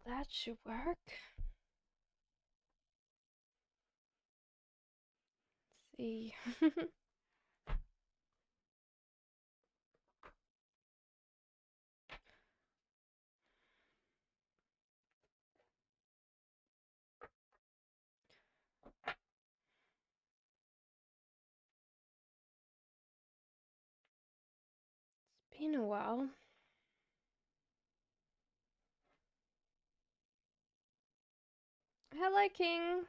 that should work. Let's see. It's been a while. Hello, King.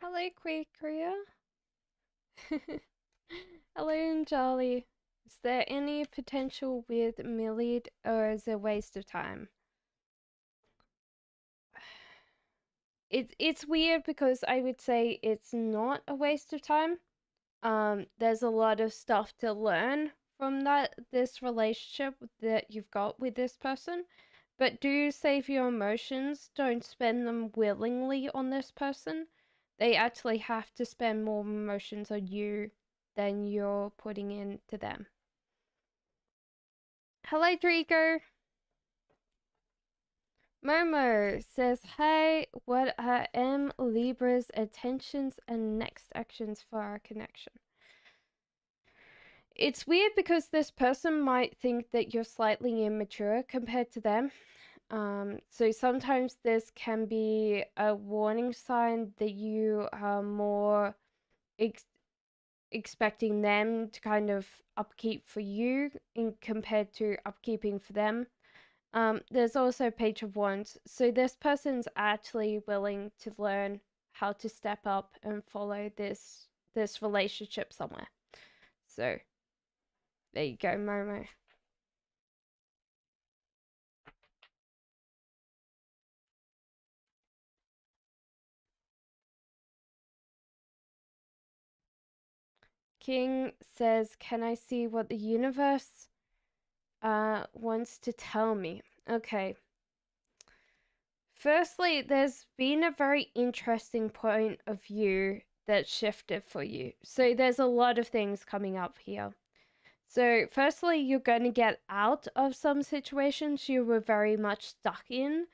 Hello, Quakeria. Hello, Anjali. Is there any potential with Millard, or is it a waste of time? It's weird because I would say it's not a waste of time. There's a lot of stuff to learn from this relationship that you've got with this person. But do save your emotions. Don't spend them willingly on this person. They actually have to spend more emotions on you than you're putting into them. Hello, Draco. Momo says, hi, what are M Libra's intentions and next actions for our connection? It's weird because this person might think that you're slightly immature compared to them. So sometimes this can be a warning sign that you are more expecting them to kind of upkeep for you compared to upkeeping for them. There's also Page of Wands. So this person's actually willing to learn how to step up and follow this relationship somewhere. So there you go, Momo. King says, can I see what the universe wants to tell me? Okay. Firstly, there's been a very interesting point of view that shifted for you. So there's a lot of things coming up here. So firstly, you're going to get out of some situations you were very much stuck in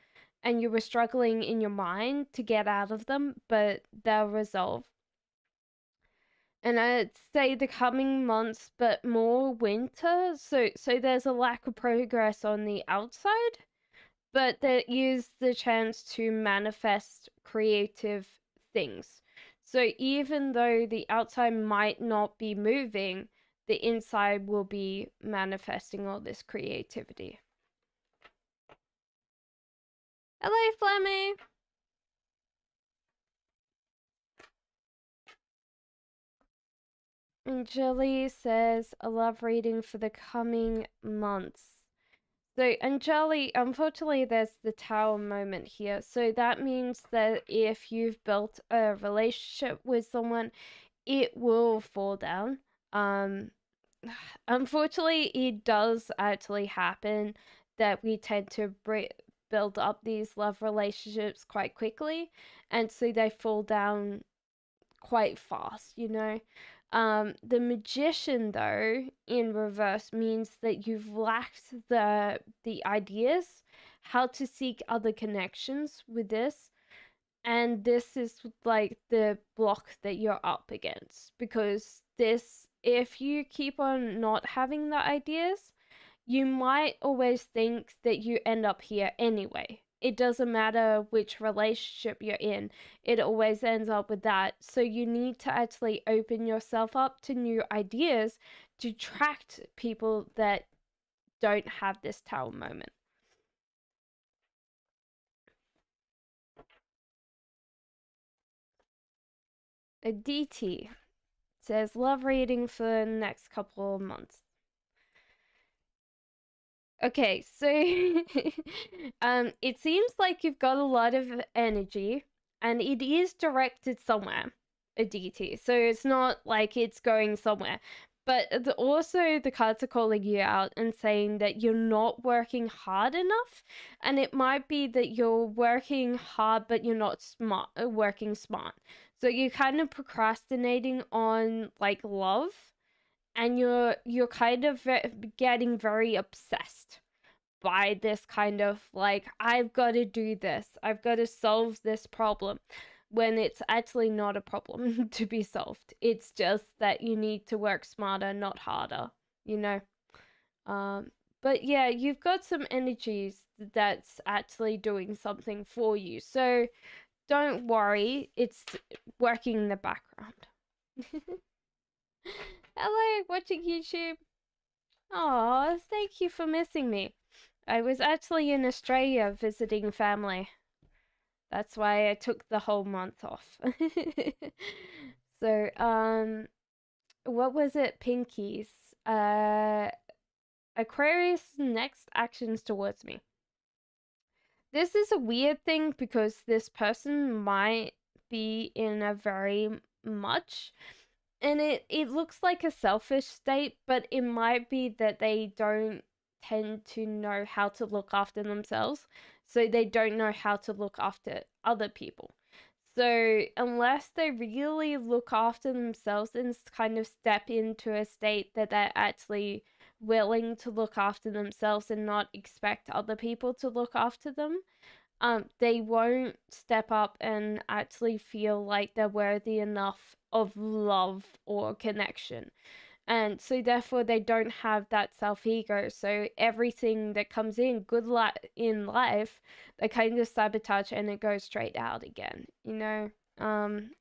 and you were struggling in your mind to get out of them, but they'll resolve. And I'd say the coming months, but more winter. So there's a lack of progress on the outside, but there is the chance to manifest creative things. So even though the outside might not be moving, the inside will be manifesting all this creativity. Hello, Flemmy. And Jilly says, a love reading for the coming months. So, Anjali, unfortunately, there's the tower moment here. So that means that if you've built a relationship with someone, it will fall down. Unfortunately, it does actually happen that we tend to build up these love relationships quite quickly, and so they fall down quite fast, you know. The magician, though, in reverse means that you've lacked the ideas how to seek other connections with this, and this is like the block that you're up against, because this, if you keep on not having the ideas, you might always think that you end up here anyway. It doesn't matter which relationship you're in, it always ends up with that. So you need to actually open yourself up to new ideas to attract people that don't have this tower moment. Aditi says, love reading for the next couple of months. Okay, so it seems like you've got a lot of energy and it is directed somewhere, Aditi. So it's not like it's going somewhere. But also the cards are calling you out and saying that you're not working hard enough, and it might be that you're working hard but you're not working smart. So you're kind of procrastinating on like love, and you're kind of getting very obsessed. by this kind of like, I've got to do this, I've got to solve this problem, when it's actually not a problem to be solved. It's just that you need to work smarter, not harder, you know? Um, but yeah, you've got some energies that's actually doing something for you. So don't worry, it's working in the background. Hello, watching YouTube. Oh, thank you for missing me. I was actually in Australia visiting family. That's why I took the whole month off. So, what was it, Pinkies? Uh, Aquarius' next actions towards me. This is a weird thing because this person might be in a very much, and it looks like a selfish state, but it might be that they don't tend to know how to look after themselves, so they don't know how to look after other people. So unless they really look after themselves and kind of step into a state that they're actually willing to look after themselves and not expect other people to look after them, they won't step up and actually feel like they're worthy enough of love or connection. And so therefore they don't have that self-ego, so everything that comes in good in life, they kind of sabotage and it goes straight out again, you know.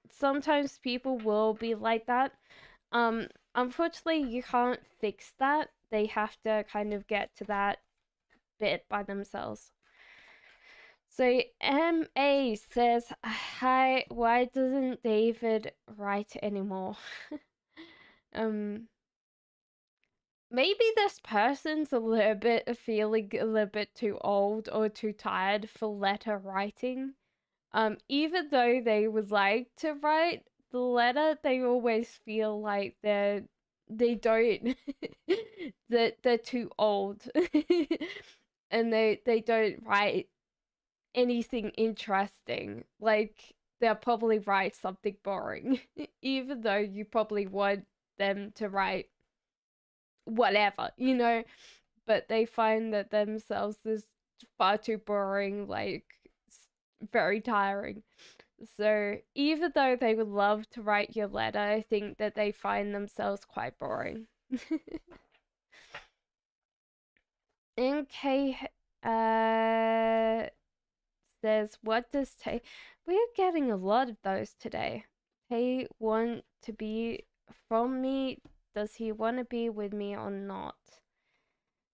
Sometimes people will be like that. Unfortunately you can't fix that. They have to kind of get to that bit by themselves. So MA says, hi, why doesn't David write anymore? Maybe this person's a little bit feeling a little bit too old or too tired for letter writing. Even though they would like to write the letter, they always feel like they don't that they're too old. And they don't write anything interesting. Like they'll probably write something boring. Even though you probably want them to write whatever, you know, but they find that themselves is far too boring, like very tiring. So even though they would love to write your letter, I think that they find themselves quite boring. Okay, says, what does Tay... We're getting a lot of those today. Tay want to be from me? Does he want to be with me or not?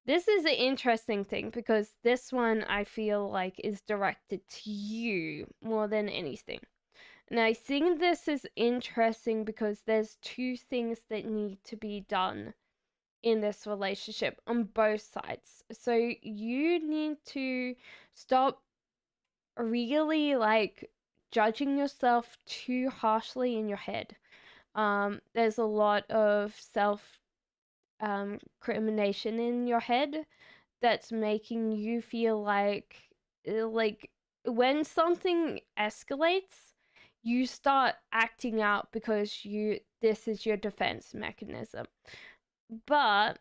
This is an interesting thing because this one I feel like is directed to you more than anything. And I think this is interesting because there's two things that need to be done in this relationship on both sides. So you need to stop really like judging yourself too harshly in your head. There's a lot of self crimination in your head that's making you feel like when something escalates, you start acting out because this is your defense mechanism. But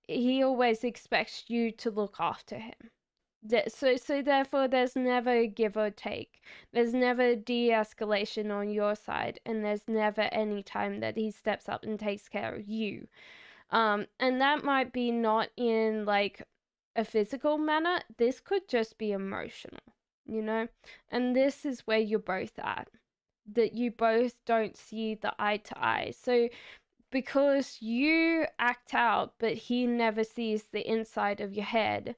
he always expects you to look after him. So therefore there's never a give or take. There's never de-escalation on your side, and there's never any time that he steps up and takes care of you. And that might be not in like a physical manner. This could just be emotional, you know? And this is where you're both at. That you both don't see the eye to eye. So because you act out, but he never sees the inside of your head,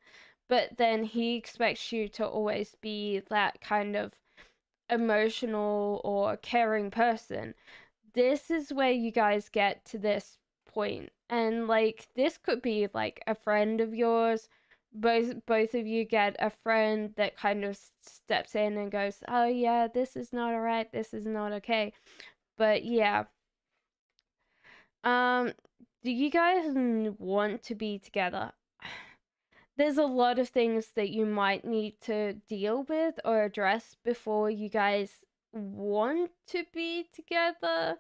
but then he expects you to always be that kind of emotional or caring person. This is where you guys get to this point. And like this could be like a friend of yours. Both of you get a friend that kind of steps in and goes, oh yeah, this is not alright, this is not okay. But yeah, do you guys want to be together? There's a lot of things that you might need to deal with or address before you guys want to be together.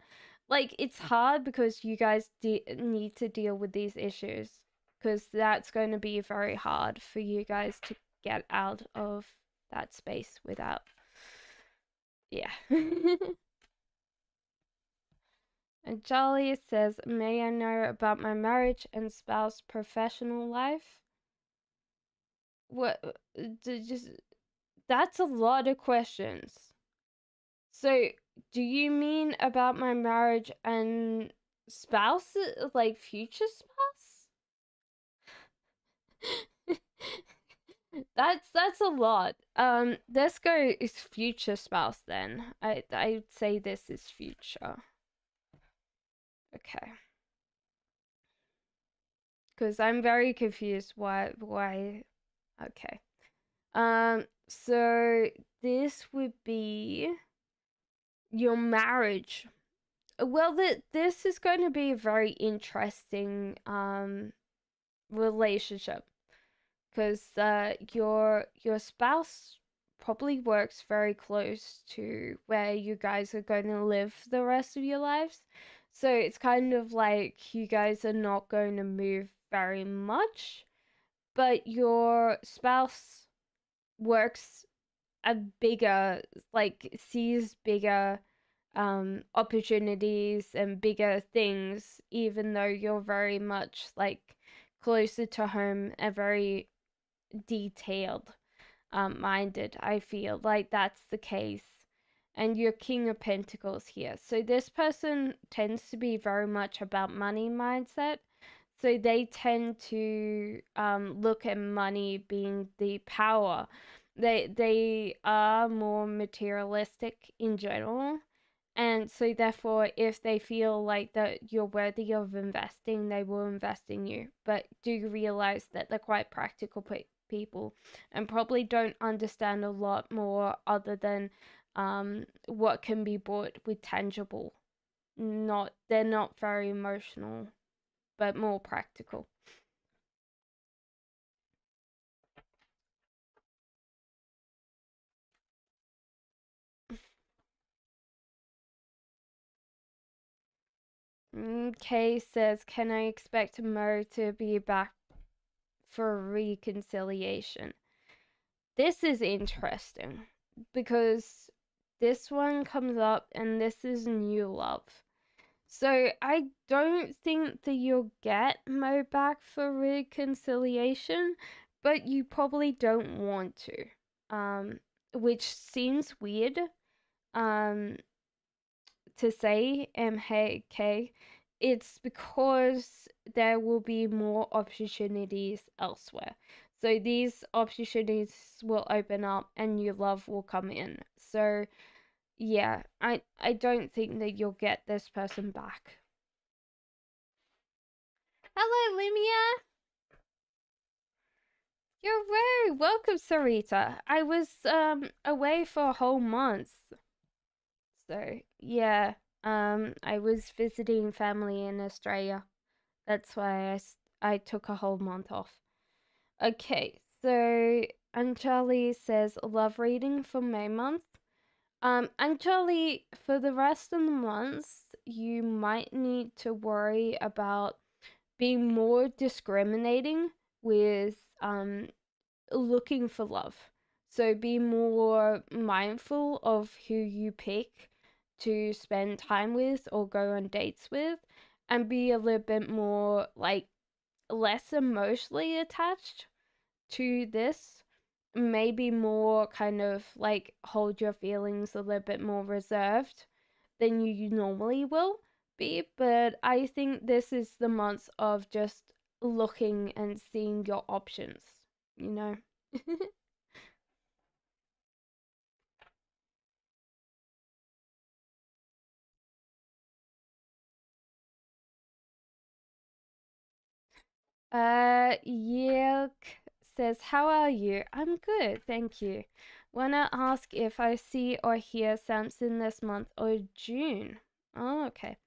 Like, it's hard because you guys need to deal with these issues because that's going to be very hard for you guys to get out of that space without. Yeah. And Charlie says, may I know about my marriage and spouse professional life? What? Just that's a lot of questions. So, do you mean about my marriage and spouse, like future spouse? That's a lot. Let's go is future spouse then. I'd say this is future. Okay. Because I'm very confused why. Okay. So this would be your marriage. Well, this is going to be a very interesting relationship because your spouse probably works very close to where you guys are going to live the rest of your lives. So it's kind of like you guys are not going to move very much, but your spouse works a bigger, like sees bigger opportunities and bigger things, even though you're very much like closer to home and very detailed minded. I feel like that's the case. And your King of Pentacles here. So this person tends to be very much about money mindset. So they tend to look at money being the power. They are more materialistic in general. And so therefore, if they feel like that you're worthy of investing, they will invest in you. But do realize that they're quite practical people and probably don't understand a lot more other than what can be bought with tangible. They're not very emotional, but more practical. Kay says, can I expect Mo to be back for reconciliation? This is interesting because this one comes up and this is new love. So I don't think that you'll get Mo back for reconciliation, but you probably don't want to. Which seems weird to say, hey, Kay. It's because there will be more opportunities elsewhere. So these opportunities will open up and new love will come in. So yeah, I don't think that you'll get this person back. Hello, Limia. You're very welcome, Sarita. I was away for a whole month. So yeah, I was visiting family in Australia. That's why I took a whole month off. Okay, so Anjali says love reading for May month. Anjali, for the rest of the months, you might need to worry about being more discriminating with looking for love. So be more mindful of who you pick to spend time with or go on dates with, and be a little bit more like less emotionally attached to this. Maybe more kind of like hold your feelings a little bit more reserved than you normally will be. But I think this is the month of just looking and seeing your options, you know? Yilk says, how are you? I'm good, thank you. Wanna ask if I see or hear something this month or June? Oh, okay.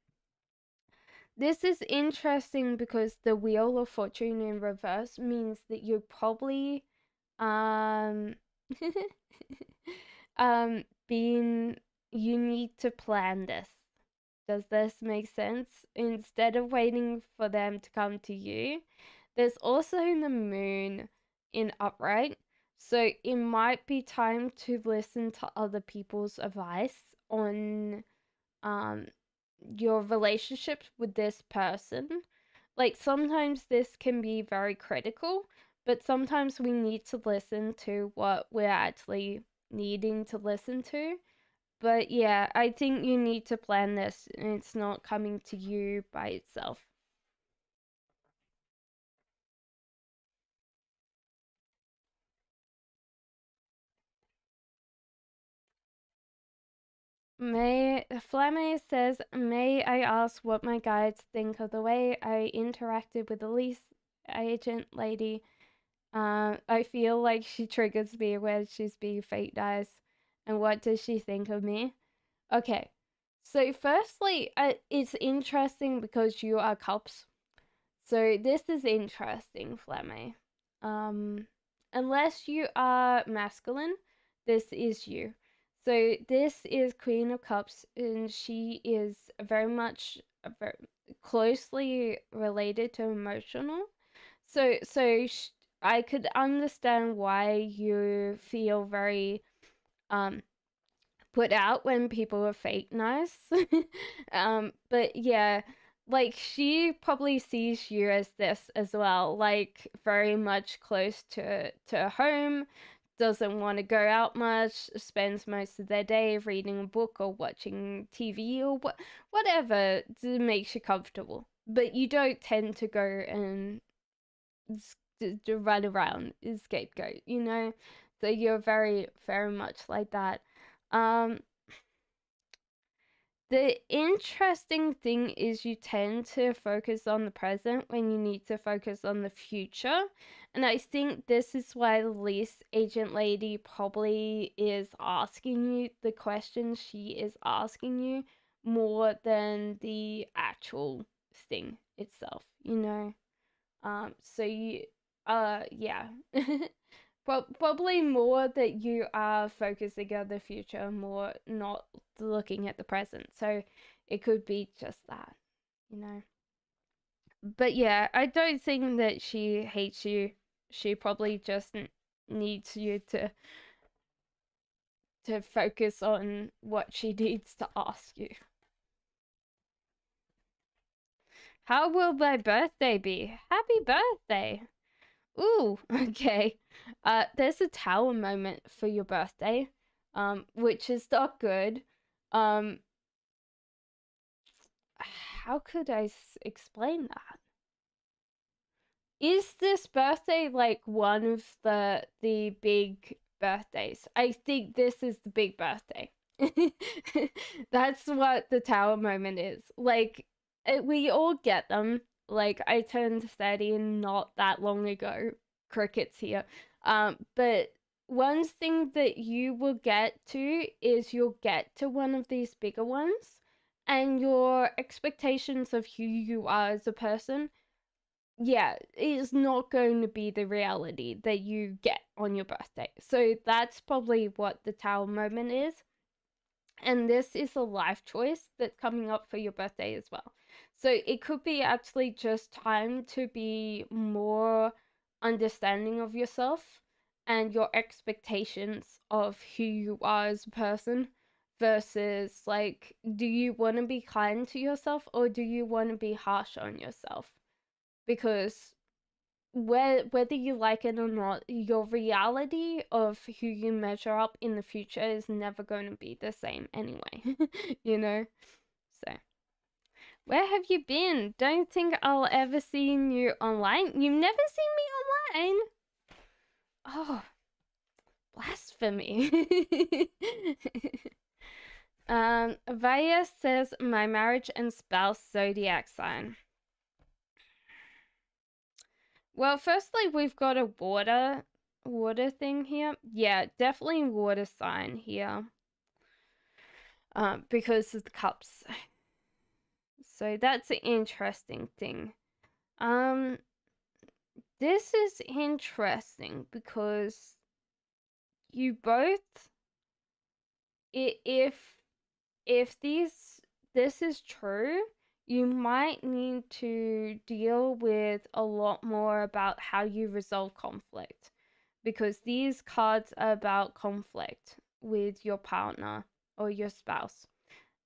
This is interesting because the Wheel of Fortune in reverse means that you probably um being you need to plan this. Does this make sense? Instead of waiting for them to come to you, There's also the moon in upright, so it might be time to listen to other people's advice on um your relationship with this person. Like sometimes this can be very critical, but sometimes we need to listen to what we're actually needing to listen to. But yeah, I think you need to plan this, and it's not coming to you by itself. May Flamme says, "May I ask what my guides think of the way I interacted with the lease agent lady? I feel like she triggers me when she's being fake nice. And what does she think of me?" Okay, so firstly, it's interesting because you are cups. So this is interesting, Flamme. Um, Unless you are masculine, this is you. So this is Queen of Cups, and she is very much very closely related to emotional. I could understand why you feel very um put out when people are fake nice. But yeah, like she probably sees you as this as well, like very much close to home, doesn't want to go out much, spends most of their day reading a book or watching TV or whatever makes you comfortable. But you don't tend to go and to run around as scapegoat, you know? So you're very, very much like that. Um, the interesting thing is you tend to focus on the present when you need to focus on the future. And I think this is why the lease agent lady probably is asking you the questions she is asking you more than the actual thing itself, you know? So you, yeah. Probably more that you are focusing on the future, more not looking at the present. So it could be just that, you know. But yeah, I don't think that she hates you. She probably just needs you to focus on what she needs to ask you. How will my birthday be? Happy birthday! Ooh, okay. There's a tower moment for your birthday, which is not good. Um, how could I explain that? Is this birthday like one of the big birthdays? I think this is the big birthday. That's what the tower moment is. Like we all get them. Like I turned 30 not that long ago. Crickets here. But one thing that you will get to is you'll get to one of these bigger ones, and your expectations of who you are as a person, yeah, is not going to be the reality that you get on your birthday. So that's probably what the tower moment is. And this is a life choice that's coming up for your birthday as well. So it could be actually just time to be more understanding of yourself and your expectations of who you are as a person versus like, do you want to be kind to yourself or do you want to be harsh on yourself? Because whether you like it or not, your reality of who you measure up in the future is never going to be the same anyway. You know? So, where have you been? Don't think I'll ever seen you online. You've never seen me online? Oh, blasphemy. Vaya says my marriage and spouse zodiac sign. Well, firstly, we've got a water thing here. Yeah, definitely water sign here. Because of the cups. So that's an interesting thing. Um, this is interesting because you both, if this is true, you might need to deal with a lot more about how you resolve conflict, because these cards are about conflict with your partner or your spouse.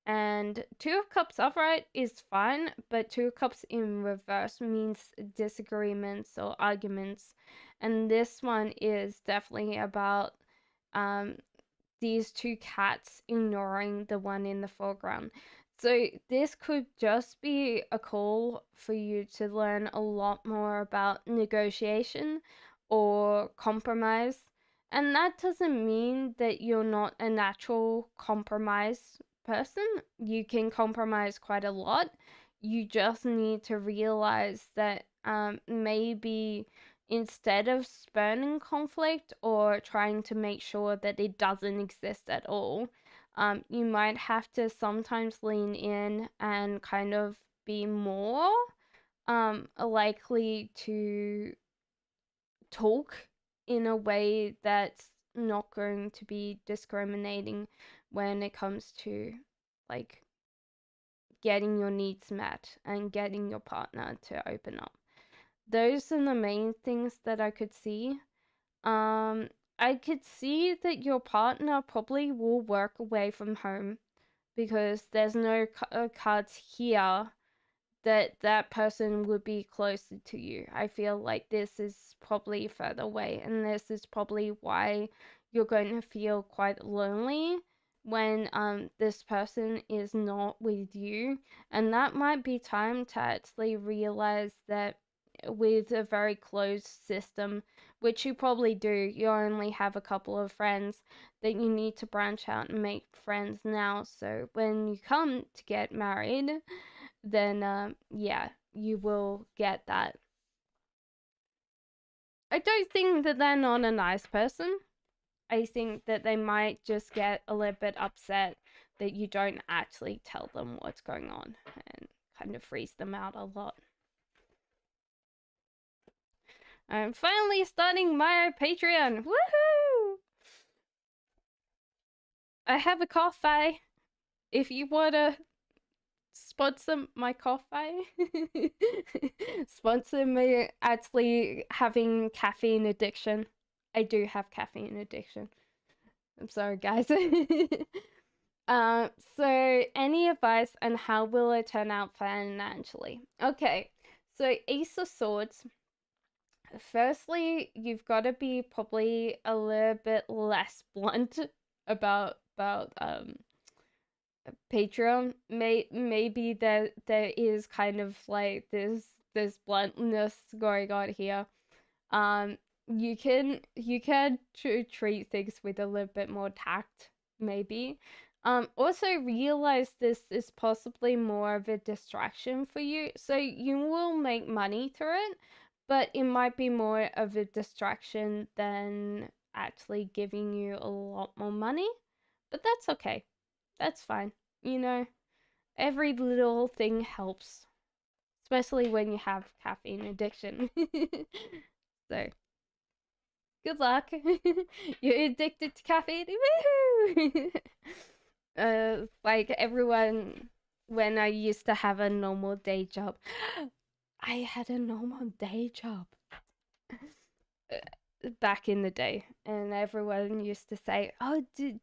And Two of Cups upright is fine, but Two of Cups in reverse means disagreements or arguments. And this one is definitely about um, these two cats ignoring the one in the foreground. So this could just be a call for you to learn a lot more about negotiation or compromise. And that doesn't mean that you're not a natural compromise person. You can compromise quite a lot. You just need to realize that maybe instead of spurning conflict or trying to make sure that it doesn't exist at all, you might have to sometimes lean in and kind of be more likely to talk in a way that's not going to be discriminating when it comes to like getting your needs met and getting your partner to open up. Those are the main things that I could see. I could see that your partner probably will work away from home because there's no cards here that person would be closer to you. I feel like this is probably further away, and this is probably why you're going to feel quite lonely when this person is not with you. And that might be time to actually realize that with a very closed system, which you probably do, you only have a couple of friends, that you need to branch out and make friends now, so when you come to get married, then yeah, you will get that. I don't think that they're not a nice person. I think that they might just get a little bit upset that you don't actually tell them what's going on and kind of freeze them out a lot. I'm finally starting my Patreon. Woohoo! I have a coffee. If you wanna sponsor my coffee, sponsor me actually having caffeine addiction. I do have caffeine addiction. I'm sorry, guys. So any advice on how will it turn out financially? Okay, so Ace of Swords. Firstly, you've got to be probably a little bit less blunt about Patreon. Maybe there is kind of like this bluntness going on here. Um, you can treat things with a little bit more tact, maybe. Also realize this is possibly more of a distraction for you, so you will make money through it, but it might be more of a distraction than actually giving you a lot more money. But that's okay. That's fine. You know, every little thing helps, especially when you have caffeine addiction. So, good luck. You're addicted to caffeine. Woohoo! Like everyone, when I used to have a normal day job, I had a normal day job back in the day, and everyone used to say, "Oh, did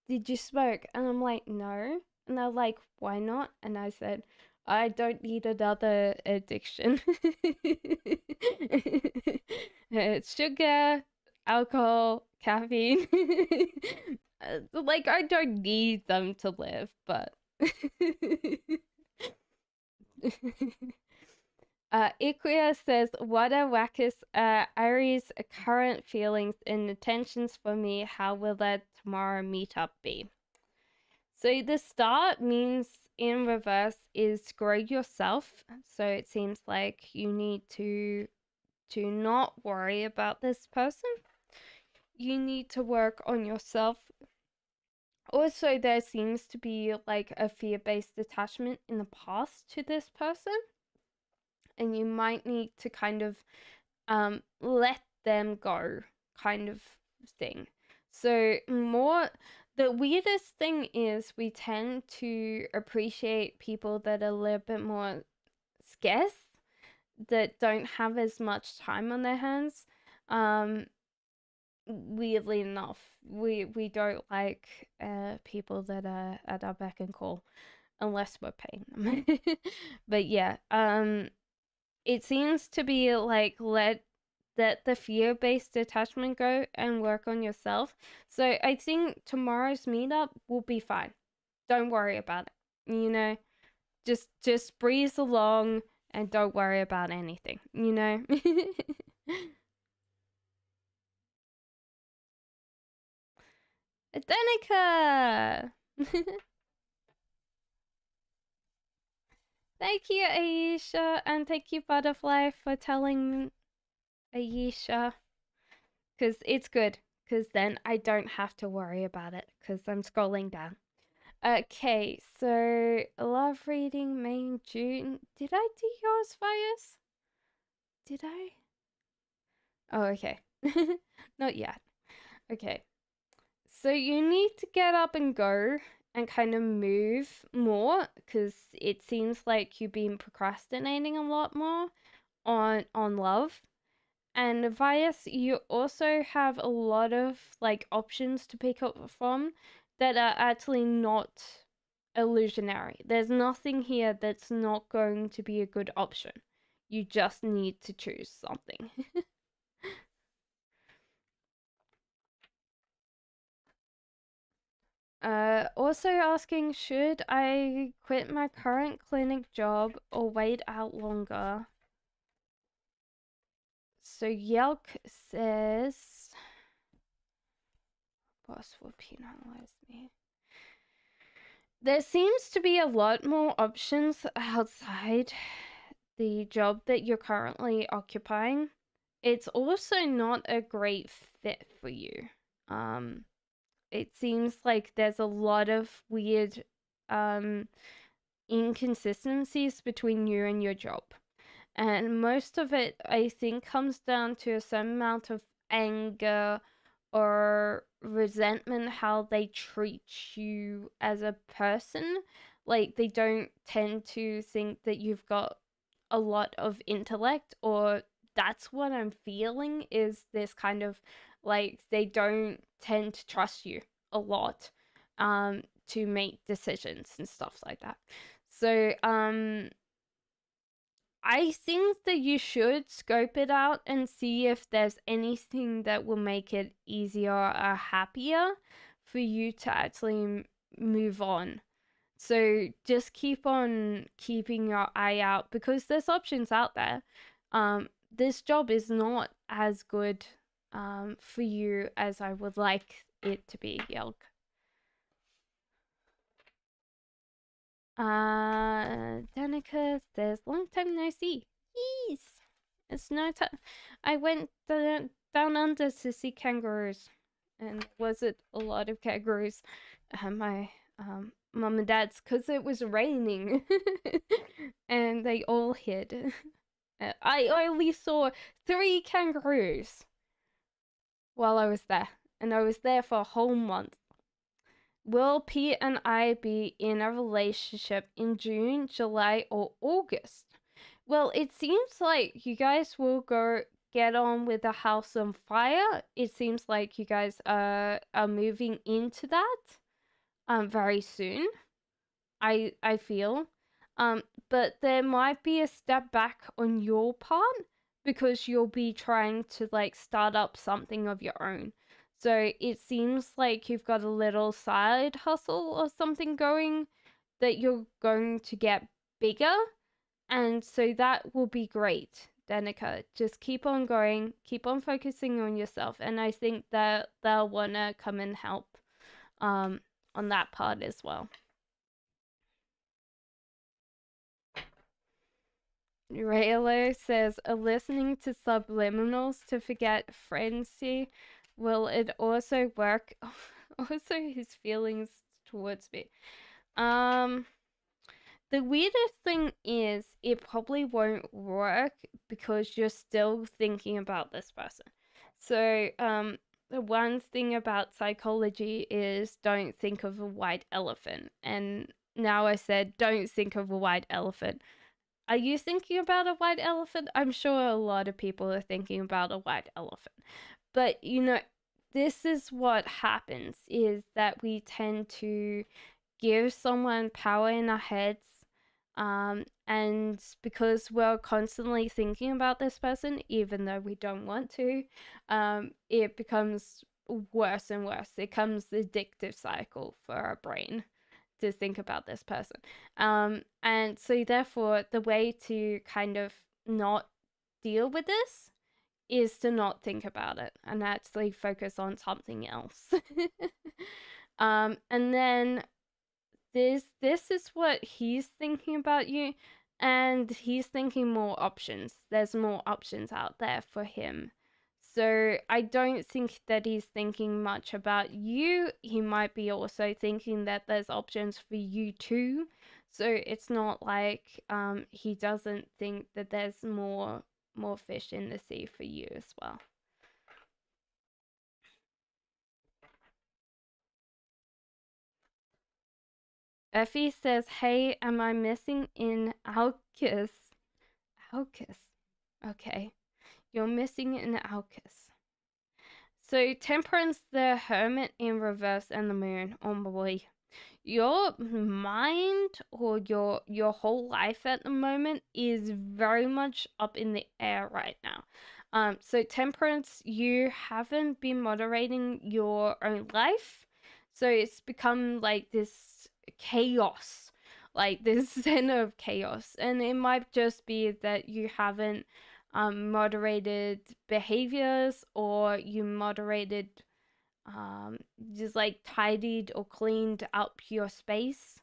you smoke?" And I'm like, "No." And they're like, "Why not?" And I said, "I don't need another addiction." It's sugar, alcohol, caffeine. Like, I don't need them to live, but. Ikuya says, "What are Wackus Ari's current feelings and intentions for me? How will that tomorrow meetup be?" So the start means in reverse is grow yourself. So it seems like you need to not worry about this person. You need to work on yourself. Also, there seems to be like a fear-based attachment in the past to this person, and you might need to kind of let them go kind of thing. So the weirdest thing is we tend to appreciate people that are a little bit more scarce, that don't have as much time on their hands. Um, Weirdly enough, we don't like people that are at our beck and call unless we're paying them. But yeah, it seems to be like let the fear-based attachment go and work on yourself. So I think tomorrow's meetup will be fine. Don't worry about it. Just breeze along and don't worry about anything. Danica! Thank you, Aisha, and thank you, Butterfly, for telling Aisha. Because it's good, because then I don't have to worry about it, because I'm scrolling down. Okay, so love reading May June. Did I do yours, Fires? Did I? Oh, okay. Not yet. Okay. So you need to get up and go and kind of move more because it seems like you've been procrastinating a lot more on love. And Vias, you also have a lot of like options to pick up from that are actually not illusionary. There's nothing here that's not going to be a good option. You just need to choose something. Also asking, should I quit my current clinic job or wait out longer? So Yelk says, boss will penalize me. There seems to be a lot more options outside the job that you're currently occupying. It's also not a great fit for you. Um, it seems like there's a lot of weird inconsistencies between you and your job. And most of it, I think, comes down to a certain amount of anger or resentment how they treat you as a person. Like, they don't tend to think that you've got a lot of intellect, or that's what I'm feeling is this kind of like they don't tend to trust you a lot to make decisions and stuff like that. So I think that you should scope it out and see if there's anything that will make it easier or happier for you to actually move on. So just keep on keeping your eye out because there's options out there. This job is not as good for you as I would like it to be, Yelk. Danica says, long time no see. Yes, it's no time. I went down under to see kangaroos, and was it a lot of kangaroos? My mom and dad's, because it was raining, and they all hid. I only saw 3 kangaroos while I was there, and I was there for a whole month. Will Pete and I be in a relationship in June, July, or August? Well, it seems like you guys will go get on with the house on fire. It seems like you guys are moving into that very soon. I feel. But there might be a step back on your part because you'll be trying to like start up something of your own. So it seems like you've got a little side hustle or something going that you're going to get bigger. And so that will be great, Danica. Just keep on going, keep on focusing on yourself. And I think that they'll want to come and help on that part as well. Raylo says, listening to subliminals to forget frenzy. Will it also work? Also, his feelings towards me. The weirdest thing is it probably won't work because you're still thinking about this person. So, the one thing about psychology is don't think of a white elephant. And now I said don't think of a white elephant. Are you thinking about a white elephant? I'm sure a lot of people are thinking about a white elephant. But this is what happens is that we tend to give someone power in our heads, and because we're constantly thinking about this person even though we don't want to, it becomes worse and worse. It becomes the addictive cycle for our brain to think about this person. And so therefore the way to kind of not deal with this is to not think about it and actually focus on something else. And then this is what he's thinking about you, and he's thinking more options. There's more options out there for him. So I don't think that he's thinking much about you. He might be also thinking that there's options for you too. So it's not like he doesn't think that there's more fish in the sea for you as well. Effie says, "Hey, am I missing in Alcus?" Alcus. Okay, you're missing in Alcus. So Temperance, the Hermit in reverse, and the Moon. Oh boy, your mind or your whole life at the moment is very much up in the air right now. So Temperance, you haven't been moderating your own life, so it's become like this chaos, like this center of chaos, and it might just be that you haven't moderated behaviors, or you moderated just like tidied or cleaned up your space,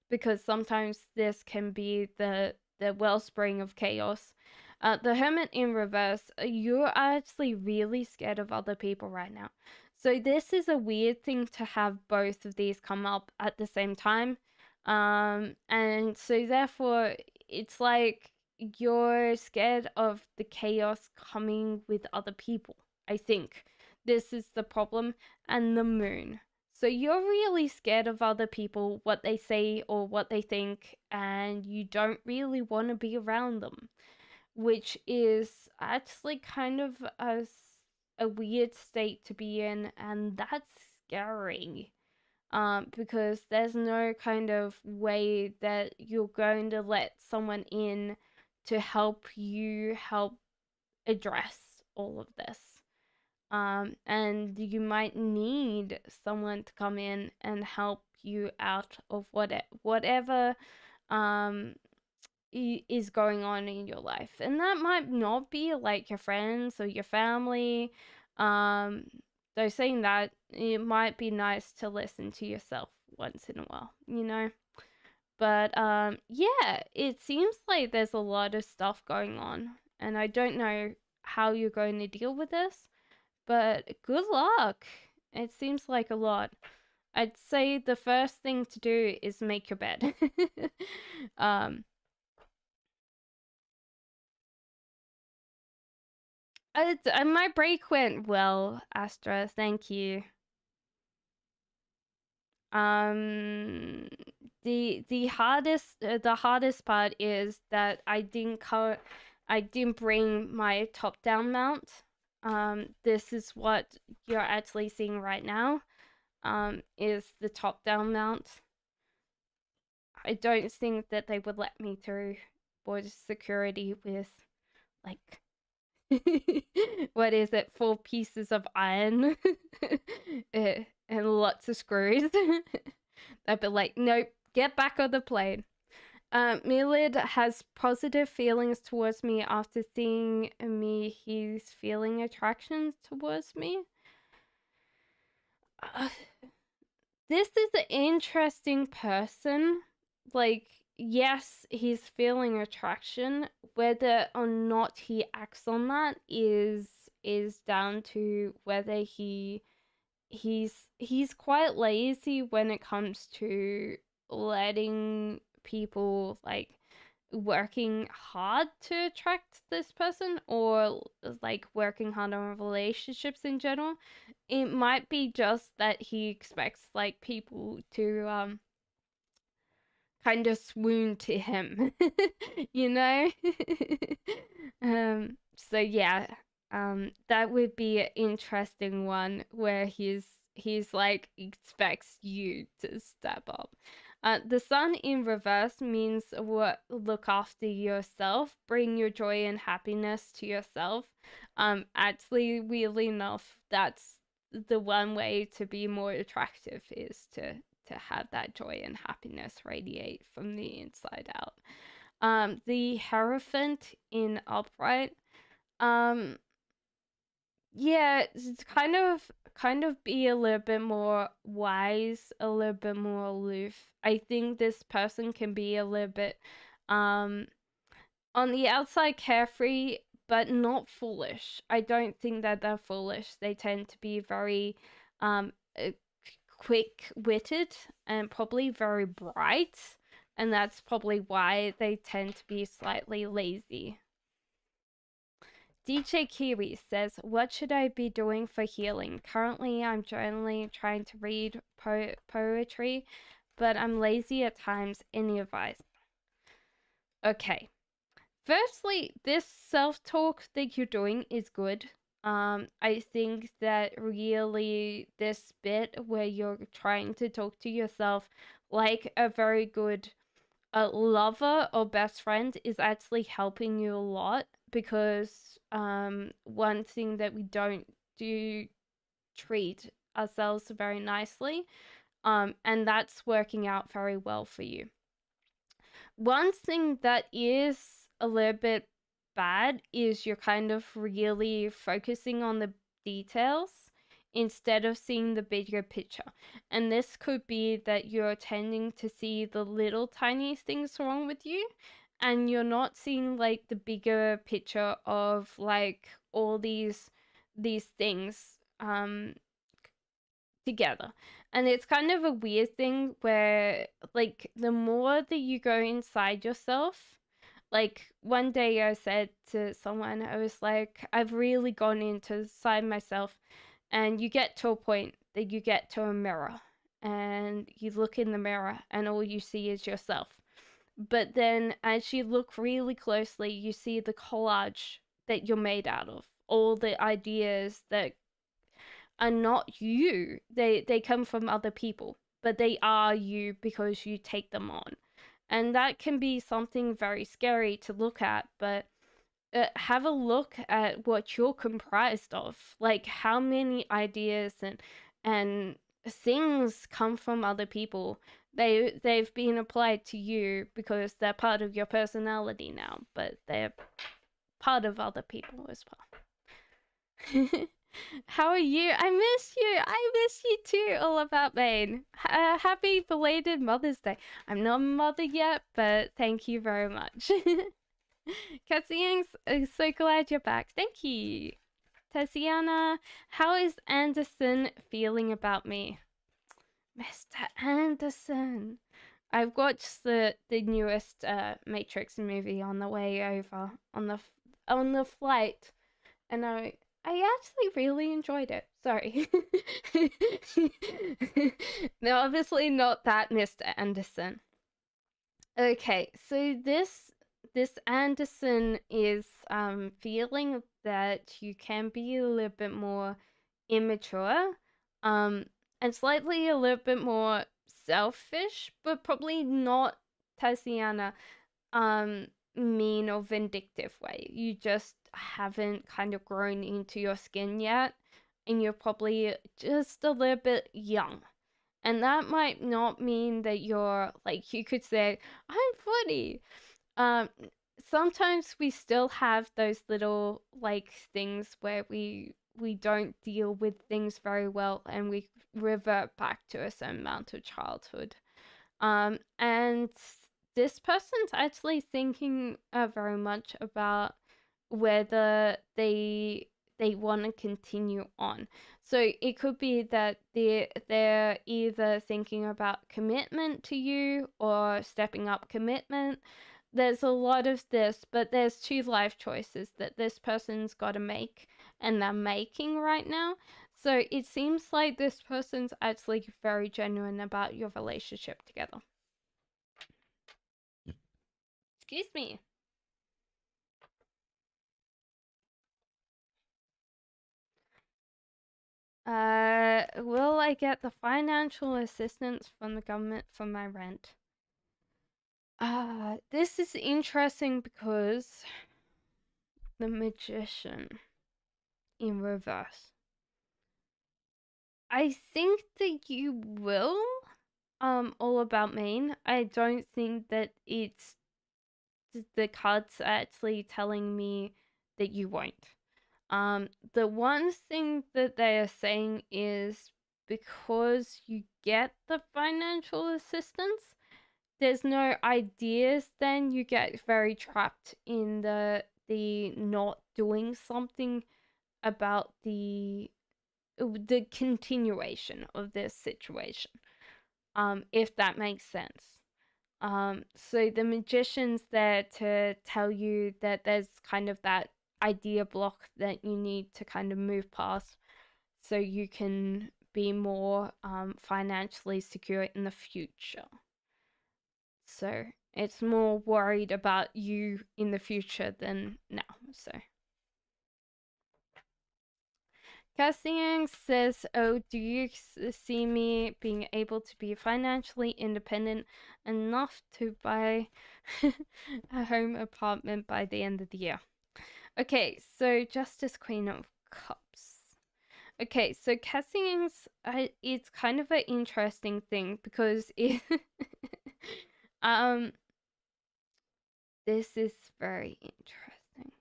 because sometimes this can be the wellspring of chaos. The Hermit in reverse, you're actually really scared of other people right now. So this is a weird thing to have both of these come up at the same time. And so therefore it's like you're scared of the chaos coming with other people. I think this is the problem. And the Moon. So you're really scared of other people, what they say or what they think, and you don't really want to be around them, which is actually kind of a weird state to be in, and that's scary. Because there's no kind of way that you're going to let someone in to help you help address all of this. And you might need someone to come in and help you out of whatever um, is going on in your life. And that might not be like your friends or your family. Though saying that, it might be nice to listen to yourself once in a while. But yeah, it seems like there's a lot of stuff going on, and I don't know how you're going to deal with this, but good luck. It seems like a lot. I'd say the first thing to do is make your bed. um, my break went well, Astra. Thank you. Um, the hardest part is that I didn't bring my top down mount. This is what you're actually seeing right now. Is the top down mount. I don't think that they would let me through border security with like what is it, 4 pieces of iron and lots of screws. They'd be like, nope, get back on the plane. Milid has positive feelings towards me after seeing me. He's feeling attraction towards me. This is an interesting person. Like, yes, he's feeling attraction. Whether or not he acts on that is down to whether he's quite lazy when it comes to letting people like working hard to attract this person, or like working hard on relationships in general. It might be just that he expects like people to kind of swoon to him, you know? So yeah, that would be an interesting one where he's like expects you to step up. The sun in reverse means what look after yourself, bring your joy and happiness to yourself. Actually, weirdly enough, that's the one way to be more attractive is to have that joy and happiness radiate from the inside out. The Hierophant in upright, um, yeah, it's kind of be a little bit more wise, a little bit more aloof. I think this person can be a little bit um on the outside carefree, but not foolish. I don't think that they're foolish. They tend to be very uh, quick-witted and probably very bright, and that's probably why they tend to be slightly lazy. DJ Kiwi says, what should I be doing for healing? Currently, I'm generally trying to read poetry, but I'm lazy at times. Any advice? Okay. Firstly, this self-talk that you're doing is good. I think that really this bit where you're trying to talk to yourself like a very good lover or best friend is actually helping you a lot, because one thing that we don't do treat ourselves very nicely, and that's working out very well for you. One thing that is a little bit bad is you're kind of really focusing on the details instead of seeing the bigger picture. And this could be that you're tending to see the little tiny things wrong with you, and you're not seeing like the bigger picture of like all these things together. And it's kind of a weird thing where like the more that you go inside yourself, like one day I said to someone, I was like, I've really gone inside myself, and you get to a point that you get to a mirror and you look in the mirror and all you see is yourself. But then as you look really closely, you see the collage that you're made out of, all the ideas that are not you. They come from other people, but they are you because you take them on. And that can be something very scary to look at, but have a look at what you're comprised of. Like how many ideas and things come from other people. They've been applied to you because they're part of your personality now, but they're part of other people as well. How are you? I miss you. I miss you too, All About Maine. Happy belated Mother's Day. I'm not a mother yet, but thank you very much. Cassian's so glad you're back. Thank you. Tessiana, how is Anderson feeling about me? Mr. Anderson. I've watched the newest Matrix movie on the way over on the flight, and I actually really enjoyed it. Sorry. No, obviously not that Mr. Anderson. Okay, so this Anderson is feeling that you can be a little bit more immature, and slightly a little bit more selfish, but probably not Tatiana mean or vindictive way. You just haven't kind of grown into your skin yet, and you're probably just a little bit young. And that might not mean that you're like, you could say, I'm 40. Um, Sometimes we still have those little like things where we don't deal with things very well, and we revert back to a certain amount of childhood. And this person's actually thinking very much about whether they want to continue on. So it could be that they're either thinking about commitment to you or stepping up commitment, there's a lot of this, but there's 2 life choices that this person's got to make, and they're making right now. So it seems like this person's actually very genuine about your relationship together. Excuse me. Will I get the financial assistance from the government for my rent? This is interesting because the Magician in reverse. I think that you will. All about Maine. I don't think that it's the cards actually telling me that you won't. The one thing that they are saying is because you get the financial assistance, there's no ideas, then you get very trapped in the not doing something about the continuation of this situation. If that makes sense. So the Magician's there to tell you that there's kind of that idea block that you need to kind of move past so you can be more financially secure in the future. So it's more worried about you in the future than now. So Cassian says, "Oh, do you see me being able to be financially independent enough to buy a home apartment by the end of the year?" Okay, so Justice Queen of Cups. Okay, so Cassian's, it's kind of an interesting thing because this is very interesting.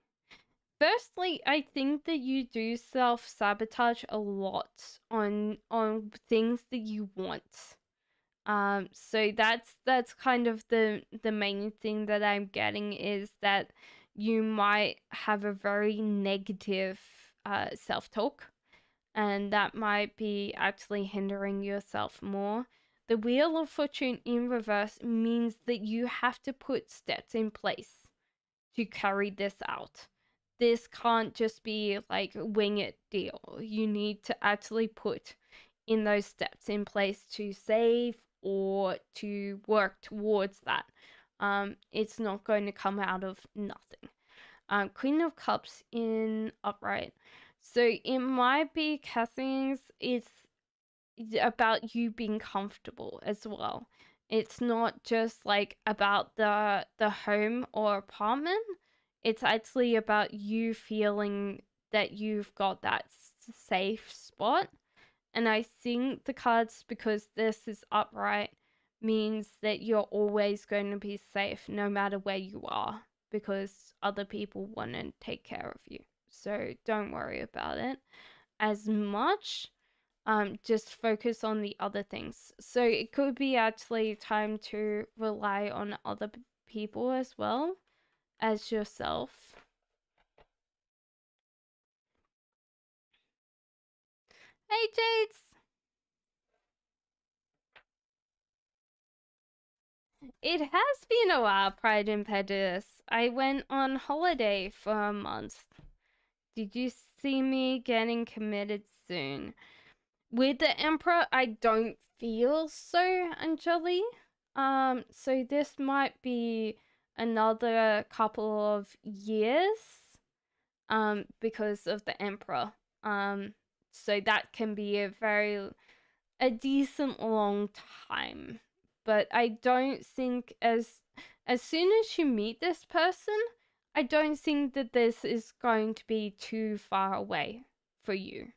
Firstly, I think that you do self-sabotage a lot on things that you want. So that's kind of the main thing that I'm getting is that you might have a very negative self-talk, and that might be actually hindering yourself more. The Wheel of Fortune in reverse means that you have to put steps in place to carry this out. This can't just be like wing it deal. You need to actually put in those steps in place to save or to work towards that. It's not going to come out of nothing. Queen of Cups in upright. So it might be Catherine's. It's about you being comfortable as well. It's not just like about the home or apartment. It's actually about you feeling that you've got that safe spot. And I think the cards, because this is upright, means that you're always going to be safe no matter where you are because other people want to take care of you. So don't worry about it as much. Just focus on the other things. So it could be actually time to rely on other people as well as yourself. Hey, Jades! It has been a while, Pride and Prejudice. I went on holiday for a month. Did you see me getting committed soon? With the Emperor, I don't feel so, Anjali. So this might be another couple of years, because of the Emperor. So that can be a decent long time. But I don't think as soon as you meet this person, I don't think that this is going to be too far away for you.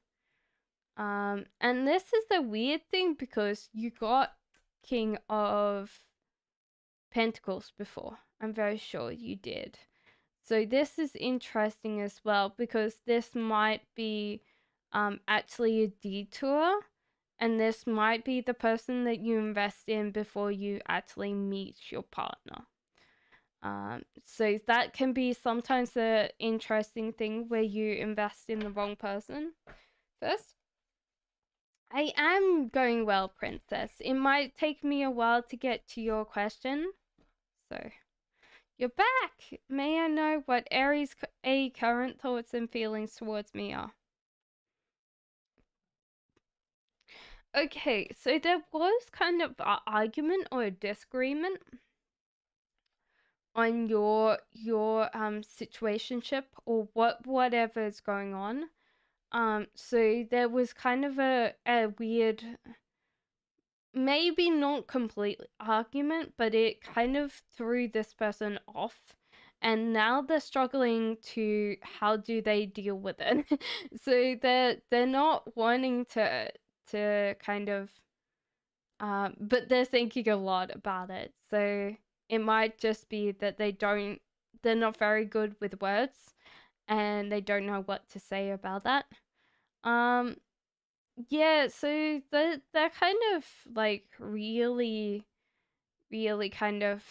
And this is the weird thing because you got King of Pentacles before. I'm very sure you did. So this is interesting as well because this might be actually a detour, and this might be the person that you invest in before you actually meet your partner. So that can be sometimes an interesting thing where you invest in the wrong person first. I am going well, Princess. It might take me a while to get to your question. So, You're back! May I know what Aries A current thoughts and feelings towards me are? Okay, so there was kind of an argument or a disagreement on your situationship or whatever is going on. So there was kind of a weird, maybe not complete argument, but it kind of threw this person off. And now they're struggling to how do they deal with it. So they're not wanting to kind of but they're thinking a lot about it. So it might just be that they're not very good with words and they don't know what to say about that. Um yeah, so they're kind of like really kind of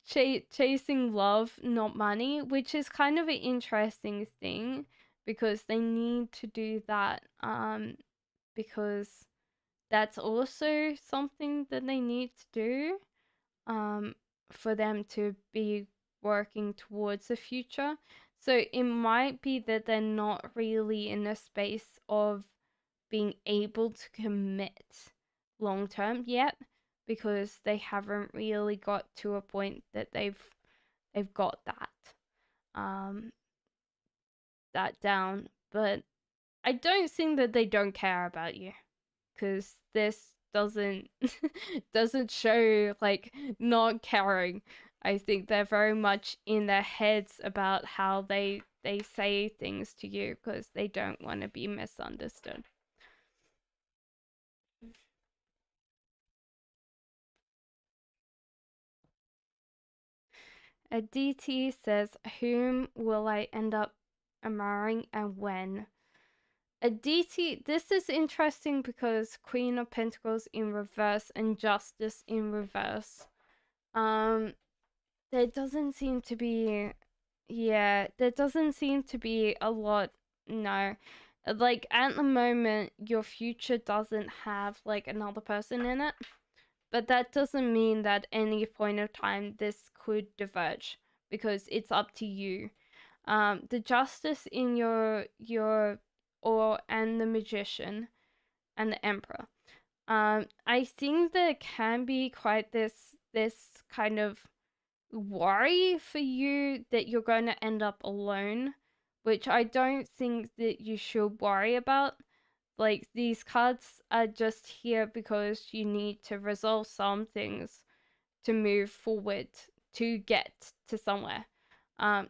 chasing love, not money, which is kind of an interesting thing because they need to do that because that's also something that they need to do um, for them to be working towards a future. So it might be that they're not really in a space of being able to commit long term yet because they haven't really got to a point that they've got um that down. But I don't think that they don't care about you because this doesn't doesn't show like not caring. I think they're very much in their heads about how they say things to you because they don't want to be misunderstood. A DT says, "Whom will I end up marrying and when?" A DT. This is interesting because Queen of Pentacles in reverse and Justice in reverse. Um, there doesn't seem to be, yeah, there doesn't seem to be a lot. No, like at the moment, your future doesn't have like another person in it. But that doesn't mean that any point of time this could diverge because it's up to you. The justice in your or and the magician and the emperor. I think there can be quite this kind of worry for you that you're going to end up alone, which I don't think that you should worry about. Like, these cards are just here because you need to resolve some things to move forward to get to somewhere.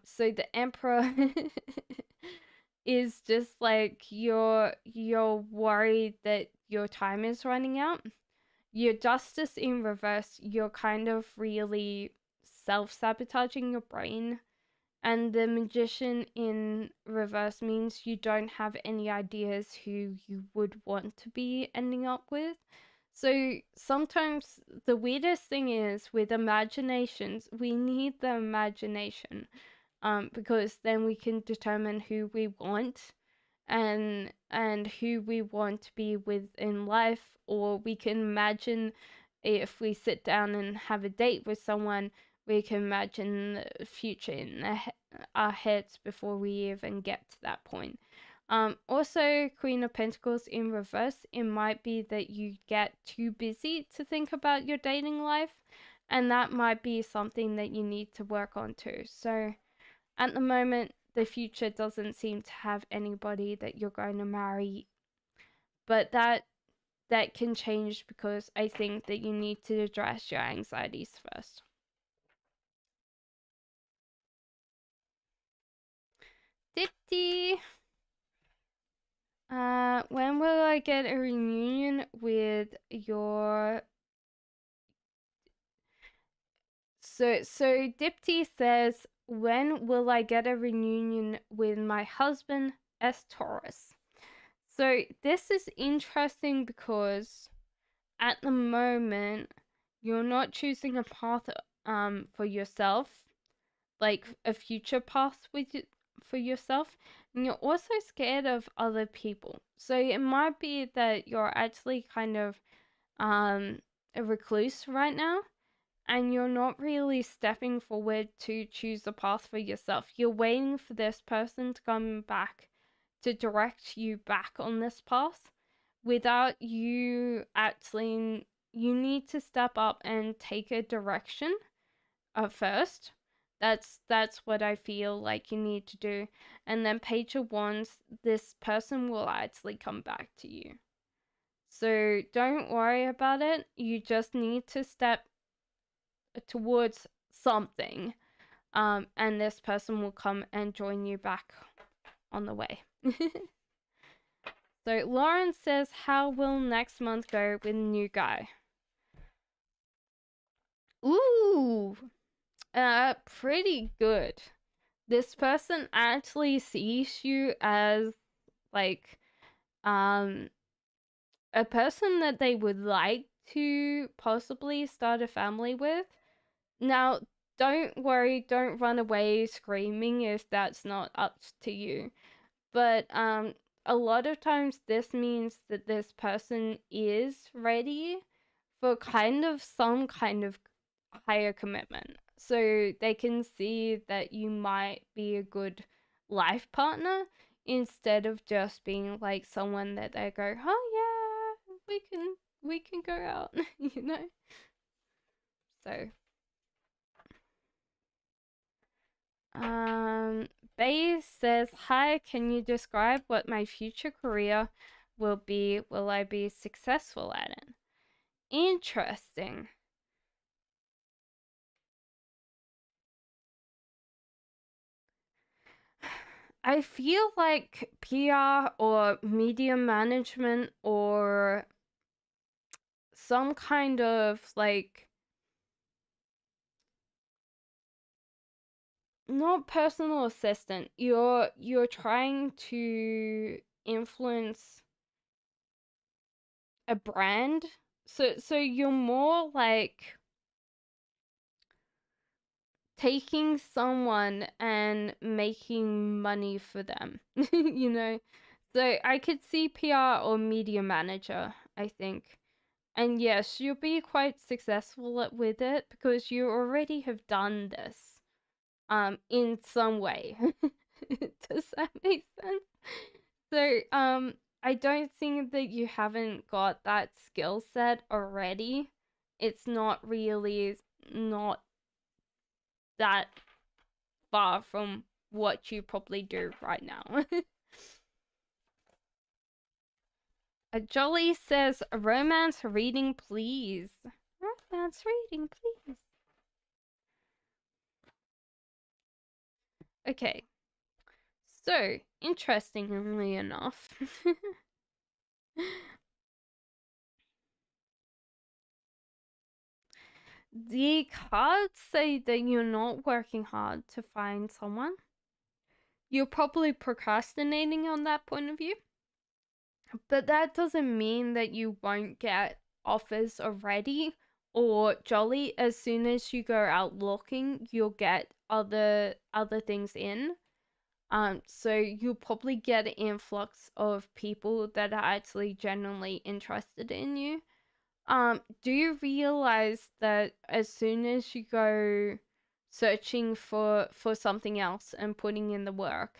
So the Emperor is just like you're worried that your time is running out. Your Justice in reverse, you're kind of really self-sabotaging your brain, and the Magician in reverse means you don't have any ideas who you would want to be ending up with. So sometimes the weirdest thing is with imaginations, we need the imagination because then we can determine who we want and who we want to be with in life, or we can imagine if we sit down and have a date with someone, we can imagine the future in our heads before we even get to that point. Also, Queen of Pentacles in reverse, it might be that you get too busy to think about your dating life, and that might be something that you need to work on too. So, at the moment, the future doesn't seem to have anybody that you're going to marry, but that can change because I think that you need to address your anxieties first. Dipti! When will I get a reunion with your... So Dipti says, when will I get a reunion with my husband as Taurus? So this is interesting because at the moment you're not choosing a path for yourself, like a future path for yourself, and you're also scared of other people. So it might be that you're actually kind of a recluse right now, and you're not really stepping forward to choose a path for yourself. You're waiting for this person to come back to direct you back on this path without you actually. You need to step up and take a direction first. That's what I feel like you need to do. And then Page of Wands, this person will actually come back to you. So don't worry about it. You just need to step towards something. And this person will come and join you back on the way. So Lauren says, how will next month go with new guy? Ooh, pretty good. This person actually sees you as like a person that they would like to possibly start a family with. Now, don't worry, don't run away screaming if that's not up to you. But a lot of times this means that this person is ready for some kind of higher commitment. So they can see that you might be a good life partner instead of just being like someone that they go, oh yeah, we can go out, you know? So Bay says, hi, can you describe what my future career will be? Will I be successful at it? Interesting. I feel like PR or media management or some kind of like not personal assistant. You're trying to influence a brand. So you're more like taking someone and making money for them. You know? So I could see PR or media manager, I think. And yes, you'll be quite successful with it because you already have done this in some way. Does that make sense? So I don't think that you haven't got that skill set already. It's not really not that far from what you probably do right now. Jolly says, romance reading, please. Romance reading, please. Okay. So, interestingly enough, the cards say that you're not working hard to find someone. You're probably procrastinating on that point of view. But that doesn't mean that you won't get offers already or jolly. As soon as you go out looking, you'll get other things in. So you'll probably get an influx of people that are actually genuinely interested in you. Do you realize that as soon as you go searching for something else and putting in the work,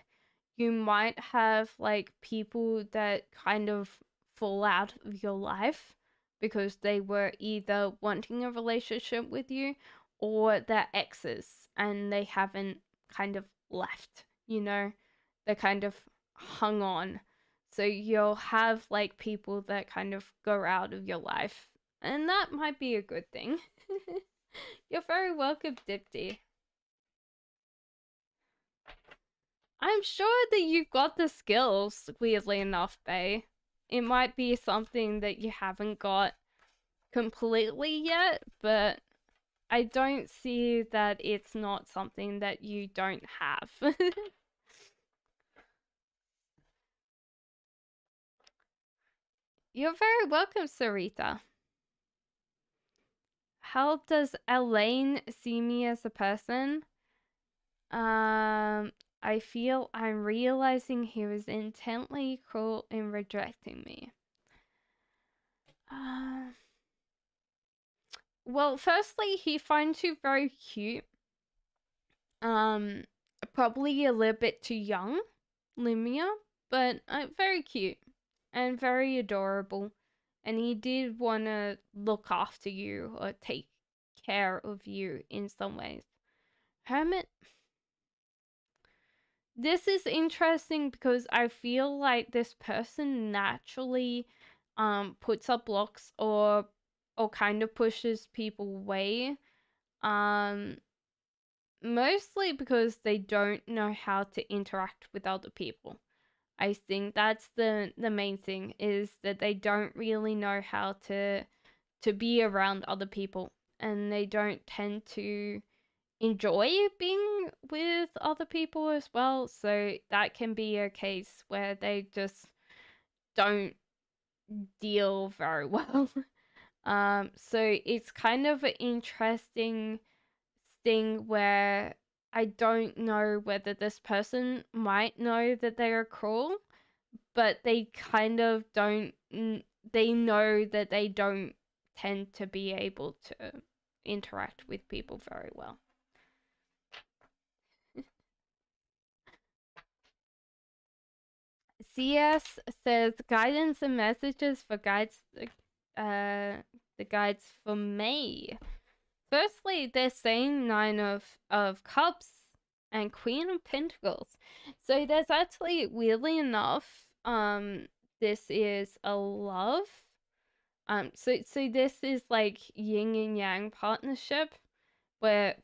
you might have like people that kind of fall out of your life because they were either wanting a relationship with you or they're exes and they haven't kind of left, you know, they kind of hung on. So you'll have like people that kind of go out of your life, and that might be a good thing. You're very welcome, Dipti. I'm sure that you've got the skills, weirdly enough, Bay. It might be something that you haven't got completely yet, but I don't see that it's not something that you don't have. You're very welcome, Sarita. How does Elaine see me as a person? I feel I'm realizing he was intently cruel in rejecting me. Uh, Well, firstly, he finds you very cute. Um, Probably a little bit too young, Lumia, but very cute and very adorable. And he did want to look after you or take care of you in some ways. Hermit, this is interesting because I feel like this person naturally puts up blocks or kind of pushes people away. Um Mostly because they don't know how to interact with other people. I think that's the main thing, is that they don't really know how to be around other people, and they don't tend to enjoy being with other people as well. So that can be a case where they just don't deal very well. So it's kind of an interesting thing where I don't know whether this person might know that they are cruel, but they kind of don't. They know that they don't tend to be able to interact with people very well. CS says guidance and messages for guides. The guides for May. Firstly, they're saying Nine of Cups and Queen of Pentacles. So there's actually, weirdly enough, this is a love. So this is like yin and yang partnership, where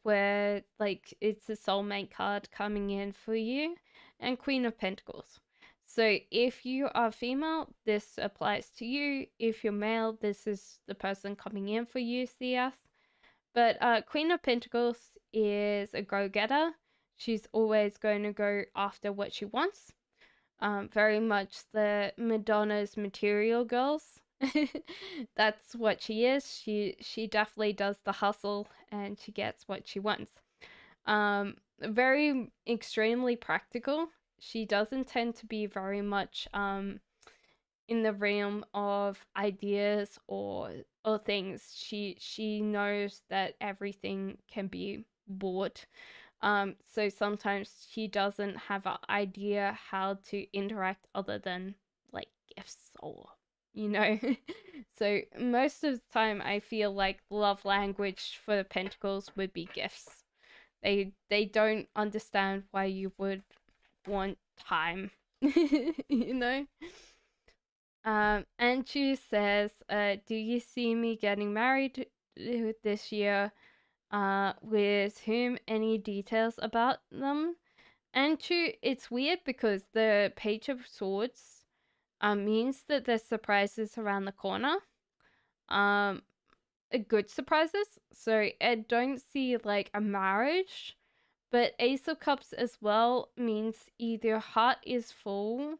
like it's a soulmate card coming in for you, and Queen of Pentacles. So if you are female, this applies to you. If you're male, this is the person coming in for you, CS. But Queen of Pentacles is a go-getter. She's always going to go after what she wants. Very much the Madonna's material girls. That's what she is. She definitely does the hustle, and she gets what she wants. Very extremely practical. She doesn't tend to be very much in the realm of ideas or things. She knows that everything can be bought. So sometimes she doesn't have an idea how to interact other than like gifts or you know. So most of the time I feel like love language for the pentacles would be gifts. They don't understand why you would want time. You know? And she says, do you see me getting married this year? With whom? Any details about them? And it's weird because the Page of Swords means that there's surprises around the corner. Um, Good surprises. So I don't see like a marriage, but Ace of Cups as well means either your heart is full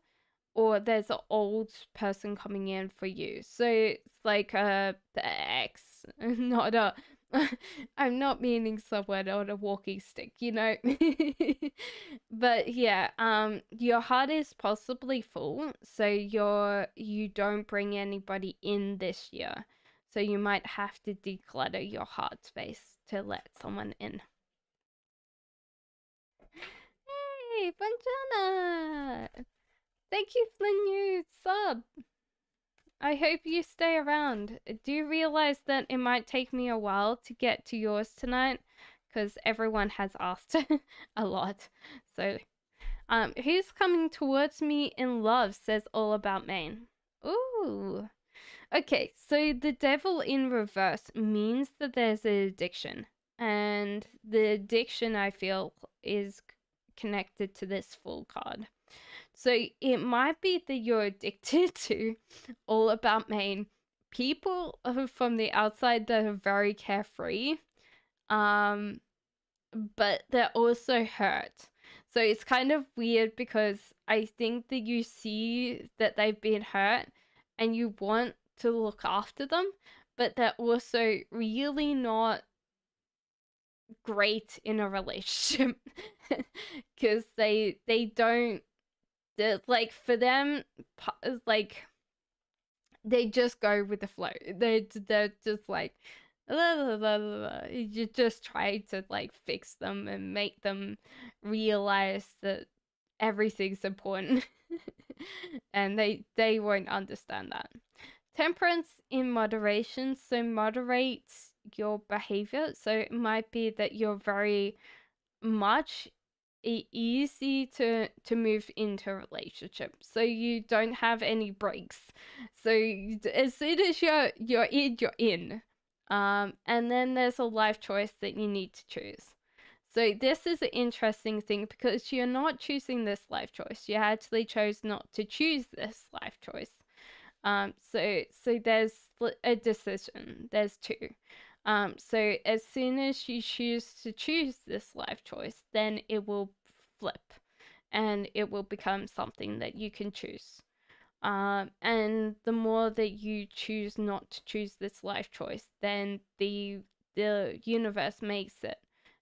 or there's an old person coming in for you. So it's like the ex, not a. I'm not meaning someone on a walking stick, you know. But yeah, your heart is possibly full, so you don't bring anybody in this year. So you might have to declutter your heart space to let someone in. Hey, Banjana! Thank you for the new sub. I hope you stay around. Do you realize that it might take me a while to get to yours tonight? Because everyone has asked a lot. So, who's coming towards me in love, says All About Maine. Ooh. Okay, so the devil in reverse means that there's an addiction. And the addiction, I feel, is connected to this full card. So it might be that you're addicted to All About Maine. People from the outside that are very carefree, but they're also hurt. So it's kind of weird because I think that you see that they've been hurt and you want to look after them, but they're also really not great in a relationship because they don't like, for them, like, they just go with the flow. They're just like, You just try to like fix them and make them realize that everything's important. And they won't understand that. Temperance in moderation, so moderates your behavior. So it might be that you're very much easy to move into a relationship, so you don't have any breaks. So as soon as you're in. And then there's a life choice that you need to choose. So this is an interesting thing because you're not choosing this life choice, you actually chose not to choose this life choice. So there's a decision. There's two. So as soon as you choose to choose this life choice, then it will flip, and it will become something that you can choose. And the more that you choose not to choose this life choice, then the universe makes it,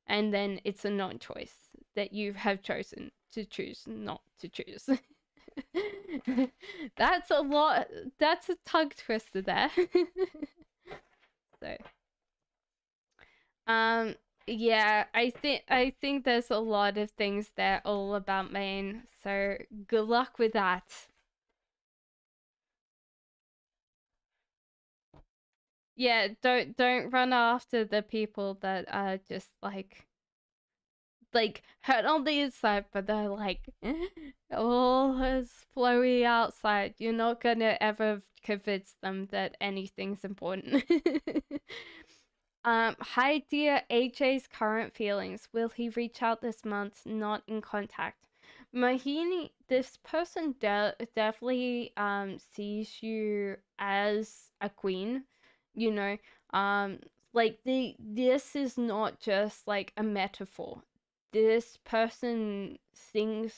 and then it's a non-choice that you have chosen to choose not to choose. That's a lot. That's a tongue twister there. So, um, yeah, I think there's a lot of things there all about Maine. So good luck with that. Yeah, don't run after the people that are just like hurt on the inside, but they're like all is flowy outside. You're not gonna ever convince them that anything's important. Hi dear AJ's current feelings. Will he reach out this month? Not in contact. Mahini, this person definitely sees you as a queen, you know. Um like this is not just like a metaphor. This person thinks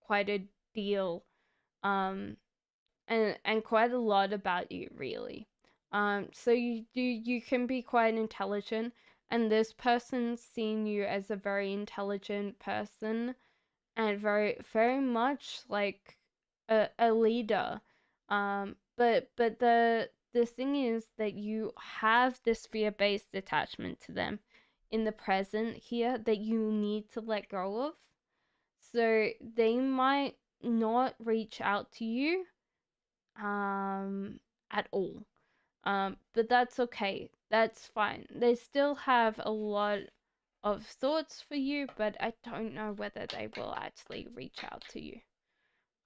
quite a deal, um and quite a lot about you, really. So you can be quite intelligent, and this person's seen you as a very intelligent person, and very much like a leader. But the thing is that you have this fear-based attachment to them in the present here that you need to let go of. So they might not reach out to you at all. But that's okay. That's fine. They still have a lot of thoughts for you, but I don't know whether they will actually reach out to you.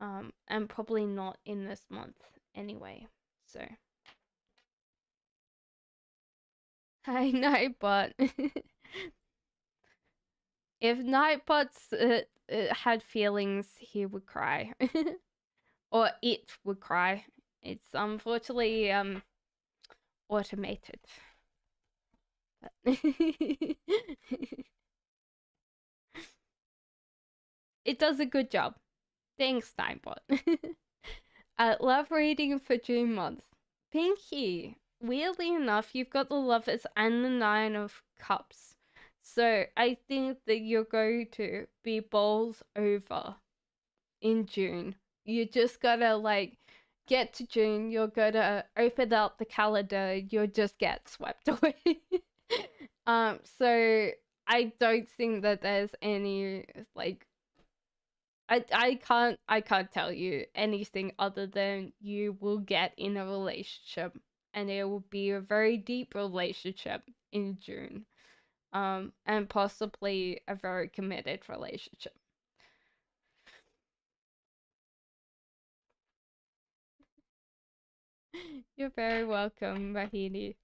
And probably not in this month anyway. So I know, but if Nightbot's had feelings, he would cry, or it would cry. It's unfortunately automated. It does a good job. Thanks, Ninebot. Love reading for June month. Thank you. Weirdly enough, you've got the Lovers and the Nine of Cups. So I think that you're going to be bowls over in June. You just gotta like get to June, you're gonna open up the calendar, you'll just get swept away. So I don't think that there's any like I can't tell you anything other than you will get in a relationship, and it will be a very deep relationship in June. And possibly a very committed relationship. You're very welcome, Mahini.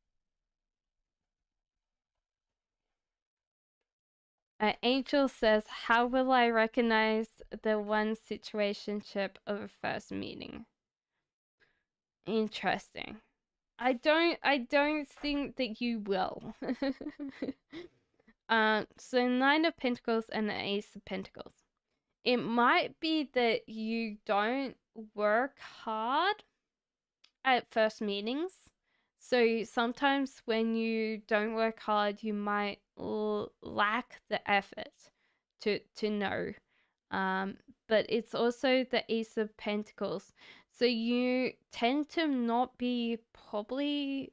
Angel says, "How will I recognize the one situationship of a first meeting?" Interesting. I don't think that you will. So Nine of Pentacles and the Ace of Pentacles. It might be that you don't work hard at first meetings. So sometimes when you don't work hard, you might lack the effort to know. But it's also the Ace of Pentacles. So you tend to not be probably,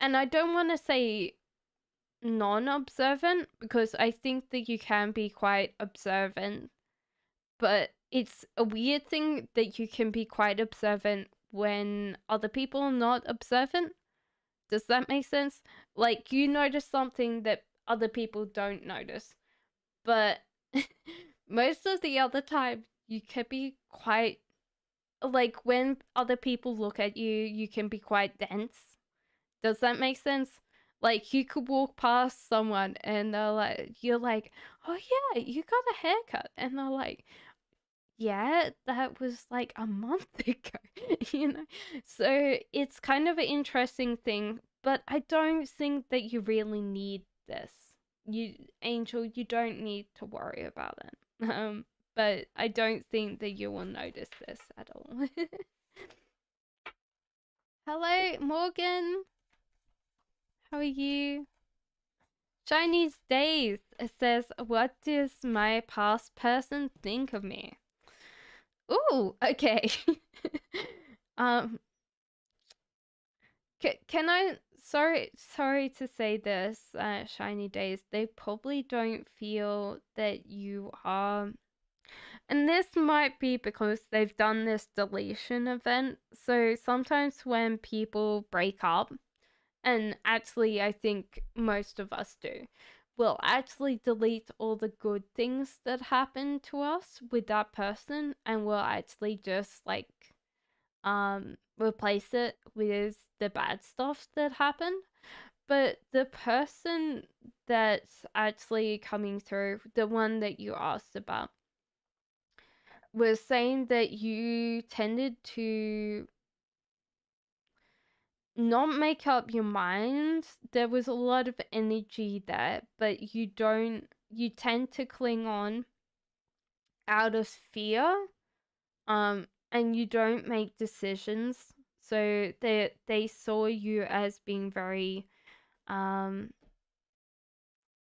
and I don't want to say non-observant because I think that you can be quite observant, but it's a weird thing that you can be quite observant when other people are not observant. Does that make sense? Like, you notice something that other people don't notice, but most of the other time you can be quite, like, when other people look at you, you can be quite dense. Does that make sense? Like, you could walk past someone and they're like, you're like, oh yeah, you got a haircut, and they're like, yeah, that was like a month ago, you know? So it's kind of an interesting thing, but I don't think that you really need this. Angel, you don't need to worry about it. But I don't think that you will notice this at all. Hello, Morgan. How are you? Chinese Days says, what does my past person think of me? Ooh, okay. um, can I? Sorry to say this, Shiny Days. They probably don't feel that you are, and this might be because they've done this deletion event. So sometimes when people break up, and actually I think most of us do, we'll actually delete all the good things that happened to us with that person, and we'll actually just like replace it with the bad stuff that happened. But the person that's actually coming through, the one that you asked about, was saying that you tended to not make up your mind. There was a lot of energy there, but you tend to cling on out of fear, and you don't make decisions. So they saw you as being very um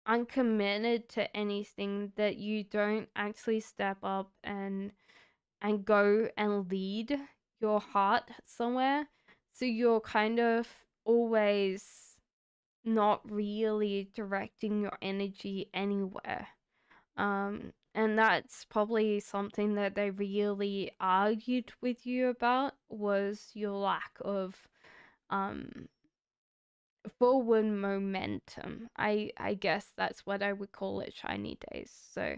uncommitted to anything, that you don't actually step up and go and lead your heart somewhere. So you're kind of always not really directing your energy anywhere. And that's probably something that they really argued with you about, was your lack of um forward momentum. I guess that's what I would call it, Shiny Days. So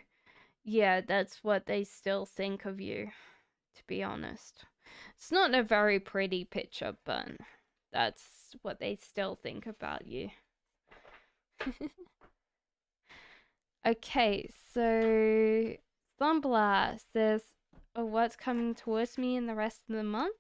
yeah, that's what they still think of you, to be honest. It's not a very pretty picture, but that's what they still think about you. Okay, so Thumbler says, oh, what's coming towards me in the rest of the month?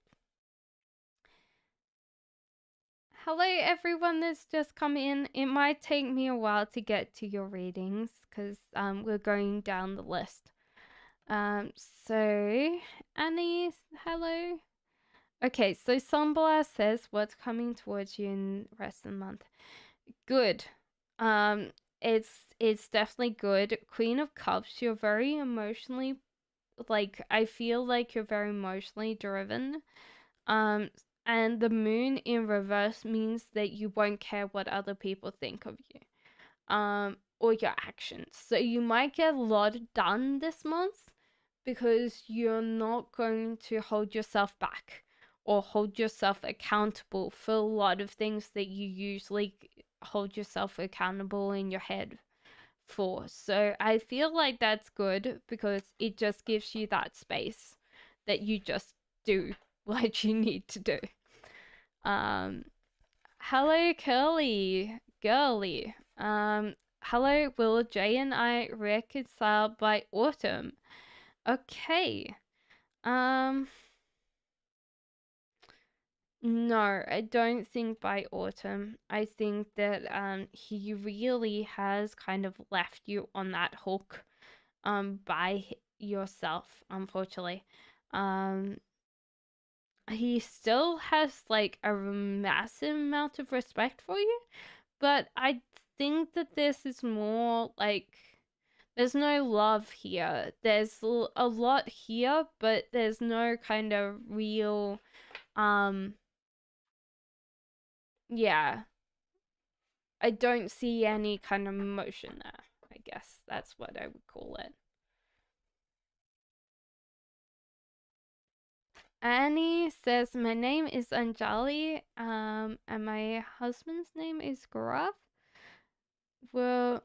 Hello, everyone that's just come in. It might take me a while to get to your readings because we're going down the list. So Annie, hello. Okay, so Sunbla says, what's coming towards you in the rest of the month? Good. Um, it's definitely good. Queen of Cups, you're very emotionally, like, I feel like you're very emotionally driven. Um, and the moon in reverse means that you won't care what other people think of you. Or your actions. So you might get a lot done this month because you're not going to hold yourself back or hold yourself accountable for a lot of things that you usually hold yourself accountable in your head for. So I feel like that's good because it just gives you that space that you just do what you need to do. Hello Curly Girly. Hello, will Jay and I reconcile by autumn? Okay. No, I don't think by autumn. I think that he really has kind of left you on that hook by yourself, unfortunately. He still has like a massive amount of respect for you, but I think that this is more like there's no love here. There's a lot here, but there's no kind of real yeah. I don't see any kind of emotion there. I guess that's what I would call it. Annie says, my name is Anjali, and my husband's name is Gaurav. Well,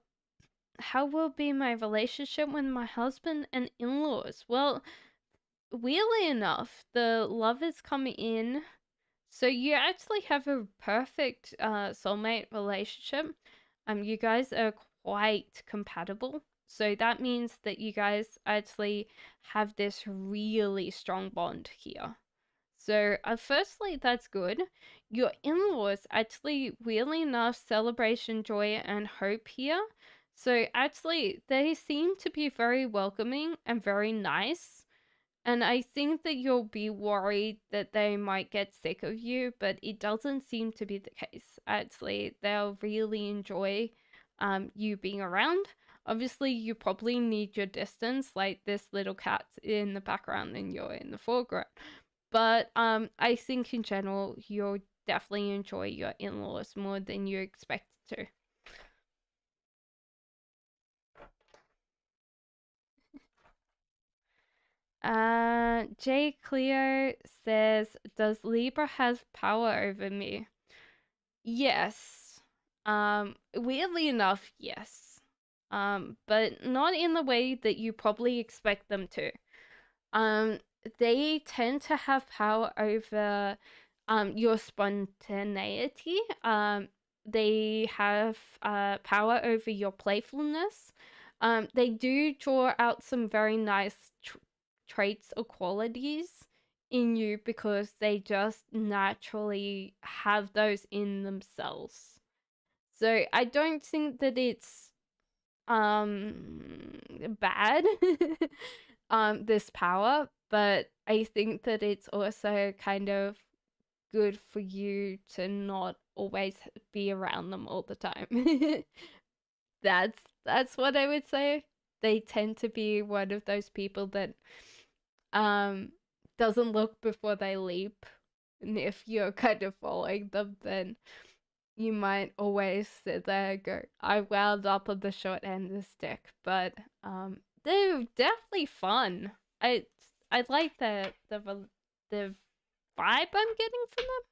how will be my relationship with my husband and in-laws? Well, weirdly enough, the love is coming in. So you actually have a perfect soulmate relationship. You guys are quite compatible. So that means that you guys actually have this really strong bond here. So, firstly, that's good. Your in laws actually, weirdly enough, celebration, joy, and hope here. So, actually, they seem to be very welcoming and very nice. And I think that you'll be worried that they might get sick of you, but it doesn't seem to be the case. Actually, they'll really enjoy you being around. Obviously, you probably need your distance, like this little cat's in the background and you're in the foreground. But I think in general, you'll definitely enjoy your in laws more than you expect to. J. Cleo says, does Libra have power over me? Yes. Weirdly enough, yes. But not in the way that you probably expect them to. Um, they tend to have power over your spontaneity. They have power over your playfulness. They do draw out some very nice traits or qualities in you because they just naturally have those in themselves. So I don't think that it's bad this power, but I think that it's also kind of good for you to not always be around them all the time. that's what I would say. They tend to be one of those people that um doesn't look before they leap. And if you're kind of following them, then you might always sit there and go, I wound up on the short end of the stick. But they're definitely fun. I like the vibe I'm getting from them.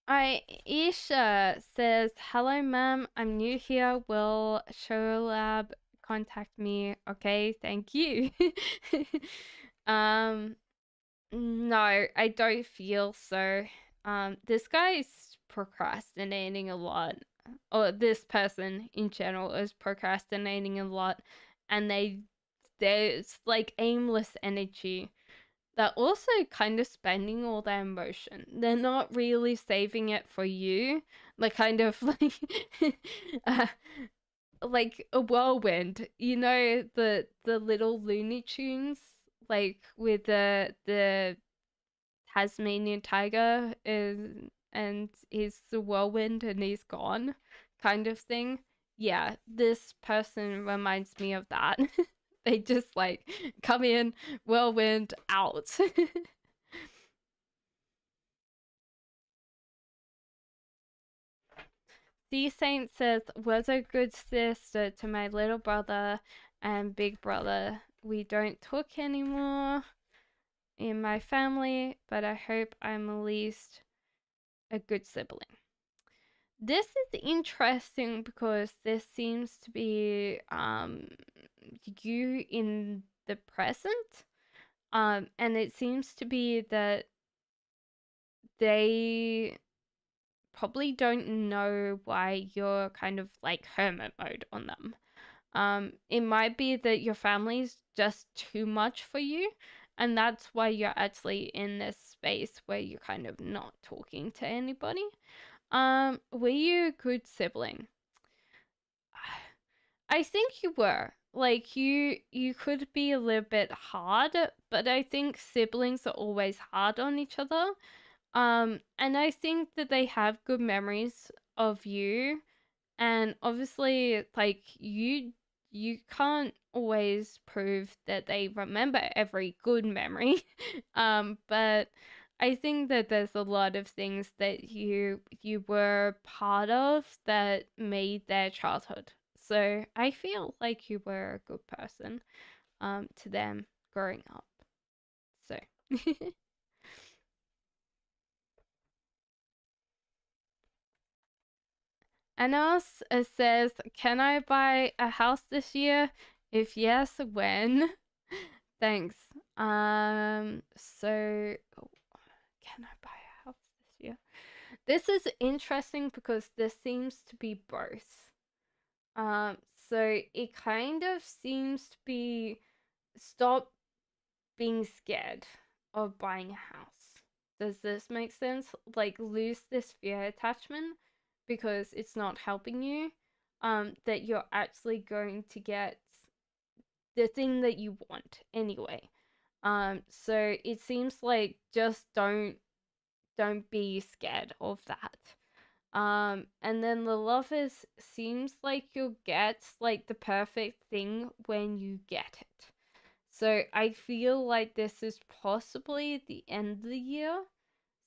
Alright, Isha says, hello ma'am, I'm new here. Will Show Lab contact me? Okay, thank you. um no, I don't feel so. This guy is procrastinating a lot. Or this person in general is procrastinating a lot, and there's like aimless energy. They're also kind of spending all their emotion. They're not really saving it for you. They're kind of uh, like a whirlwind. You know the little Looney Tunes, like with the Tasmanian tiger is and he's the whirlwind and he's gone kind of thing. Yeah, this person reminds me of that. They just like come in, whirlwind out. The Saint says, was a good sister to my little brother and big brother. We don't talk anymore in my family, but I hope I'm at least a good sibling. This is interesting because this seems to be you in the present, and it seems to be that they probably don't know why you're kind of like hermit mode on them. It might be that your family's just too much for you, and that's why you're actually in this space where you're kind of not talking to anybody. Were you a good sibling? I think you were. Like you could be a little bit hard, but I think siblings are always hard on each other. And I think that they have good memories of you, and obviously like you can't always prove that they remember every good memory. But I think that there's a lot of things that you were part of that made their childhood. So I feel like you were a good person to them growing up. So Anos says, "Can I buy a house this year? If yes, when?" Thanks. So can I buy a house this year? This is interesting because this seems to be both. Um, so it kind of seems to be stop being scared of buying a house. Does this make sense? Like lose this fear attachment because it's not helping you. That you're actually going to get the thing that you want anyway. So it seems like just don't be scared of that. And then the lovers seems like you'll get like the perfect thing when you get it. So I feel like this is possibly the end of the year.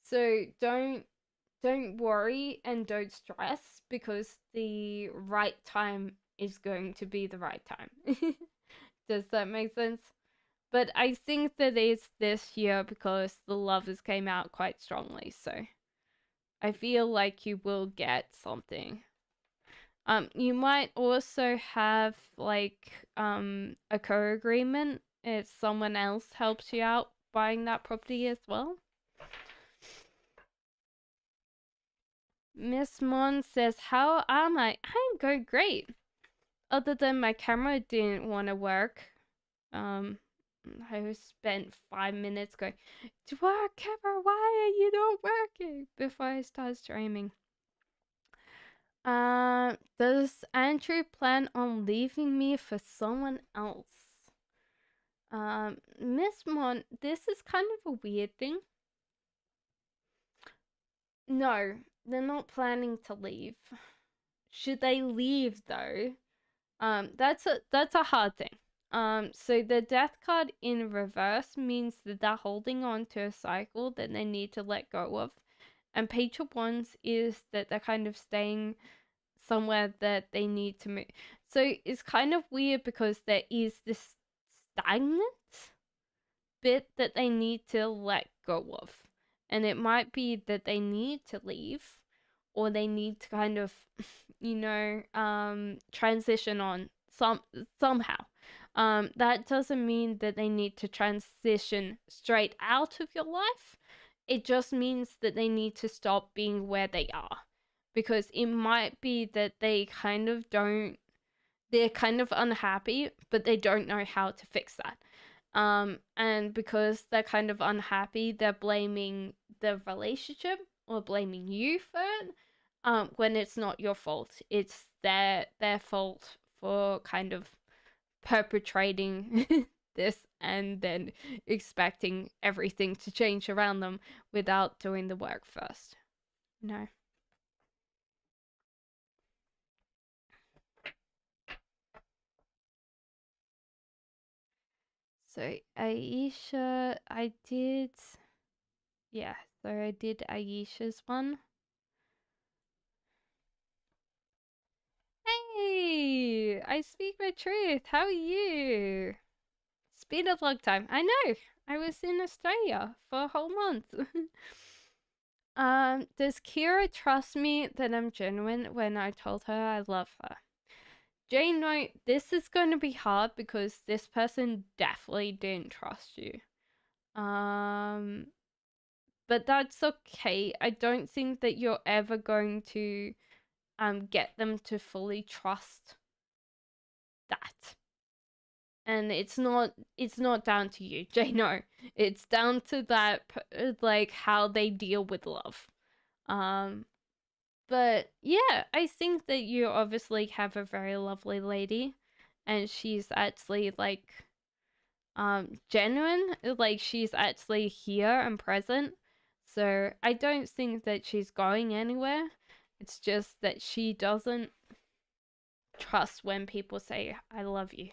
So don't worry and don't stress because the right time is going to be the right time. Does that make sense? But I think that it's this year because the lovers came out quite strongly, so I feel like you will get something. You might also have like a co-agreement if someone else helps you out buying that property as well. Miss Mon says, "How am I? I'm going great. Other than my camera didn't want to work. Um, I spent 5 minutes going, to work, camera, why are you not working? Before I start streaming. Does Andrew plan on leaving me for someone else? Miss Mon, this is kind of a weird thing. No, they're not planning to leave. Should they leave though? That's a hard thing. So the death card in reverse means that they're holding on to a cycle that they need to let go of. And Page of Wands is that they're kind of staying somewhere that they need to move. So it's kind of weird because there is this stagnant bit that they need to let go of. And it might be that they need to leave or they need to kind of, transition on somehow. That doesn't mean that they need to transition straight out of your life. It just means that they need to stop being where they are. Because it might be that they're kind of unhappy, but they don't know how to fix that. And because they're kind of unhappy, they're blaming the relationship or blaming you for it. When it's not your fault, it's their fault for kind of perpetrating this and then expecting everything to change around them without doing the work first. No. So Aisha, yeah, so I did Aisha's one. Hey, I speak my truth. How are you? It's been a long time. I know. I was in Australia for a whole month. Does Kira trust me that I'm genuine when I told her I love her? Jane, no, this is going to be hard because this person definitely didn't trust you. But that's okay. I don't think that you're ever going to get them to fully trust that. And it's not down to you, Jay. No, it's down to that like how they deal with love. Um, but yeah, I think that you obviously have a very lovely lady, and she's actually like genuine. Like she's actually here and present. So I don't think that she's going anywhere. It's just that she doesn't trust when people say I love you.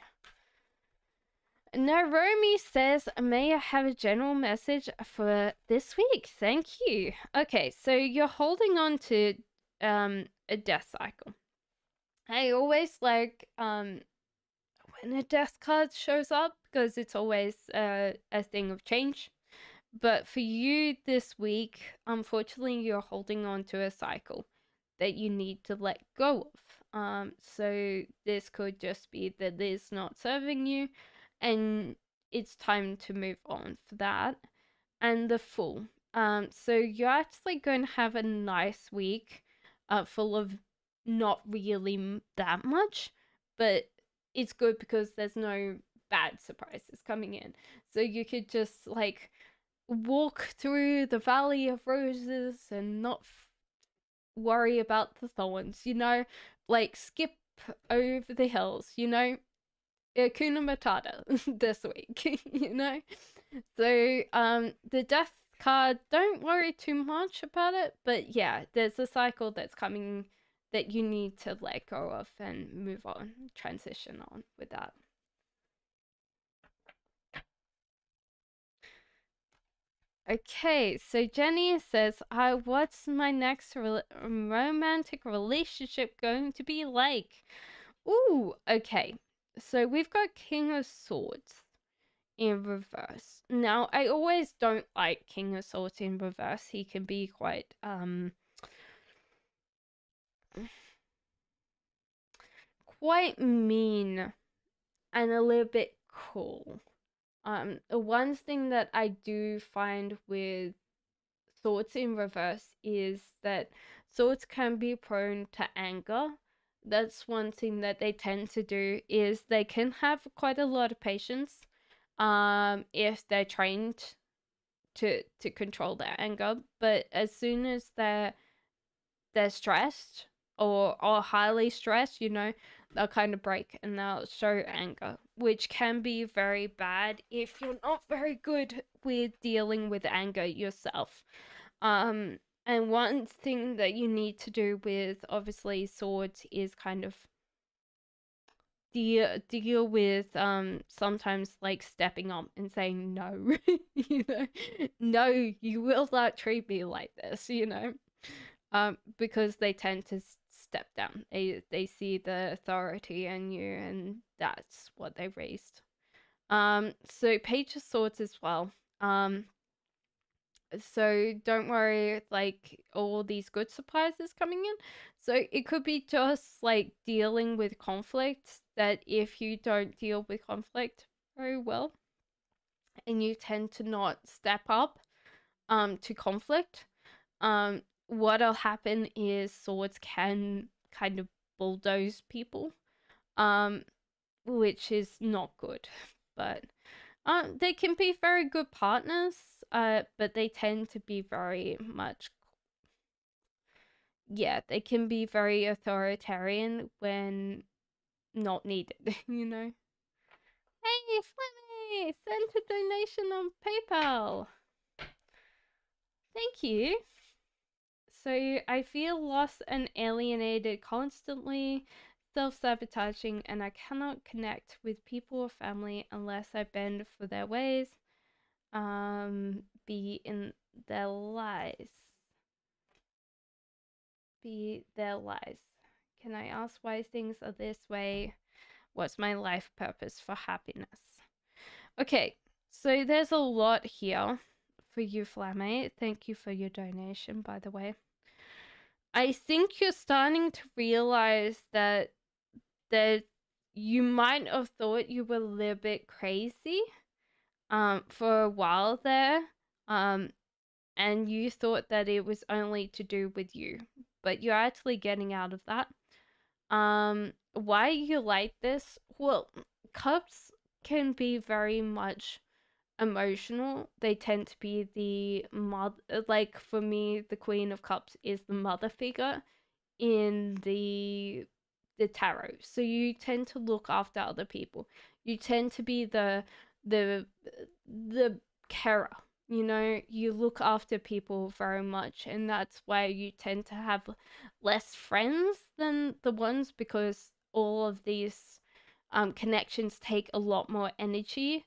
Naromi says, may I have a general message for this week? Thank you. Okay, so you're holding on to a death cycle. I always like when a death card shows up because it's always a thing of change. But for you this week, unfortunately, you're holding on to a cycle that you need to let go of. So this could just be that it's not serving you, and it's time to move on for that. And the Fool. So you're actually going to have a nice week, full of not really that much, but it's good because there's no bad surprises coming in. So you could just like walk through the Valley of Roses and not worry about the thorns, like skip over the hills, Hakuna Matata this week, So, the death card, don't worry too much about it, but yeah, there's a cycle that's coming that you need to let go of and move on, transition on with that. Okay, so Jenny says, what's my next romantic relationship going to be like? Ooh, okay. So we've got King of Swords in reverse. Now, I always don't like King of Swords in reverse. He can be quite mean and a little bit cool. One thing that I do find with thoughts in reverse is that thoughts can be prone to anger. That's one thing that they tend to do is they can have quite a lot of patience if they're trained to control their anger, but as soon as they're stressed or highly stressed, they'll kind of break and they'll show anger, which can be very bad if you're not very good with dealing with anger yourself. And one thing that you need to do with obviously swords is kind of deal with sometimes like stepping up and saying no, no, you will not treat me like this, because they tend to step down. They see the authority in you, and that's what they raised. So Page of Swords as well. So don't worry, like all these good surprises coming in. So it could be just like dealing with conflict, that if you don't deal with conflict very well and you tend to not step up to conflict, what'll happen is swords can kind of bulldoze people, um, which is not good. But they can be very good partners, but they tend to be very much, yeah, they can be very authoritarian when not needed, Hey, Flemmy, sent a donation on PayPal. Thank you. So I feel lost and alienated constantly, self-sabotaging, and I cannot connect with people or family unless I bend for their ways, be in their lies. Be their lies. Can I ask why things are this way? What's my life purpose for happiness? Okay, so there's a lot here for you, Flamme. Thank you for your donation, by the way. I think you're starting to realize that you might have thought you were a little bit crazy for a while there, and you thought that it was only to do with you, but you're actually getting out of that. Why you like this? Well, cups can be very much emotional. They tend to be the mother, like for me, the Queen of Cups is the mother figure in the tarot. So you tend to look after other people. You tend to be the the carer. You look after people very much, and that's why you tend to have less friends than the ones, because all of these connections take a lot more energy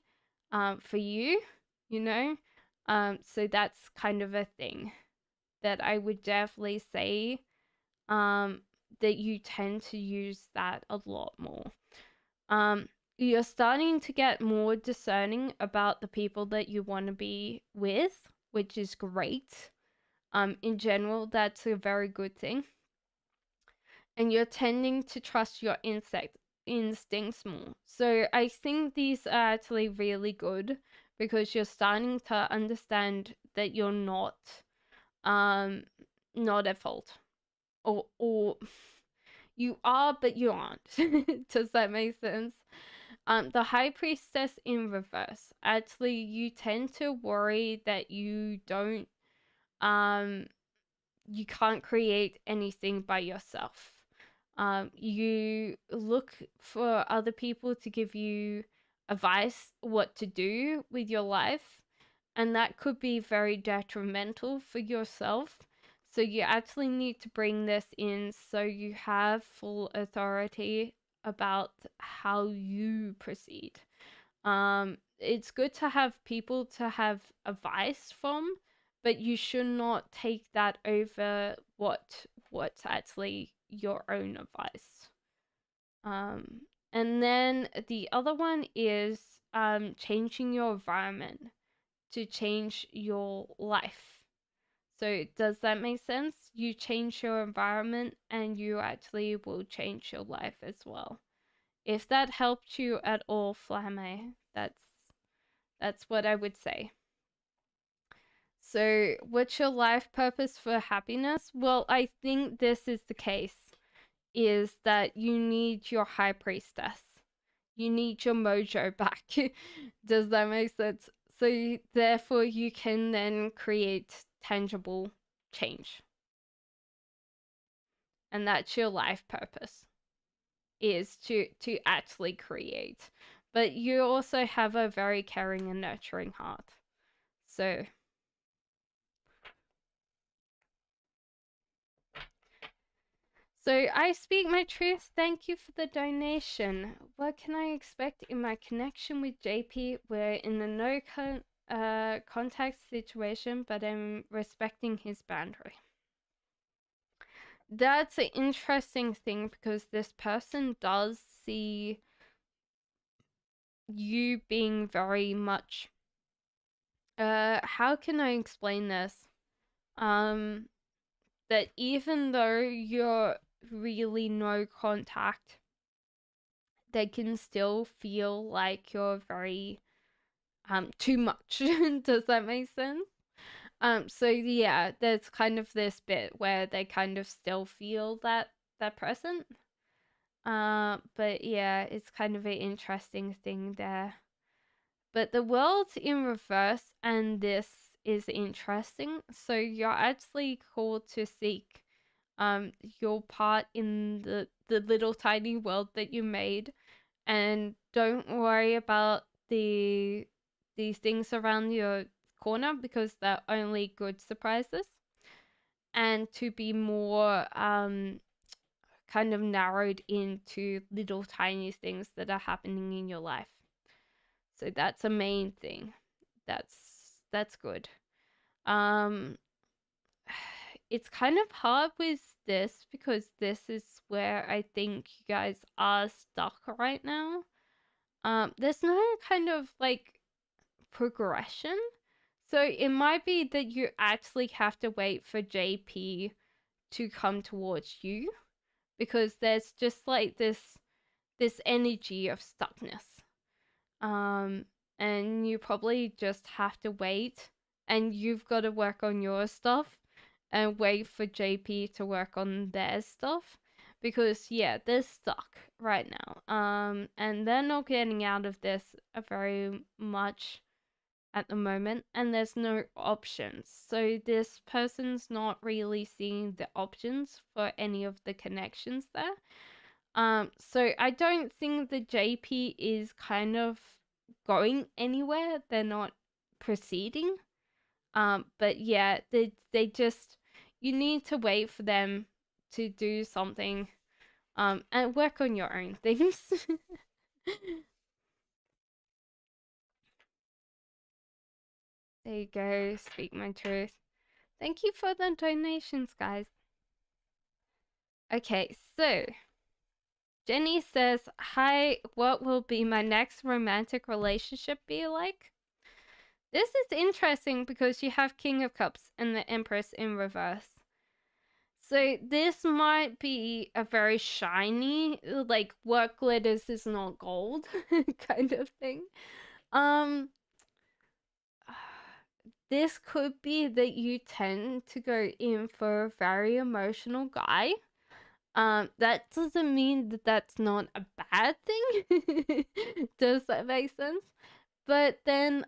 for you, you know? So that's kind of a thing that I would definitely say that you tend to use that a lot more. You're starting to get more discerning about the people that you want to be with, which is great. In general, that's a very good thing. And you're tending to trust your instincts more. So I think these are actually really good because you're starting to understand that you're not at fault. Or you are, but you aren't. Does that make sense? The High Priestess in reverse. Actually, you tend to worry that you don't, you can't create anything by yourself. You look for other people to give you advice what to do with your life, and that could be very detrimental for yourself. So you actually need to bring this in so you have full authority about how you proceed. It's good to have people to have advice from, but you should not take that over what's actually your own advice. And then the other one is changing your environment to change your life. So does that make sense? You change your environment and you actually will change your life as well. If that helped you at all, Flamme, that's what I would say. So, what's your life purpose for happiness? Well, I think this is the case, is that you need your high priestess. You need your mojo back. Does that make sense? So, therefore, you can then create tangible change. And that's your life purpose, is to actually create. But you also have a very caring and nurturing heart. So I speak my truth. Thank you for the donation. What can I expect in my connection with JP? We're in a no contact situation, but I'm respecting his boundary. That's an interesting thing because this person does see you being very much how can I explain this? That even though you're really no contact, they can still feel like you're very too much. Does that make sense? So yeah, there's kind of this bit where they kind of still feel that present. But yeah, it's kind of an interesting thing there. But the world's in reverse, and this is interesting. So you're actually called to seek your part in the little tiny world that you made, and don't worry about these things around your corner because they're only good surprises, and to be more kind of narrowed into little tiny things that are happening in your life. So that's a main thing. That's good. Um it's kind of hard with this because this is where I think you guys are stuck right now. There's no kind of like progression. So it might be that you actually have to wait for JP to come towards you because there's just like this energy of stuckness. And you probably just have to wait, and you've got to work on your stuff and wait for JP to work on their stuff because yeah, they're stuck right now. And they're not getting out of this very much at the moment, and there's no options. So this person's not really seeing the options for any of the connections there. So I don't think the JP is kind of going anywhere. They're not proceeding. But yeah, they just, you need to wait for them to do something and work on your own things. There you go. Speak my truth. Thank you for the donations, guys. Okay, so Jenny says, "Hi, what will be my next romantic relationship be like?" This is interesting because you have King of Cups and the Empress in reverse. So this might be a very shiny, like what glitters is not gold kind of thing. Um this could be that you tend to go in for a very emotional guy. That doesn't mean that that's not a bad thing. Does that make sense? But then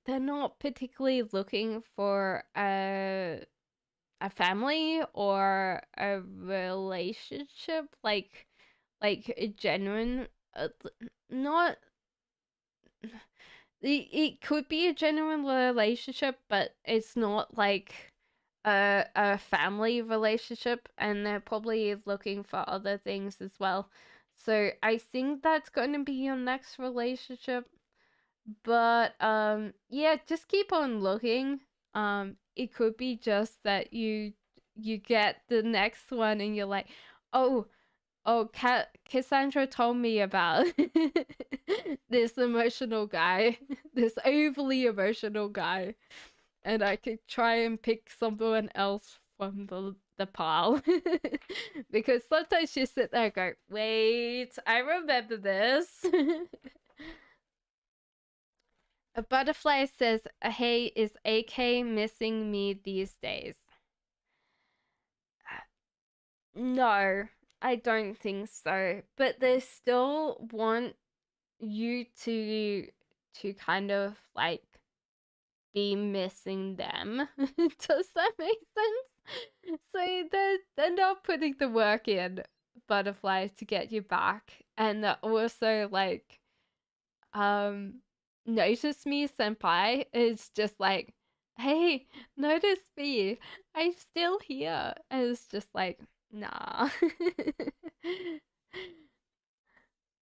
they're not particularly looking for a family or a relationship, like a genuine not it could be a genuine relationship, but it's not like a family relationship, and they're probably looking for other things as well. So I think that's going to be your next relationship. But yeah, just keep on looking. It could be just that you get the next one and you're like, "Oh, Cassandra told me about this emotional guy, this overly emotional guy, and I could try and pick someone else from the pile." Because sometimes you sit there and go, "Wait, I remember this." A butterfly says, "Hey, is AK missing me these days?" No, I don't think so. But they still want you to kind of like be missing them. Does that make sense? So they're not putting the work in, butterflies, to get you back, and they're also like, um, notice me, senpai. Is just like, hey, notice me. I'm still here. And it's just like, nah.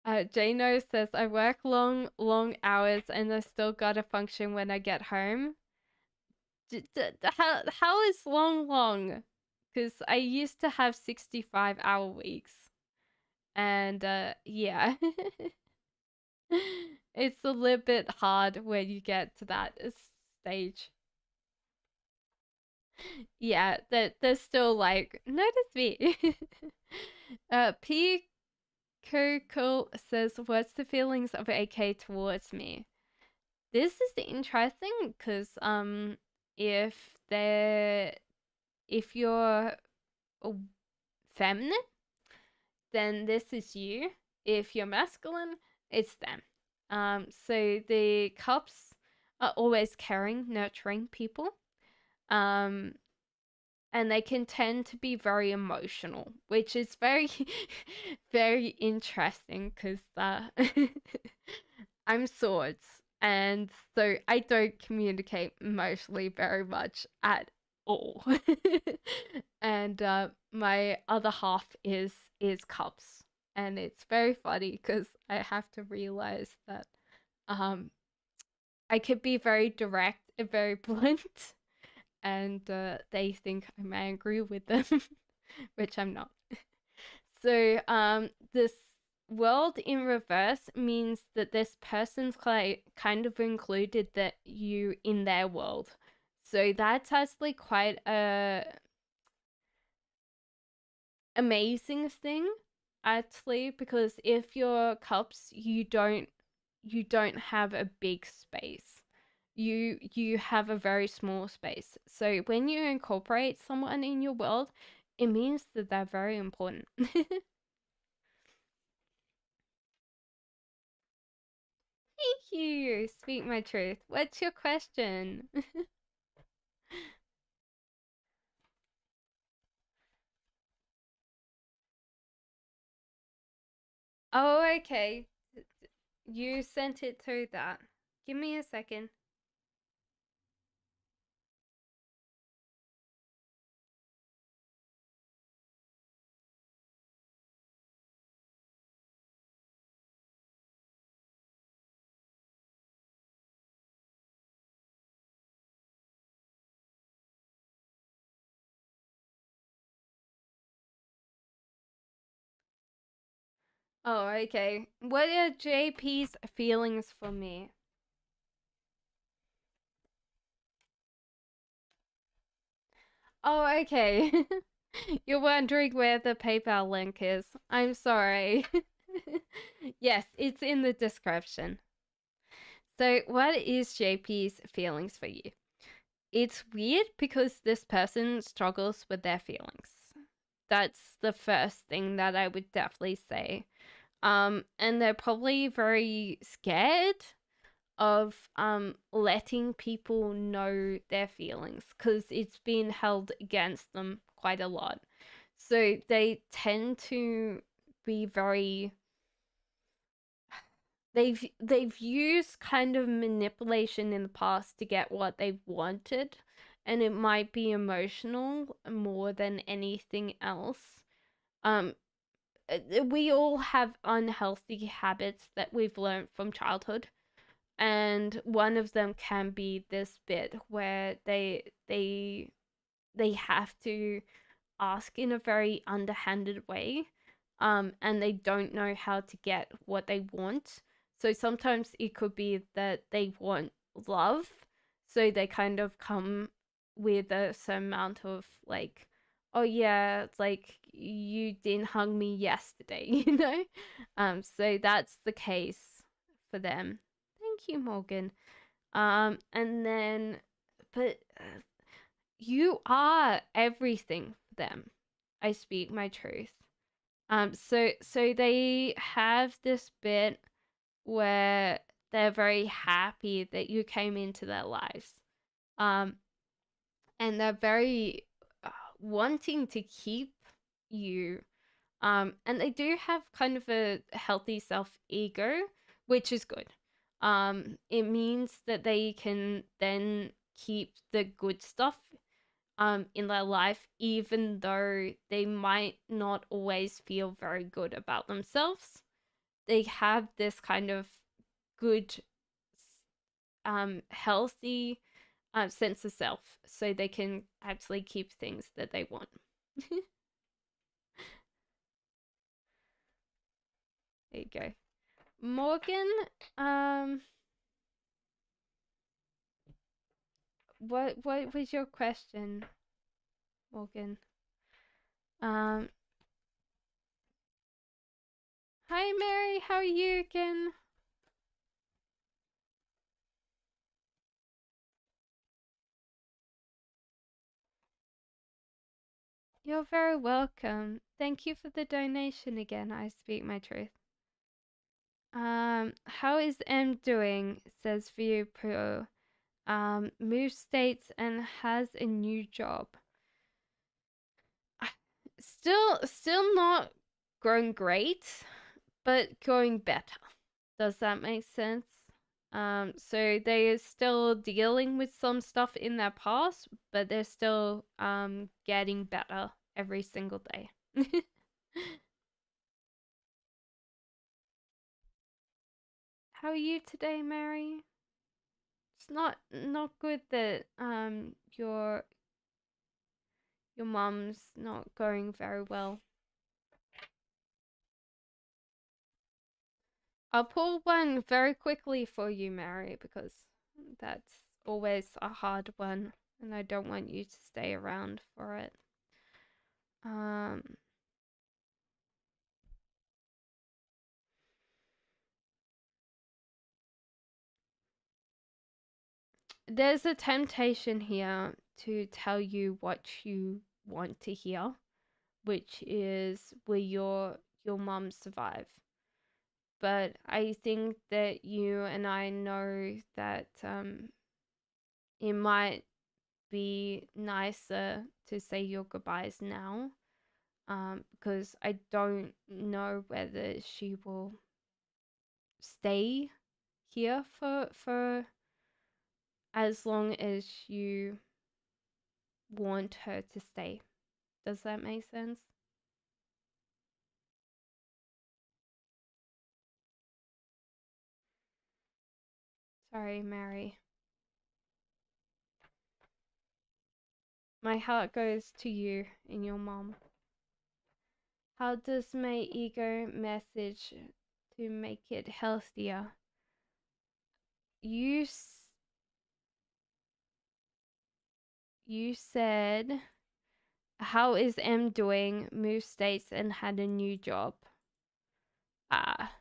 Jano says, "I work long hours and I still gotta function when I get home." How is long? Because I used to have 65-hour weeks. And yeah. It's a little bit hard when you get to that stage. Yeah, they're still like, notice me. P. Coco says, "What's the feelings of AK towards me?" This is interesting because if they're if you're feminine, then this is you. If you're masculine, it's them. So the cups are always caring, nurturing people. Um, and they can tend to be very emotional, which is very, very interesting because I'm swords, and so I don't communicate emotionally very much at all. And my other half is cups, and it's very funny because I have to realize that um I could be very direct and very blunt, and they think I'm angry with them, which I'm not. So this world in reverse means that this person's kind of included that you in their world. So that's actually quite a amazing thing, actually, because if you're cups, you don't have a big space. You have a very small space. So when you incorporate someone in your world, it means that they're very important. Thank you. Speak my truth. What's your question? Oh, okay. You sent it through that. Give me a second. Oh, okay. What are JP's feelings for me? Oh, okay. You're wondering where the PayPal link is. I'm sorry. Yes, it's in the description. So, what is JP's feelings for you? It's weird because this person struggles with their feelings. That's the first thing that I would definitely say. And they're probably very scared of letting people know their feelings because it's been held against them quite a lot. So they tend to be very they've used kind of manipulation in the past to get what they've wanted, and it might be emotional more than anything else. Um we all have unhealthy habits that we've learned from childhood, and one of them can be this bit where they have to ask in a very underhanded way, and they don't know how to get what they want. So sometimes it could be that they want love, so they kind of come with a certain amount of like, oh yeah, it's like you didn't hug me yesterday, you know. So that's the case for them. Thank you, Morgan. And then, but you are everything for them. I speak my truth. So they have this bit where they're very happy that you came into their lives. Um, and they're very wanting to keep you. And they do have kind of a healthy self ego, which is good. It means that they can then keep the good stuff in their life, even though they might not always feel very good about themselves. They have this kind of good, healthy sense of self, so they can actually keep things that they want. There you go. Morgan, um, what was your question, Morgan? Um, Hi Mary, how are you again? You're very welcome. Thank you for the donation again. I speak my truth. How is M doing? Says View Pro. Moved states and has a new job. Still not going great, but going better. Does that make sense? So they are still dealing with some stuff in their past, but they're still getting better every single day. How are you today, Mary? It's not good that your mom's not going very well. I'll pull one very quickly for you, Mary, because that's always a hard one, and I don't want you to stay around for it. Um, there's a temptation here to tell you what you want to hear, which is will your mom survive? But I think that you and I know that it might be nicer to say your goodbyes now, because I don't know whether she will stay here for as long as you want her to stay. Does that make sense? Sorry, Mary. My heart goes to you and your mom. How does my ego message to make it healthier? You you said, how is M doing? Moved states and had a new job. Ah.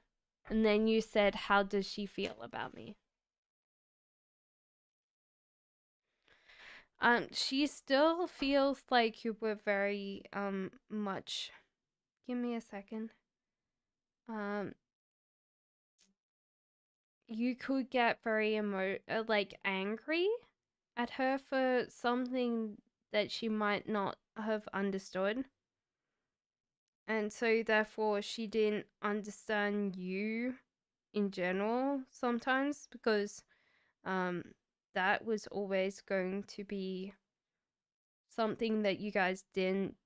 And then you said, how does she feel about me? She still feels like you were very much. Give me a second. You could get very like angry at her for something that she might not have understood. And so therefore she didn't understand you in general sometimes, because that was always going to be something that you guys didn't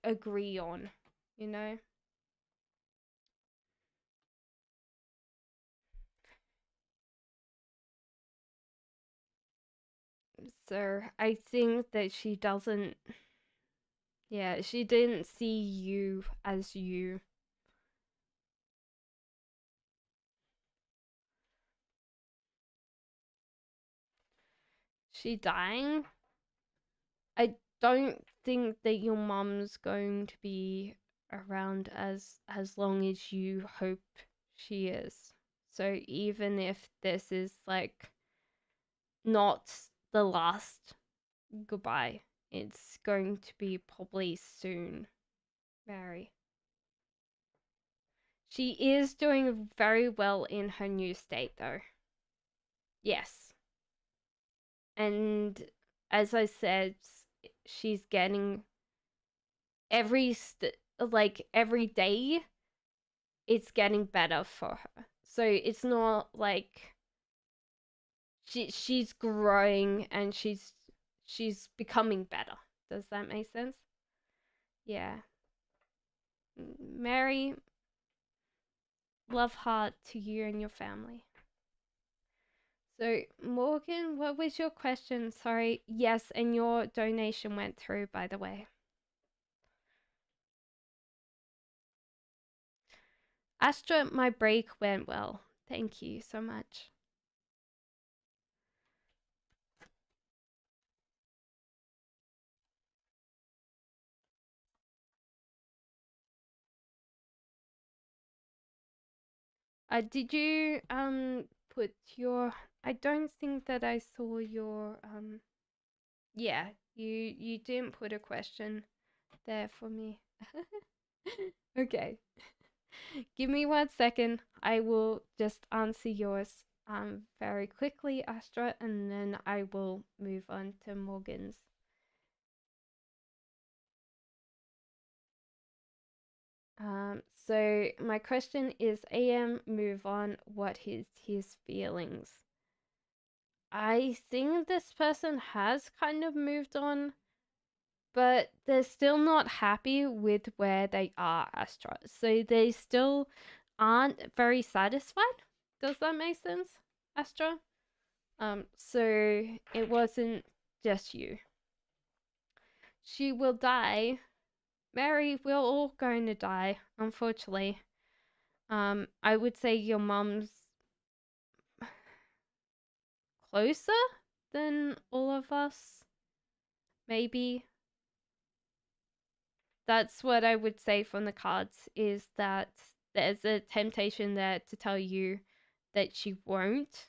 agree on, you know? So I think that she doesn't, yeah, she didn't see you as you. She dying? I don't think that your mom's going to be around as long as you hope she is. So even if this is like not the last goodbye, it's going to be probably soon, Mary. She is doing very well in her new state though. Yes. And as I said, she's getting like every day it's getting better for her. So it's not like she's growing and she's becoming better. Does that make sense? Yeah. Mary, love heart to you and your family. So, Morgan, what was your question? Sorry. Yes, and your donation went through, by the way. Astra, my break went well. Thank you so much. Did you put your? I don't think that I saw your Yeah, you didn't put a question there for me. Okay. Give me 1 second. I will just answer yours very quickly, Astra, and then I will move on to Morgan's. So my question is, AM, move on. What is his feelings? I think this person has kind of moved on, but they're still not happy with where they are, Astra. So they still aren't very satisfied. Does that make sense, Astra? So it wasn't just you. She will die. Mary, we're all going to die, unfortunately. I would say your mom's closer than all of us. Maybe. That's what I would say from the cards, is that there's a temptation there to tell you that she won't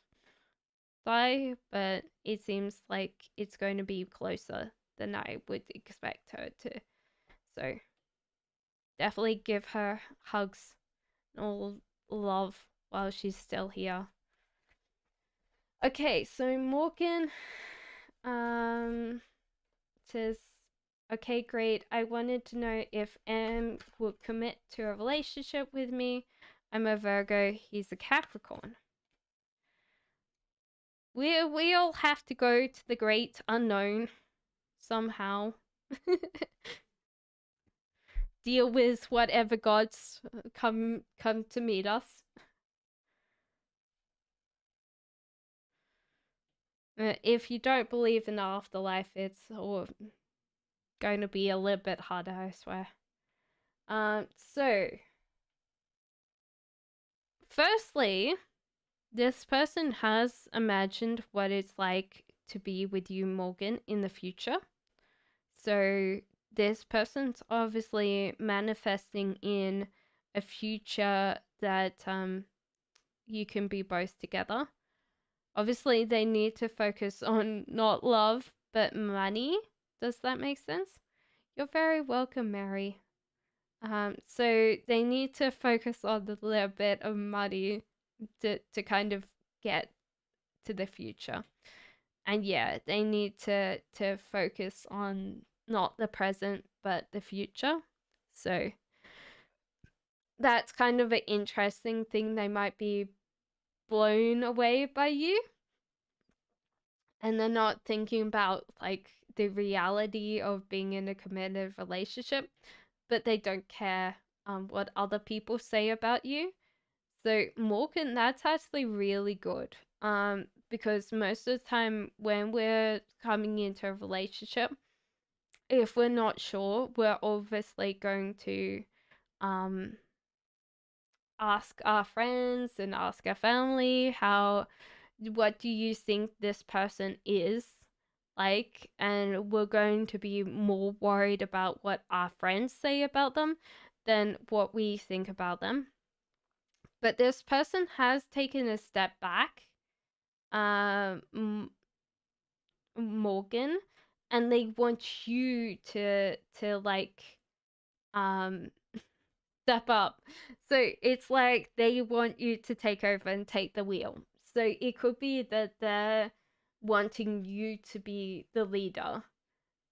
die, but it seems like it's going to be closer than I would expect her to. So definitely give her hugs and all love while she's still here. Okay, so Morgan says, okay, great. I wanted to know if M would commit to a relationship with me. I'm a Virgo, he's a Capricorn. We all have to go to the great unknown somehow. Deal with whatever gods come to meet us. If you don't believe in the afterlife, it's all going to be a little bit harder, I swear. So firstly, this person has imagined what it's like to be with you, Morgan, in the future. So this person's obviously manifesting in a future that you can be both together. Obviously, they need to focus on not love but money. Does that make sense? You're very welcome, Mary. So they need to focus on the little bit of money to kind of get to the future. And yeah, they need to focus on not the present but the future. So that's kind of an interesting thing. They might be blown away by you, and they're not thinking about like the reality of being in a committed relationship, but they don't care what other people say about you. So Morgan, that's actually really good. Because most of the time when we're coming into a relationship, if we're not sure, we're obviously going to um ask our friends and ask our family what do you think this person is like, and we're going to be more worried about what our friends say about them than what we think about them. But this person has taken a step back, Morgan, and they want you to like um step up. So it's like they want you to take over and take the wheel. So it could be that they're wanting you to be the leader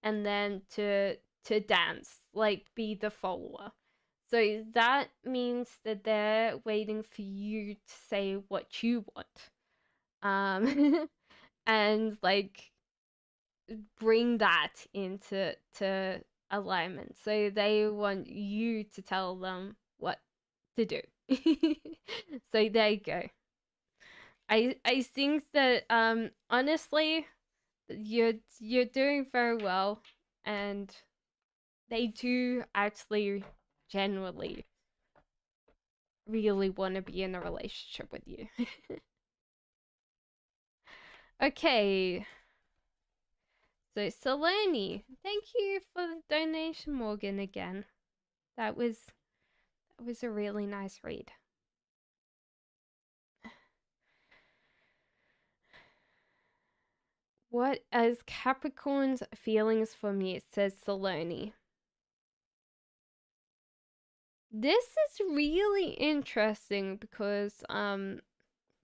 and then to dance, like be the follower. So that means that they're waiting for you to say what you want. And like bring that into to alignment. So they want you to tell them what to do. So there you go. I think that honestly you're doing very well, and they do actually genuinely really want to be in a relationship with you. Okay. So Selene, thank you for the donation, Morgan, again. That was a really nice read. What is Capricorn's feelings for me? Says Saloni. This is really interesting because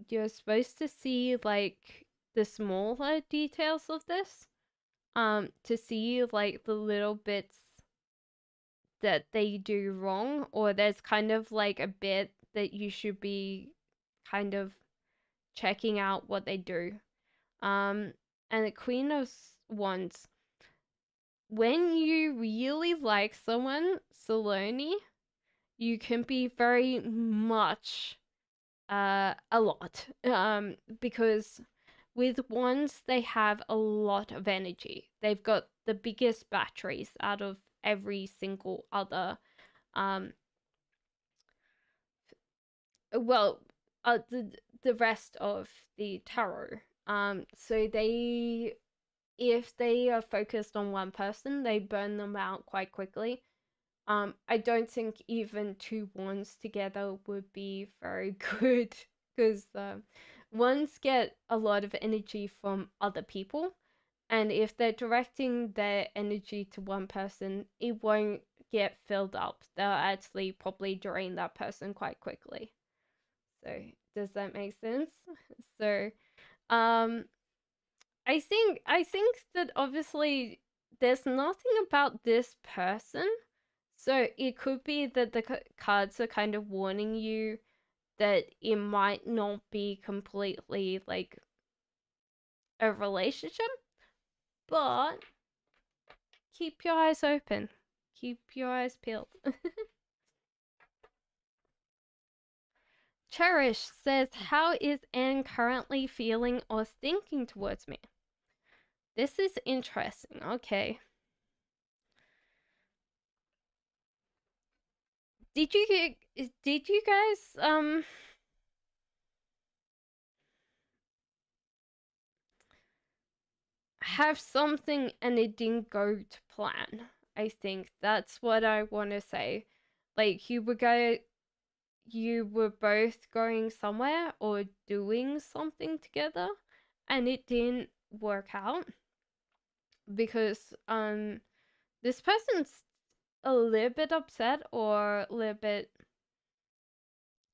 you're supposed to see like the smaller details of this. To see like the little bits that they do wrong, or there's kind of like a bit that you should be kind of checking out what they do. And the Queen of Wands, when you really like someone, Saloni, you can be very much a lot. Because with wands they have a lot of energy. They've got the biggest batteries out of every single other um well the rest of the tarot. So they, if they are focused on one person, they burn them out quite quickly. I don't think even two wands together would be very good because wands get a lot of energy from other people, and if they're directing their energy to one person, it won't get filled up. They'll actually probably drain that person quite quickly. So, does that make sense? So, um, I think that obviously there's nothing about this person, so it could be that the cards are kind of warning you that it might not be completely like a relationship, but keep your eyes open. Keep your eyes peeled. Cherish says, how is Anne currently feeling or thinking towards me? This is interesting. Okay. did you guys have something and it didn't go to plan? I think that's what I want to say. Like you were both going somewhere or doing something together and it didn't work out because this person's a little bit upset or a little bit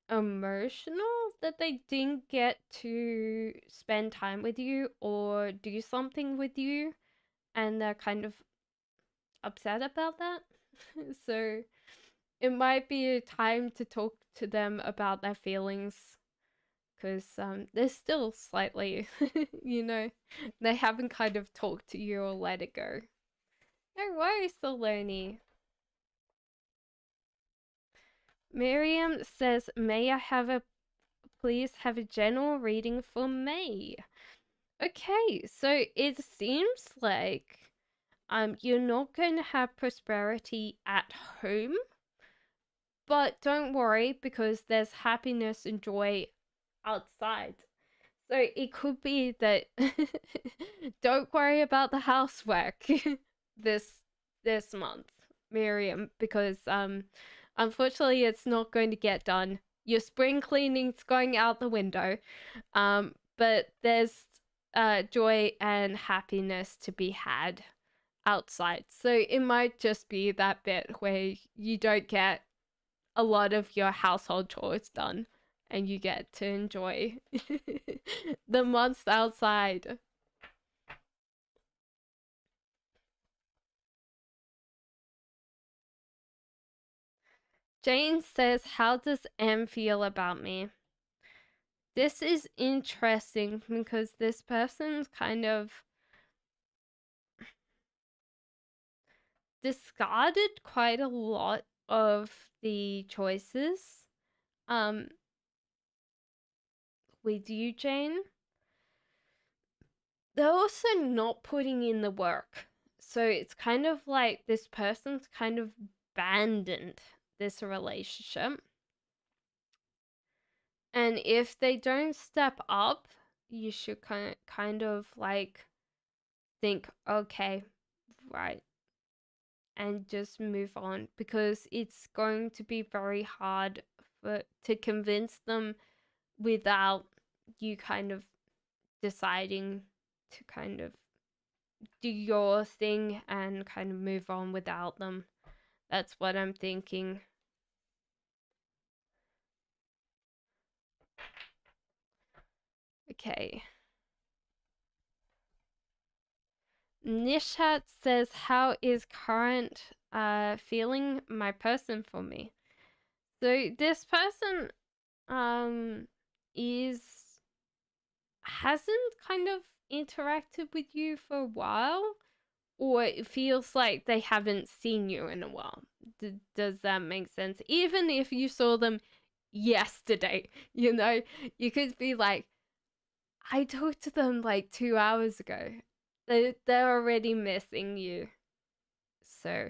emotional that they didn't get to spend time with you or do something with you, and they're kind of upset about that. So it might be a time to talk to them about their feelings because they're still slightly, they haven't kind of talked to you or let it go. No worries, Saloni. Miriam says, "May I have a please have a general reading for May?" Okay, so it seems like you're not going to have prosperity at home, but don't worry because there's happiness and joy outside. So it could be that don't worry about the housework this this month, Miriam, because unfortunately it's not going to get done. Your spring cleaning's going out the window. But there's joy and happiness to be had outside. So it might just be that bit where you don't get a lot of your household chores done and you get to enjoy the months outside. Jane says, "How does M feel about me?" This is interesting because this person's kind of discarded quite a lot of the choices um with you, Jane. They're also not putting in the work. So it's kind of like this person's kind of abandoned this relationship. And if they don't step up, you should kind of like think, okay, right, and just move on because it's going to be very hard to convince them without you kind of deciding to kind of do your thing and kind of move on without them. That's what I'm thinking. Okay. Nishat says, "How is current feeling my person for me?" So this person is hasn't kind of interacted with you for a while, or it feels like they haven't seen you in a while. Does that make sense? Even if you saw them yesterday, you could be like, I talked to them like 2 hours ago. They're already missing you. So,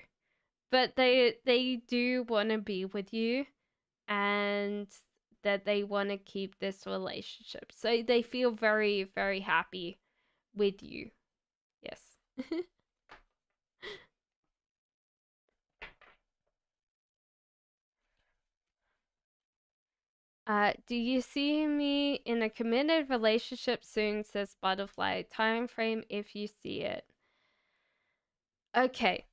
but they do want to be with you, and that they want to keep this relationship. So they feel very, very happy with you. Yes. Do you see me in a committed relationship soon? Says Butterfly. Time frame if you see it. Okay.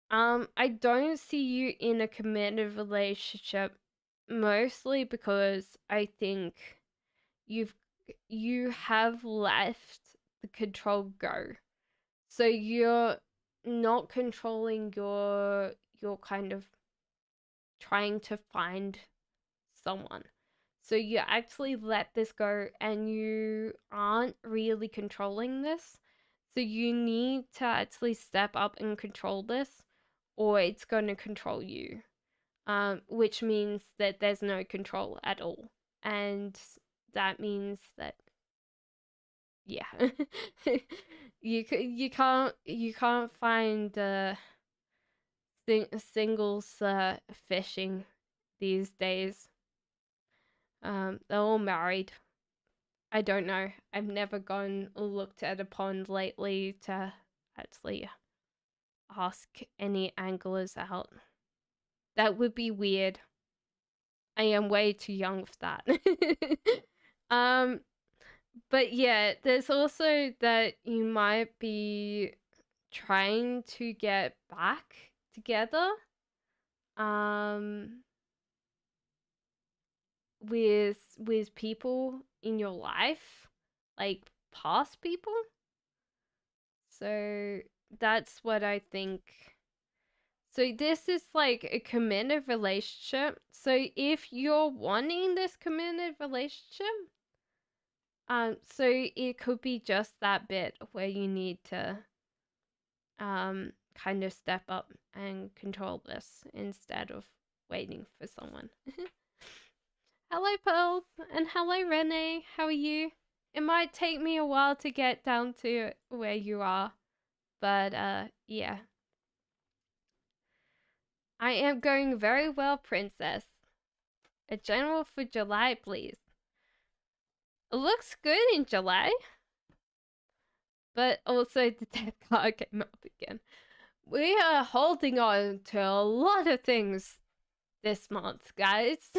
I don't see you in a committed relationship, mostly because I think you've you have left the control go. So you're not controlling your kind of trying to find someone. So you actually let this go and you aren't really controlling this. So you need to actually step up and control this, or it's going to control you. Which means that there's no control at all. And that means that, yeah, you can't find singles fishing these days. They're all married. I don't know. I've never gone looked at a pond lately to actually ask any anglers out. That would be weird. I am way too young for that. But yeah, there's also that you might be trying to get back together um with people in your life, like past people. So that's what I think. So this is like a committed relationship. So if you're wanting this committed relationship, so it could be just that bit where you need to kind of step up and control this instead of waiting for someone. Hello, Pearl, and hello, Renee. How are you? It might take me a while to get down to where you are, but yeah. I am going very well, Princess. A general for July, please. It looks good in July, but also the death card came up again. We are holding on to a lot of things this month, guys.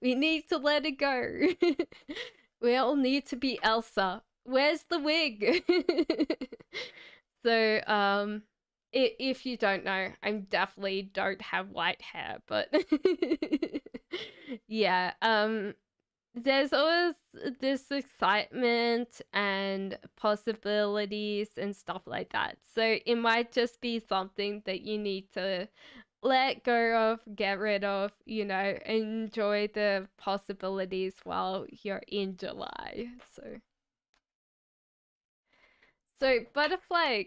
We need to let it go. We all need to be Elsa. Where's the wig? So, if you don't know, I definitely don't have white hair, but yeah, there's always this excitement and possibilities and stuff like that. So it might just be something that you need to let go of, get rid of, enjoy the possibilities while you're in July. So butterfly,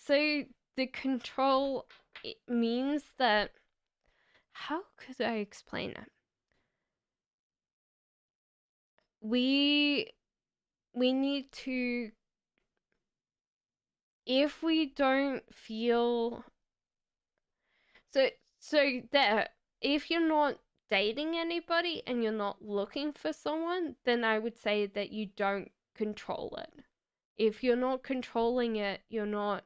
so the control, it means that, how could I explain it? We need to, if we don't feel, so that if you're not dating anybody and you're not looking for someone, then I would say that you don't control it. If you're not controlling it, you're not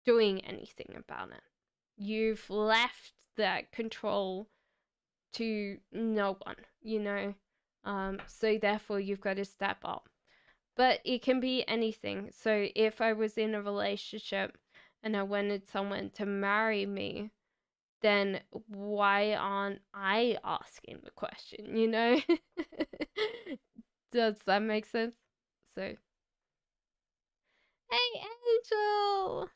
doing anything about it. You've left that control to no one. So therefore you've got to step up. But it can be anything. So if I was in a relationship and I wanted someone to marry me, then why aren't I asking the question? Does that make sense? So, hey, Angel!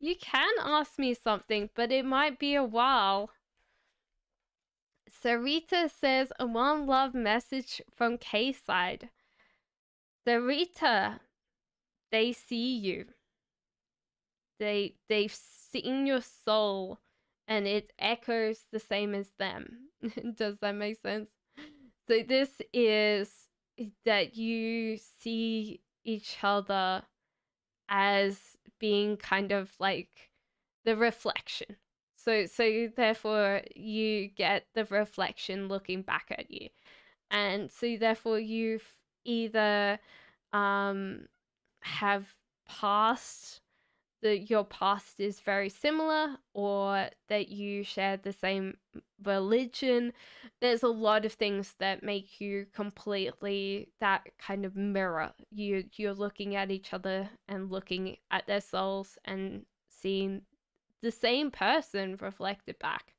You can ask me something, but it might be a while. Sarita says a one love message from K-side. Sarita, they see you. They've seen your soul, and it echoes the same as them. Does that make sense? So this is that you see each other as being kind of like the reflection. So therefore you get the reflection looking back at you. And so therefore you've either have passed, that your past is very similar, or that you share the same religion. There's a lot of things that make you completely that kind of mirror. You're looking at each other and looking at their souls and seeing the same person reflected back.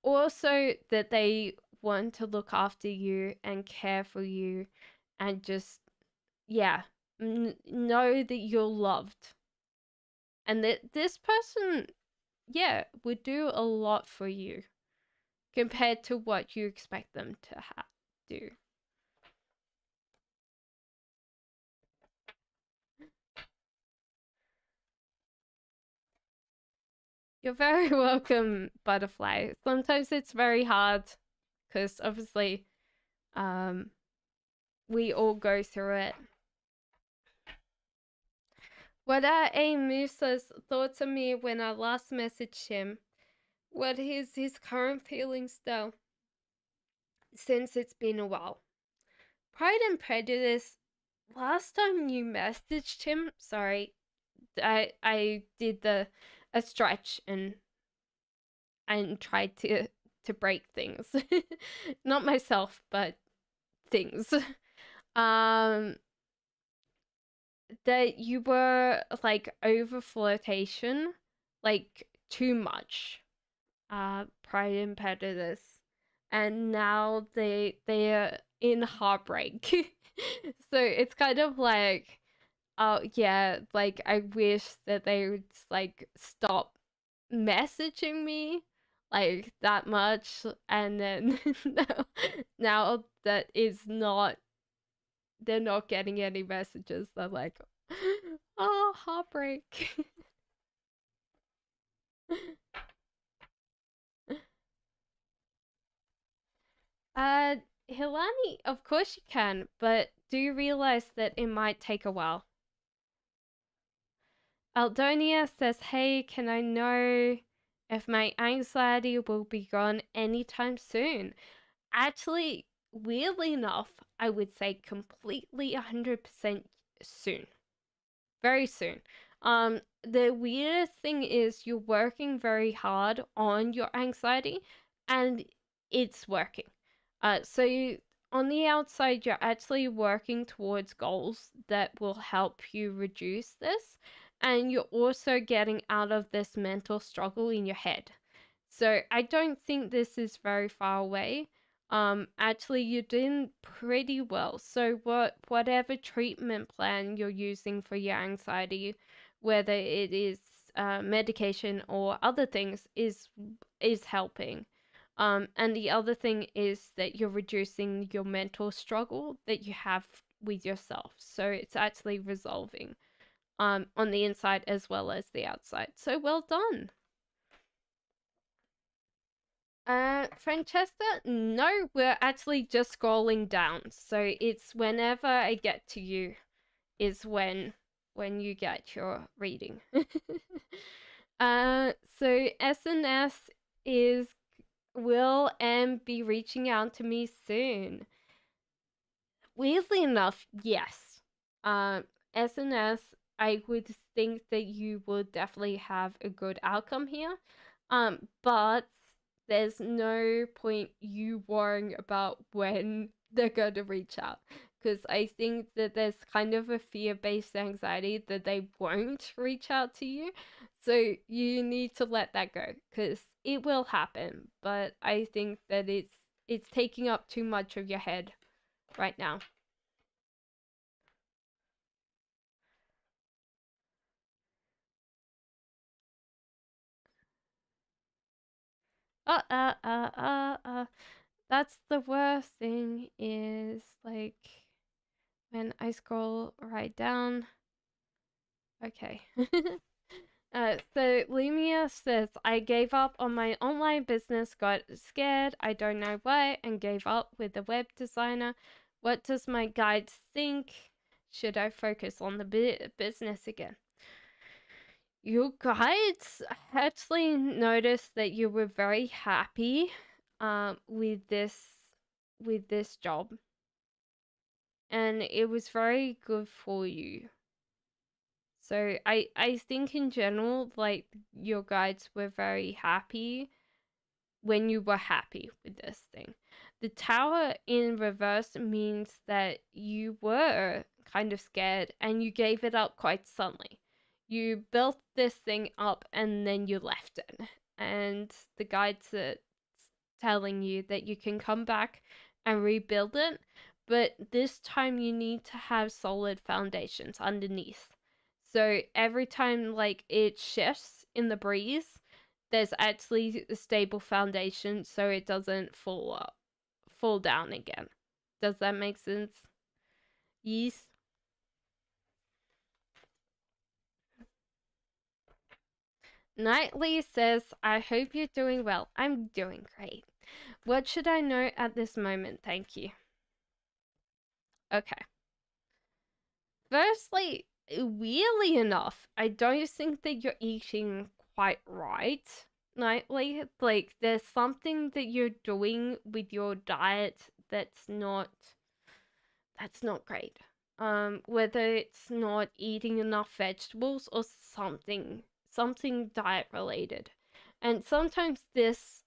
Also that they want to look after you and care for you and just, yeah, know that you're loved, and that this person, yeah, would do a lot for you compared to what you expect them to do. You're very welcome, butterfly. Sometimes it's very hard because obviously we all go through it. What are A Musa's thoughts on me when I last messaged him? What is his current feelings though? Since it's been a while. Pride and Prejudice. Last time you messaged him, sorry, I did a stretch and tried to break things. Not myself, but things. Um that you were like over flirtation, like too much. Pride and Prejudice. And now they're in heartbreak. So it's kind of like, oh yeah, like I wish that they would like stop messaging me like that much, and then now that is not, they're not getting any messages. They're like, oh, heartbreak. uh Hilani, of course you can, but do you realize that it might take a while? Aldonia says, hey, can I know if my anxiety will be gone anytime soon? Actually, weirdly enough, I would say completely 100% soon. Very soon. The weirdest thing is you're working very hard on your anxiety and it's working. On the outside, you're actually working towards goals that will help you reduce this, and you're also getting out of this mental struggle in your head. So I don't think this is very far away. Actually, you're doing pretty well. So whatever treatment plan you're using for your anxiety, whether it is medication or other things, is helping. And the other thing is that you're reducing your mental struggle that you have with yourself. So it's actually resolving on the inside as well as the outside. So well done. Francesca, no, we're actually just scrolling down. So it's whenever I get to you is when you get your reading. So SNS is, will M be reaching out to me soon? Weirdly enough, yes. SNS, I would think that you would definitely have a good outcome here. But there's no point you worrying about when they're going to reach out, because I think that there's kind of a fear-based anxiety that they won't reach out to you. So you need to let that go because it will happen, but I think that it's taking up too much of your head right now. Uh, uh, uh, That's the worst thing is like when I scroll right down. Okay. So Lumia says, I gave up on my online business, got scared, I don't know why, and gave up with the web designer. What does my guide think? Should I focus on the business again? Your guides actually noticed that you were very happy with this job, and it was very good for you. So I think in general, like your guides were very happy when you were happy with this thing. The tower in reverse means that you were kind of scared and you gave it up quite suddenly. You built this thing up and then you left it. And the guides are telling you that you can come back and rebuild it, but this time you need to have solid foundations underneath. So every time like it shifts in the breeze, there's actually a stable foundation so it doesn't fall down again. Does that make sense? Yes. Knightley says, I hope you're doing well. I'm doing great. What should I know at this moment? Thank you. Okay. Firstly, weirdly enough, I don't think that you're eating quite right. nightly, like there's something that you're doing with your diet that's not great. Whether it's not eating enough vegetables or something diet related. And sometimes this,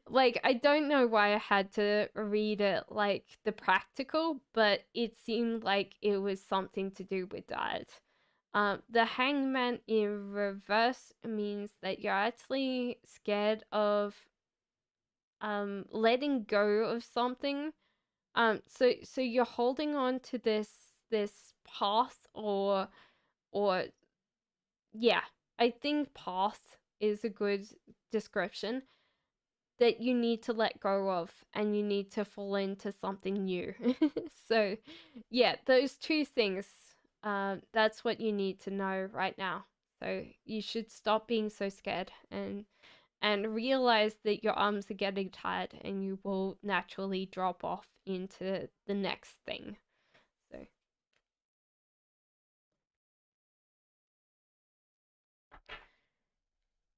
like, I don't know why I had to read it like the practical, but it seemed like it was something to do with diet. The hangman in reverse means that you're actually scared of letting go of something. So you're holding on to this path, or yeah, I think path is a good description, that you need to let go of, and you need to fall into something new. So yeah, those two things, that's what you need to know right now. So you should stop being so scared, and realize that your arms are getting tired, and you will naturally drop off into the next thing. So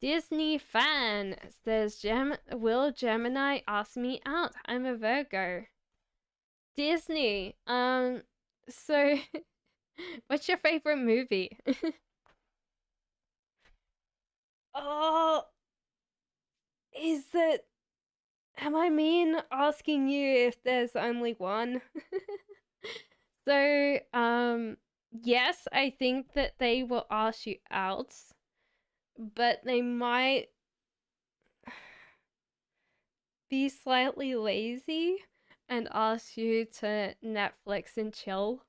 Disney fan says, will Gemini ask me out? I'm a Virgo. Disney. So what's your favorite movie? Oh, is it? Am I mean asking you if there's only one? So, yes, I think that they will ask you out, but they might be slightly lazy and ask you to Netflix and chill.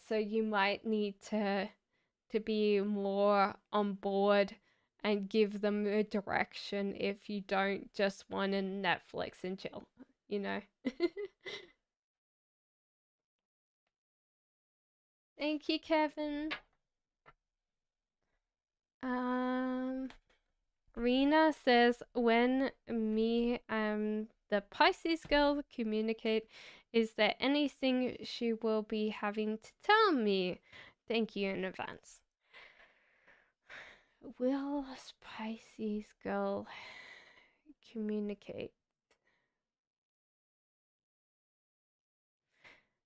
So you might need to be more on board and give them a direction if you don't just want to Netflix and chill, you know? Thank you, Kevin. Um, Rena says, when me and the Pisces girl communicate, is there anything she will be having to tell me? Thank you in advance. Will Pisces girl communicate?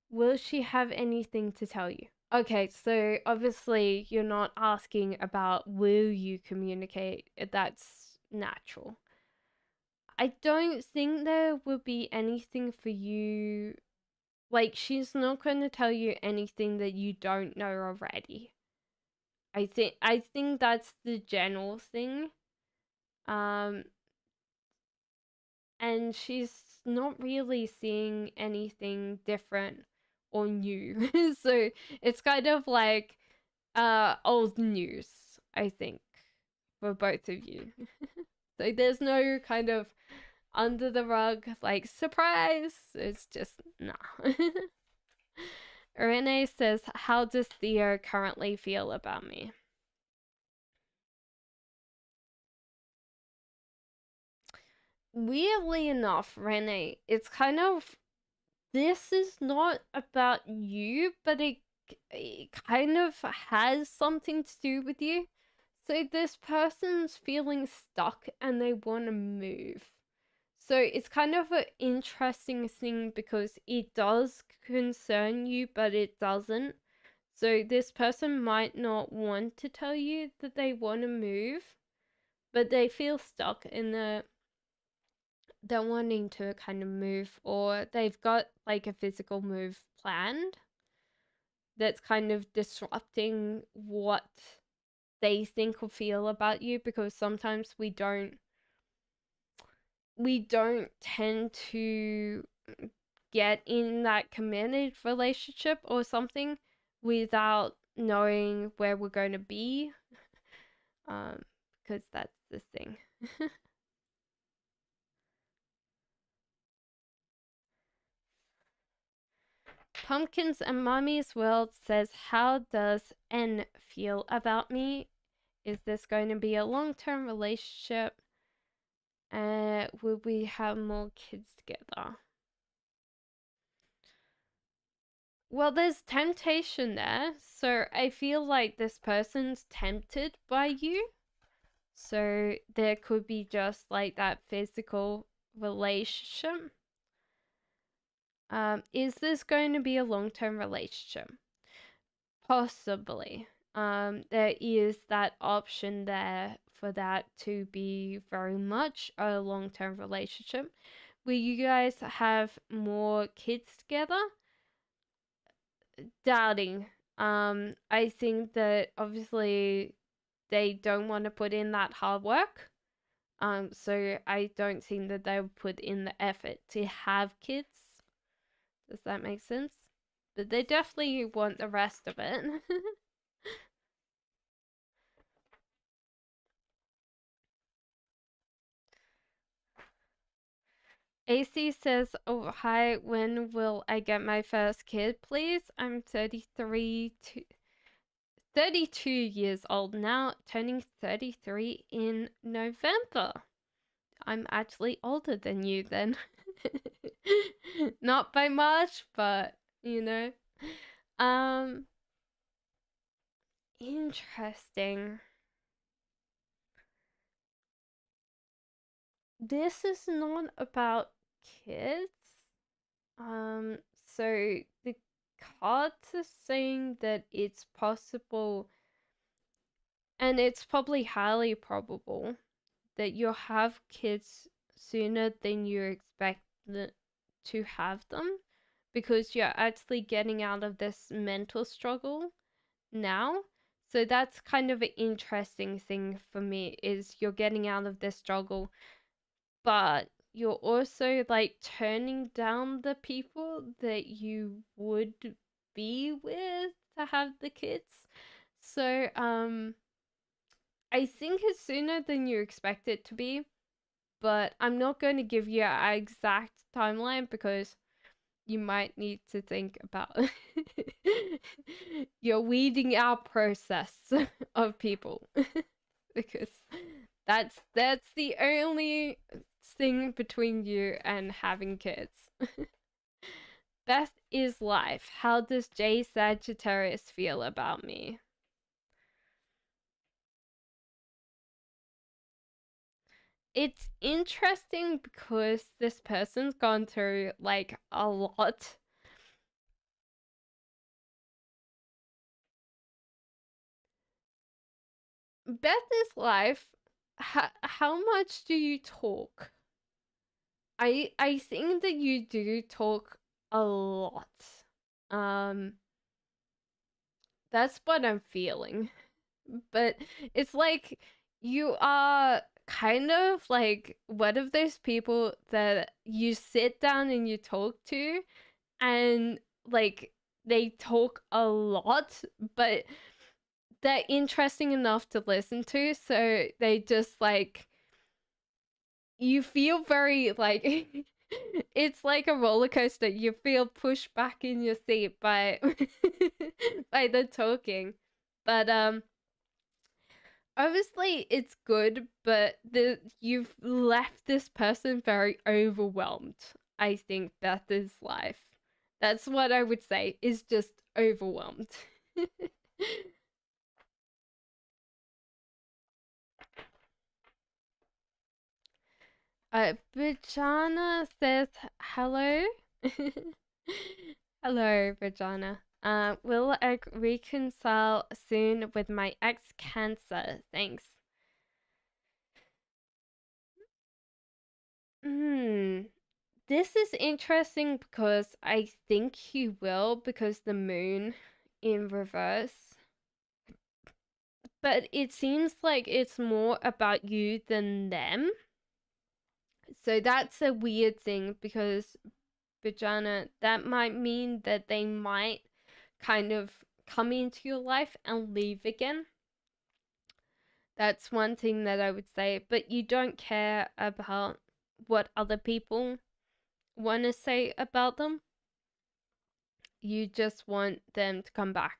Will she have anything to tell you? Okay, so obviously you're not asking about will you communicate. That's natural. I don't think there will be anything for you. Like, she's not going to tell you anything that you don't know already. I think that's the general thing. Um and she's not really seeing anything different or new. So it's kind of like old news, I think, for both of you. So there's no kind of under the rug like surprise. It's just nah. Renee says, how does Theo currently feel about me? Weirdly enough, Renee, it's kind of, this is not about you, but it kind of has something to do with you. So this person's feeling stuck and they want to move. So it's kind of an interesting thing because it does concern you, but it doesn't. So this person might not want to tell you that they want to move, but they feel stuck in they're wanting to kind of move, or they've got like a physical move planned that's kind of disrupting what they think or feel about you, because sometimes we don't tend to get in that committed relationship or something without knowing where we're going to be, because that's the thing. Pumpkins and Mummy's World says, how does N feel about me? Is this going to be a long-term relationship? Will we have more kids together? Well, there's temptation there, so I feel like this person's tempted by you. So there could be just like that physical relationship. Is this going to be a long-term relationship? Possibly. There is that option there for that to be very much a long-term relationship. Will you guys have more kids together? Doubting. I think that obviously they don't want to put in that hard work. So I don't think that they'll put in the effort to have kids. Does that make sense? But they definitely want the rest of it. AC says, "Oh hi, when will I get my first kid, please? I'm 32 years old now, turning 33 in November. I'm actually older than you then. Not by much, but you know. Um Interesting. This is not about kids. Um so the cards are saying that it's possible, and it's probably highly probable, that you'll have kids sooner than you expect to have them, because you're actually getting out of this mental struggle now. So that's kind of an interesting thing for me, is you're getting out of this struggle, but you're also like turning down the people that you would be with to have the kids. So I think it's sooner than you expect it to be, but I'm not going to give you an exact timeline because you might need to think about your weeding out process of people because that's the only thing between you and having kids. Beth is life. How does J Sagittarius feel about me? It's interesting because this person's gone through like a lot. Beth is life. How much do you talk? I think that you do talk a lot. Um, that's what I'm feeling. But it's like you are kind of like one of those people that you sit down and you talk to, and like they talk a lot, but they're interesting enough to listen to, so they just like, you feel very like it's like a roller coaster. You feel pushed back in your seat by by the talking. But obviously it's good, but you've left this person very overwhelmed. I think Beth is life. That's what I would say, is just overwhelmed. Bajana says hello. Hello, Bajana. Will I reconcile soon with my ex Cancer? Thanks. Hmm. This is interesting because I think he will, because the moon in reverse. But it seems like it's more about you than them. So that's a weird thing, because Bajana, that might mean that they might kind of come into your life and leave again. That's one thing that I would say. But you don't care about what other people want to say about them. You just want them to come back.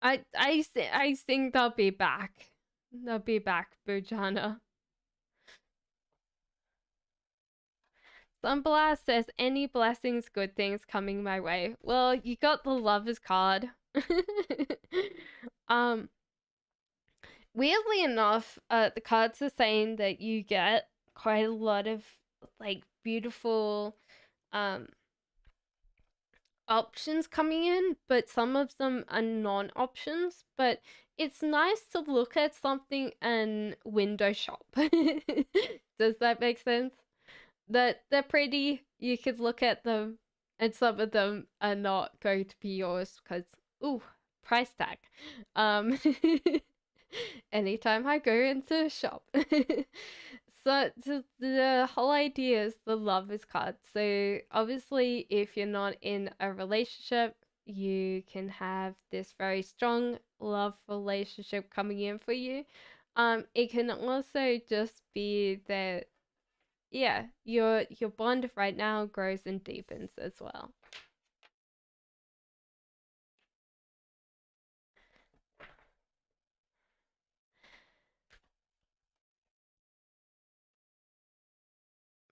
I think they'll be back. They'll be back, Bujana. Sunblast says, any blessings, good things coming my way. Well, you got the lovers card. um, Weirdly enough, the cards are saying that you get quite a lot of like beautiful um options coming in, but some of them are non-options. But it's nice to look at something and window shop. Does that make sense? That they're pretty. You could look at them, and some of them are not going to be yours because ooh, price tag. Um, anytime I go into a shop. So the whole idea is the lovers card. So obviously, if you're not in a relationship, you can have this very strong love relationship coming in for you. It can also just be that yeah, your bond right now grows and deepens as well.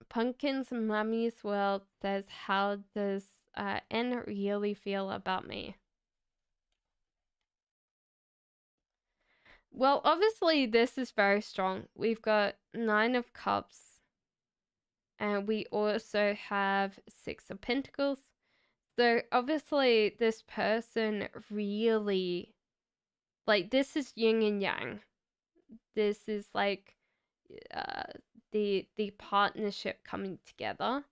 Pumpkin's Mummy's World says, how does N really feel about me? Well, obviously, this is very strong. We've got Nine of Cups, and we also have Six of Pentacles. So, obviously, this person really, like, this is yin and yang. This is like uh, the partnership coming together.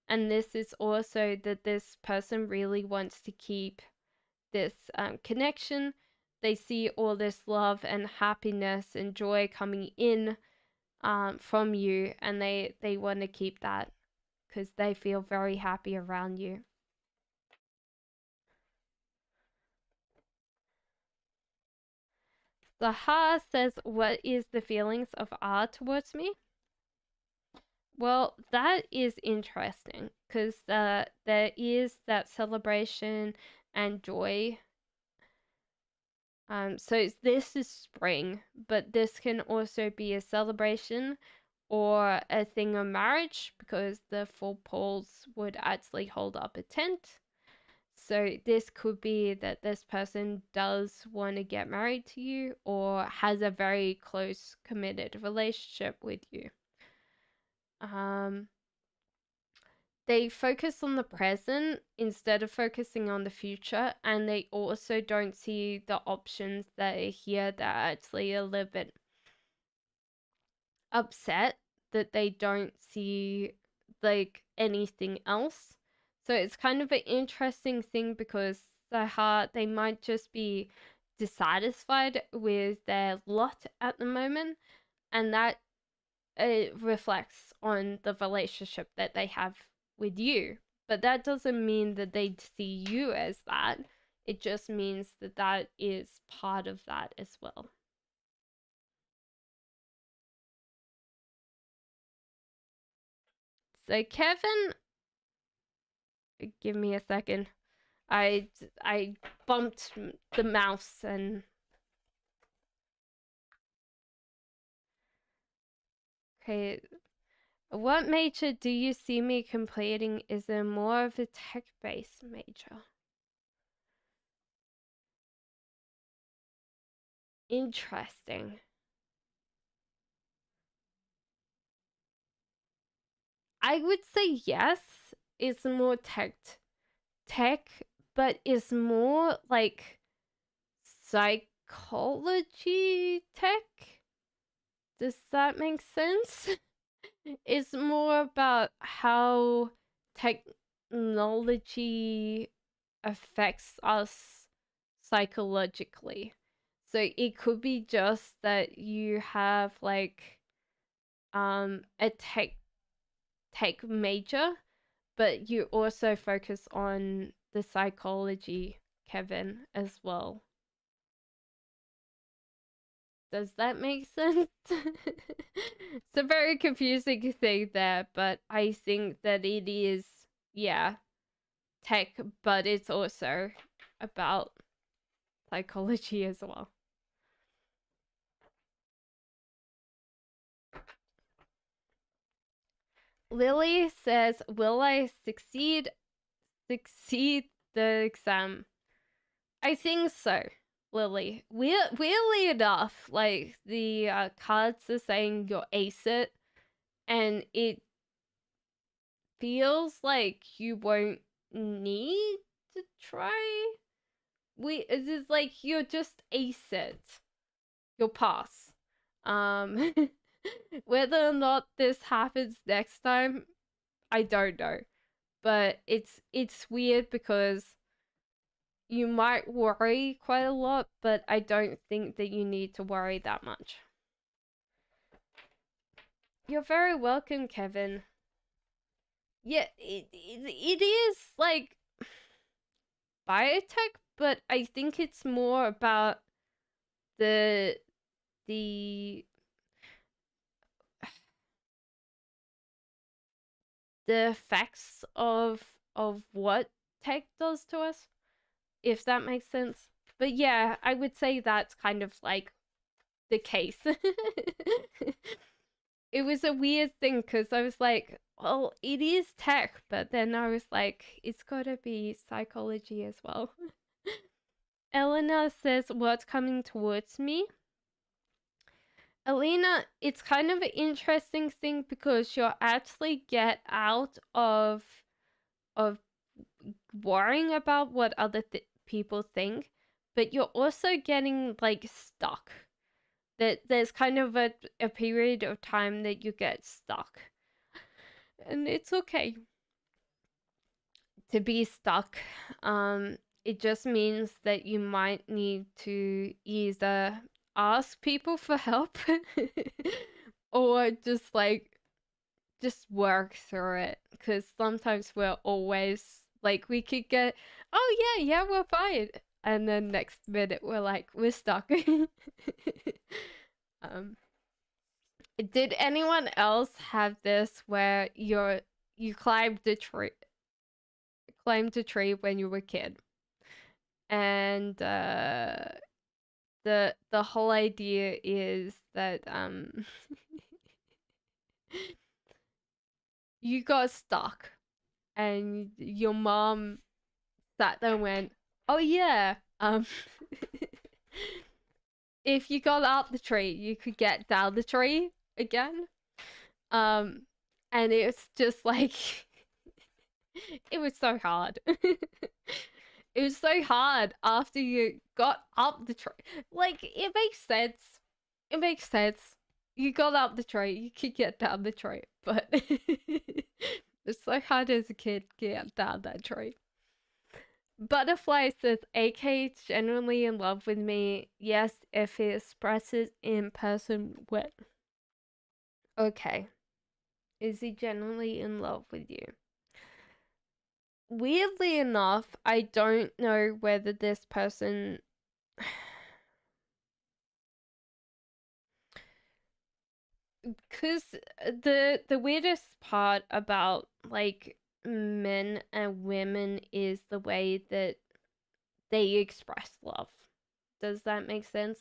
And this is also that this person really wants to keep this connection. They see all this love and happiness and joy coming in from you, and they want to keep that because they feel very happy around you. Saha says, what is the feelings of R towards me? Well, that is interesting because there is that celebration and joy. So this is spring, but this can also be a celebration or a thing of marriage because the four poles would actually hold up a tent. So this could be that this person does want to get married to you or has a very close committed relationship with you. They focus on the present instead of focusing on the future, and they also don't see the options that are here that are actually a little bit upset that they don't see like anything else. So it's kind of an interesting thing because their heart, they might just be dissatisfied with their lot at the moment, and that it reflects on the relationship that they have with you. But that doesn't mean that they see you as that. It just means that that is part of that as well. So Kevin, give me a second. I bumped the mouse and okay. What major do you see me completing? Is there more of a tech-based major? Interesting. I would say yes. It's more tech, but it's more like psychology tech. Does that make sense? It's more about how technology affects us psychologically. So it could be just that you have like a tech major, but you also focus on the psychology, Kevin, as well. Does that make sense? It's a very confusing thing there, but I think that it is, yeah, tech, but it's also about psychology as well. Lily says, "Will I succeed the exam?" I think so, Lily. Weirdly enough, like the cards are saying you'll ace it, and it feels like you won't need to try. It is like you'll just ace it. You'll pass. Um, whether or not this happens next time, I don't know. But it's weird because you might worry quite a lot, but I don't think that you need to worry that much. You're very welcome, Kevin. Yeah, it is like biotech, but I think it's more about the the the effects of what tech does to us, if that makes sense. But yeah, I would say that's kind of like the case. It was a weird thing because I was like, well, it is tech, but then I was like, it's gotta be psychology as well. Elena says, "What's coming towards me?" Alina, it's kind of an interesting thing because you'll actually get out of worrying about what other people think, but you're also getting like stuck. That there's kind of a period of time that you get stuck, and it's okay to be stuck. It just means that you might need to either ask people for help or just work through it, because sometimes we're always like, we could get, oh yeah, we're fine, and then next minute we're like, we're stuck. um did anyone else have this where you climbed a tree when you were a kid, and the whole idea is that you got stuck, and your mom sat there and went, "Oh yeah, if you got up the tree, you could get down the tree again." Um, and it's just like it was so hard. It was so hard after you got up the tree. Like, it makes sense. It makes sense. You got up the tree, you could get down the tree, but it's so hard as a kid to get down that tree. Butterfly says, AK is genuinely in love with me. Yes, if he expresses in person, what? Okay. Is he genuinely in love with you? Weirdly enough, I don't know whether this person because the weirdest part about like men and women is the way that they express love. Does that make sense?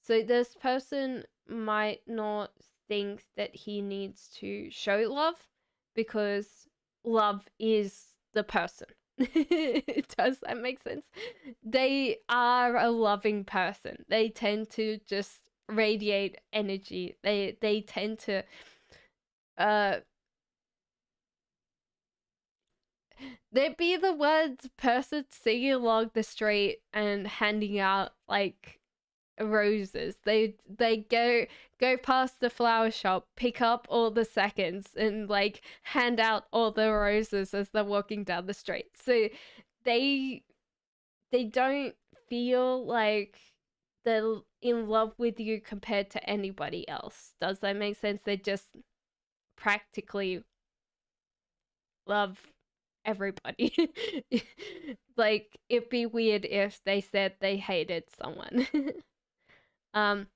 So this person might not think that he needs to show love because love is the person. Does that make sense? They are a loving person. They tend to just radiate energy. They tend to uh they'd be the words person singing along the street and handing out like roses. They go past the flower shop, pick up all the seconds, and like hand out all the roses as they're walking down the street. So they they don't feel like they're in love with you compared to anybody else. Does that make sense? They just practically love everybody. Like, it'd be weird if they said they hated someone. um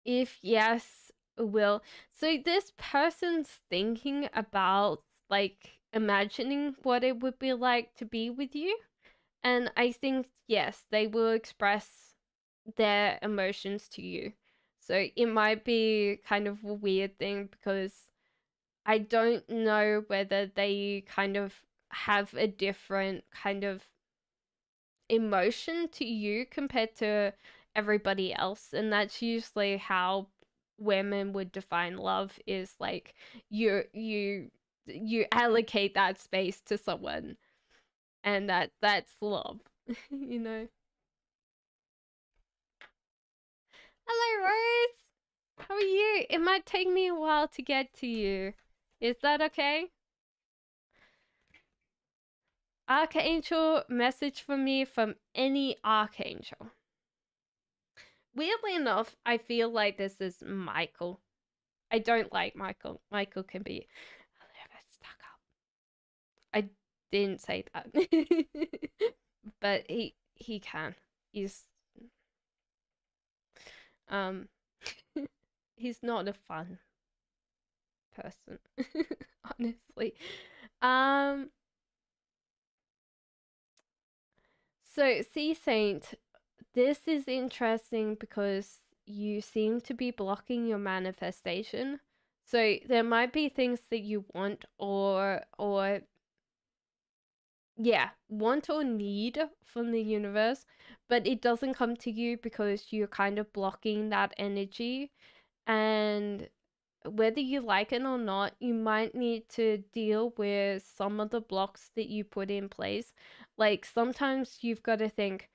if yes, will. So this person's thinking about like imagining what it would be like to be with you. And I think, yes, they will express their emotions to you. So it might be kind of a weird thing because I don't know whether they kind of have a different kind of emotion to you compared to everybody else, and that's usually how women would define love, is like you allocate that space to someone, and that's love. You know. Hello, Rose. How are you? It might take me a while to get to you. Is that okay? Archangel, message for me from any archangel. Weirdly enough, I feel like this is Michael. I don't like Michael. Michael can be a little bit stuck up. I didn't say that. But he can. He's um he's not a fun person. Honestly. Um so Sea Saint, this is interesting because you seem to be blocking your manifestation. So there might be things that you want or yeah, want or need from the universe, but it doesn't come to you because you're kind of blocking that energy. And whether you like it or not, you might need to deal with some of the blocks that you put in place. Like sometimes you've got to think,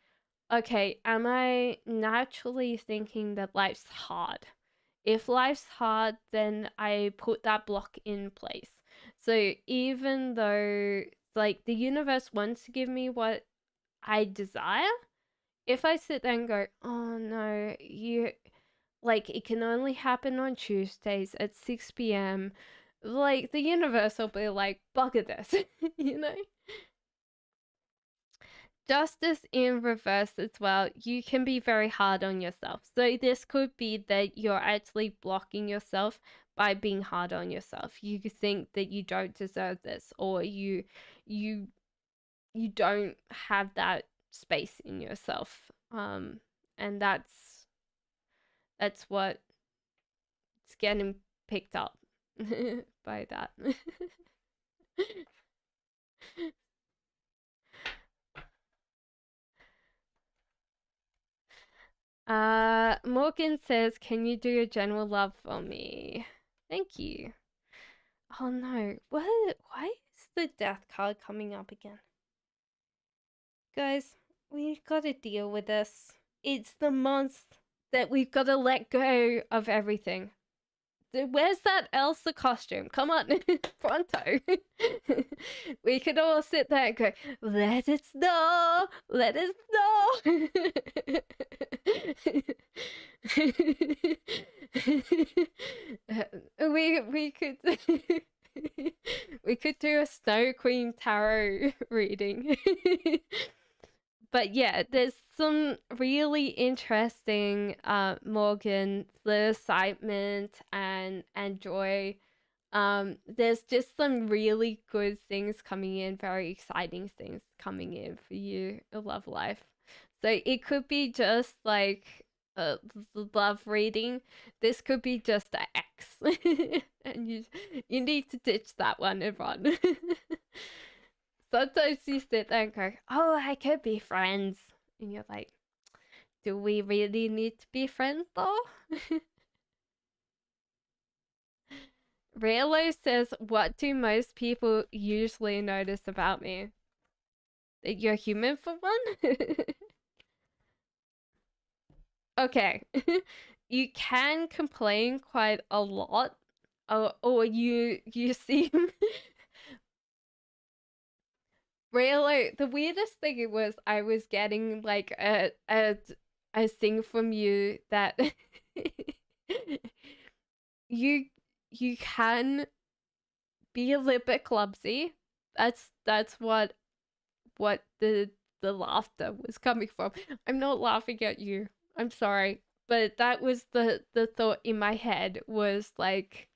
okay, am I naturally thinking that life's hard? If life's hard, then I put that block in place. So even though like the universe wants to give me what I desire, if I sit there and go, oh no, you like it can only happen on Tuesdays at 6 p.m., like the universe will be like, bugger this, you know? Justice in reverse as well, you can be very hard on yourself. So this could be that you're actually blocking yourself by being hard on yourself. You think that you don't deserve this, or you you don't have that space in yourself. And that's what's getting picked up by that. Morgan says, "Can you do a general love for me?" Thank you. Oh no, what? Why is the death card coming up again? Guys, we've got to deal with this. It's the month that we've got to let go of everything. Where's that Elsa costume? Come on, pronto. We could all sit there and go, let it snow, let it snow. We could we could do a Snow Queen tarot reading. But yeah, there's some really interesting Morgan, the excitement and joy. There's just some really good things coming in, very exciting things coming in for you, a love life. So it could be just like a love reading. This could be just an X, and you need to ditch that one and run. Sometimes you sit there and go, oh, I could be friends. And you're like, do we really need to be friends though? Raylo says, what do most people usually notice about me? That you're human for one? Okay. You can complain quite a lot. Or you seem Raylo, the weirdest thing it was I was getting like a thing from you that you you can be a little bit clumsy. That's what the laughter was coming from. I'm not laughing at you. I'm sorry, but that was the thought in my head, was like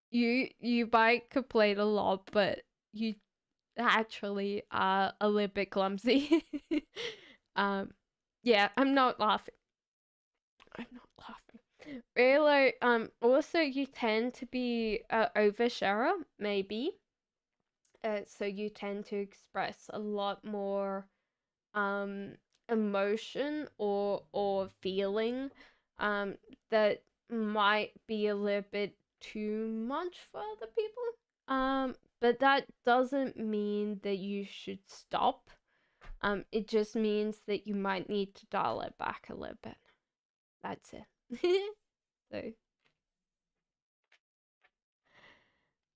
you might complain a lot, but you actually are a little bit clumsy. um, yeah, I'm not laughing. I'm not laughing. Really, also you tend to be oversharer, maybe. So you tend to express a lot more um emotion or feeling um that might be a little bit too much for other people. But that doesn't mean that you should stop. It just means that you might need to dial it back a little bit. That's it. So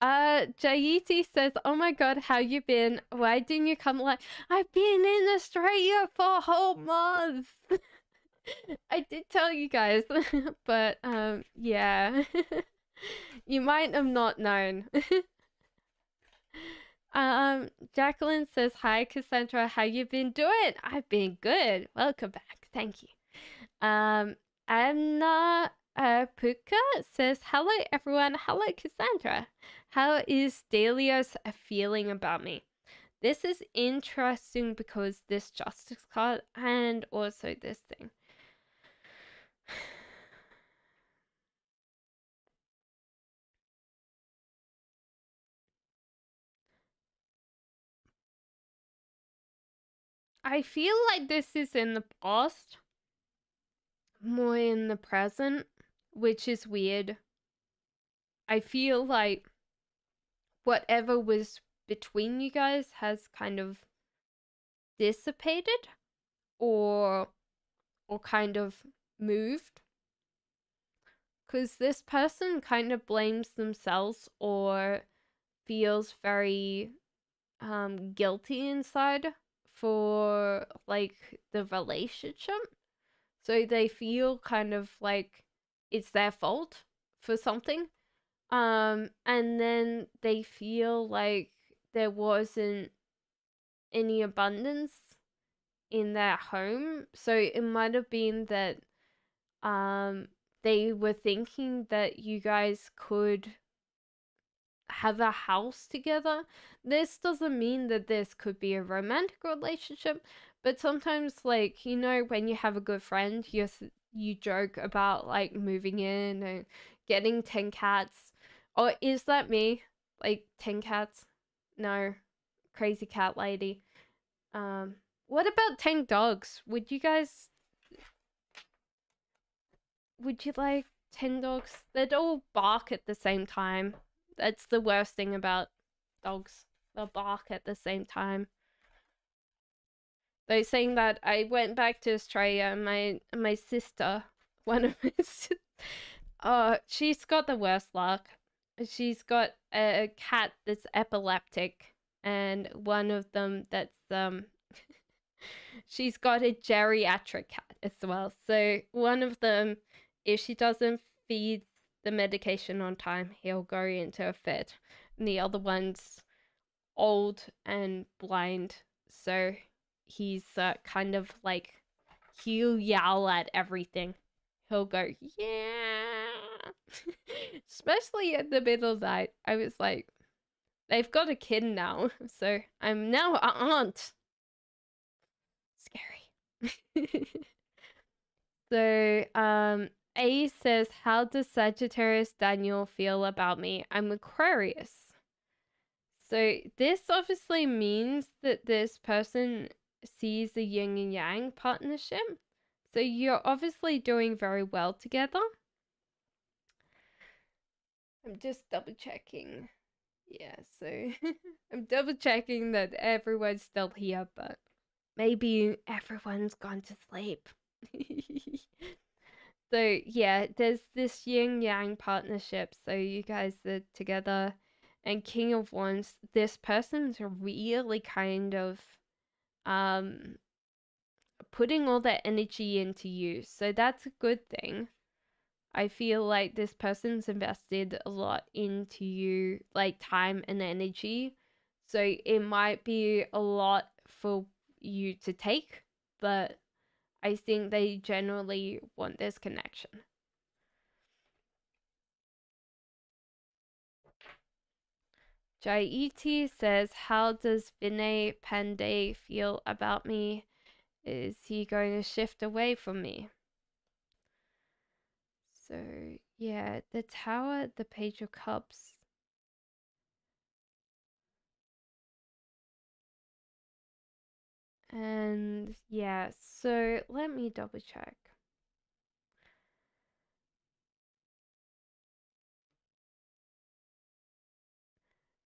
Jaiti says, "Oh my god, how you been? Why didn't you come like I've been in Australia for a whole month." I did tell you guys, but yeah. You might have not known. Jacqueline says, "Hi Cassandra, how you been doing?" I've been good. Welcome back. Thank you. Anna Puka says, "Hello everyone. Hello Cassandra. How is Delios feeling about me?" This is interesting because this justice card and also this thing. I feel like this is in the past, more in the present, which is weird. I feel like whatever was between you guys has kind of dissipated or kind of moved, because this person kind of blames themselves or feels very guilty inside for like the relationship, so they feel kind of like it's their fault for something. And then they feel like there wasn't any abundance in their home. So it might have been that um they were thinking that you guys could have a house together. This doesn't mean that this could be a romantic relationship, but sometimes, like, you know, when you have a good friend, you joke about like moving in and getting 10 cats. Or is that me? Like 10 cats? No. Crazy cat lady. What about 10 dogs? Would you like 10 dogs? They'd all bark at the same time. That's the worst thing about dogs. They'll bark at the same time. They're saying that I went back to Australia and my sister, one of my she's got the worst luck. She's got a cat that's epileptic and one of them that's she's got a geriatric cat as well. So one of them, if she doesn't feed the medication on time, he'll go into a fit. And the other one's old and blind, so he's kind of like he'll yell at everything. He'll go, yeah. Especially in the middle of the night. I was like, they've got a kid now, so I'm now an aunt. Scary. So, A says, "How does Sagittarius Daniel feel about me? I'm Aquarius." So this obviously means that this person sees the yin and yang partnership. So you're obviously doing very well together. I'm just double checking. Yeah, so I'm double checking that everyone's still here, but maybe everyone's gone to sleep. So yeah, there's this yin yang partnership. So you guys are together, and King of Wands. This person's really kind of um putting all their energy into you. So that's a good thing. I feel like this person's invested a lot into you, like time and energy. So it might be a lot for you to take, but I think they generally want this connection. Jaiti says, "How does Vinay Pandey feel about me? Is he going to shift away from me?" So, yeah, the Tower, the Page of Cups. And yeah, so let me double check.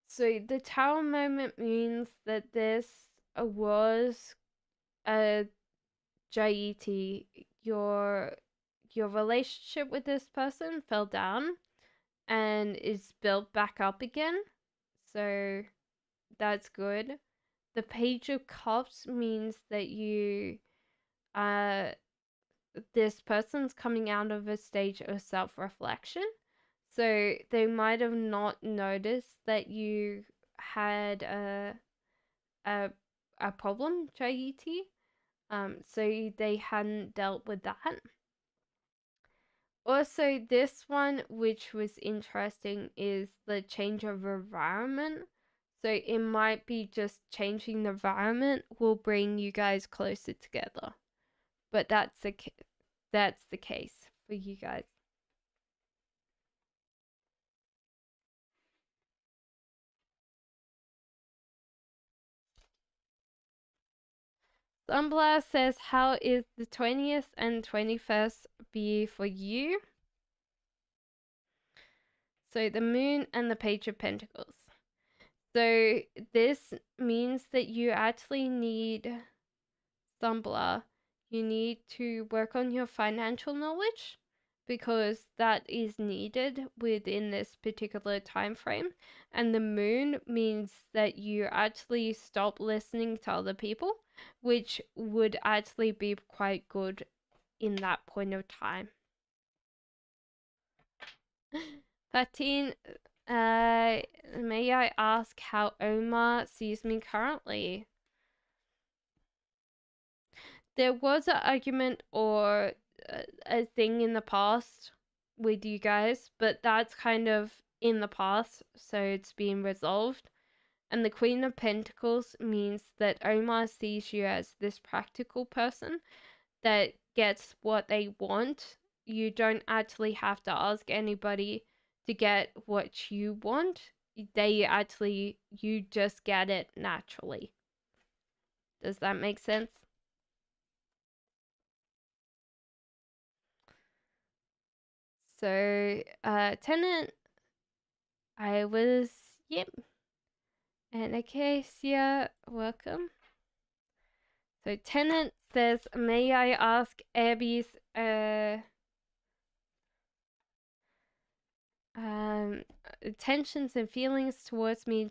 So the Tower moment means that this was a JET. Your relationship with this person fell down and is built back up again. So that's good. The Page of Cups means that this person's coming out of a stage of self-reflection. So they might have not noticed that you had a, a problem, JET. So they hadn't dealt with that. Also, this one, which was interesting, is the change of environment. So it might be just changing the environment will bring you guys closer together. But that's the case for you guys. Sunblast says, how is the 20th and 21st be for you? So the moon and the Page of Pentacles. So this means that you actually need Sunbla. You need to work on your financial knowledge because that is needed within this particular time frame. And the moon means that you actually stop listening to other people, which would actually be quite good in that point of time. 13, may I ask how Omar sees me currently? There was an argument or a thing in the past with you guys, but that's kind of in the past, so it's being resolved. And the Queen of Pentacles means that Omar sees you as this practical person that gets what they want. You don't actually have to ask anybody to get what you want. You just get it naturally. Does that make sense? So, Tenant, yep. And Acacia, welcome. So, Tenant says, may I ask Abby's, intentions and feelings towards me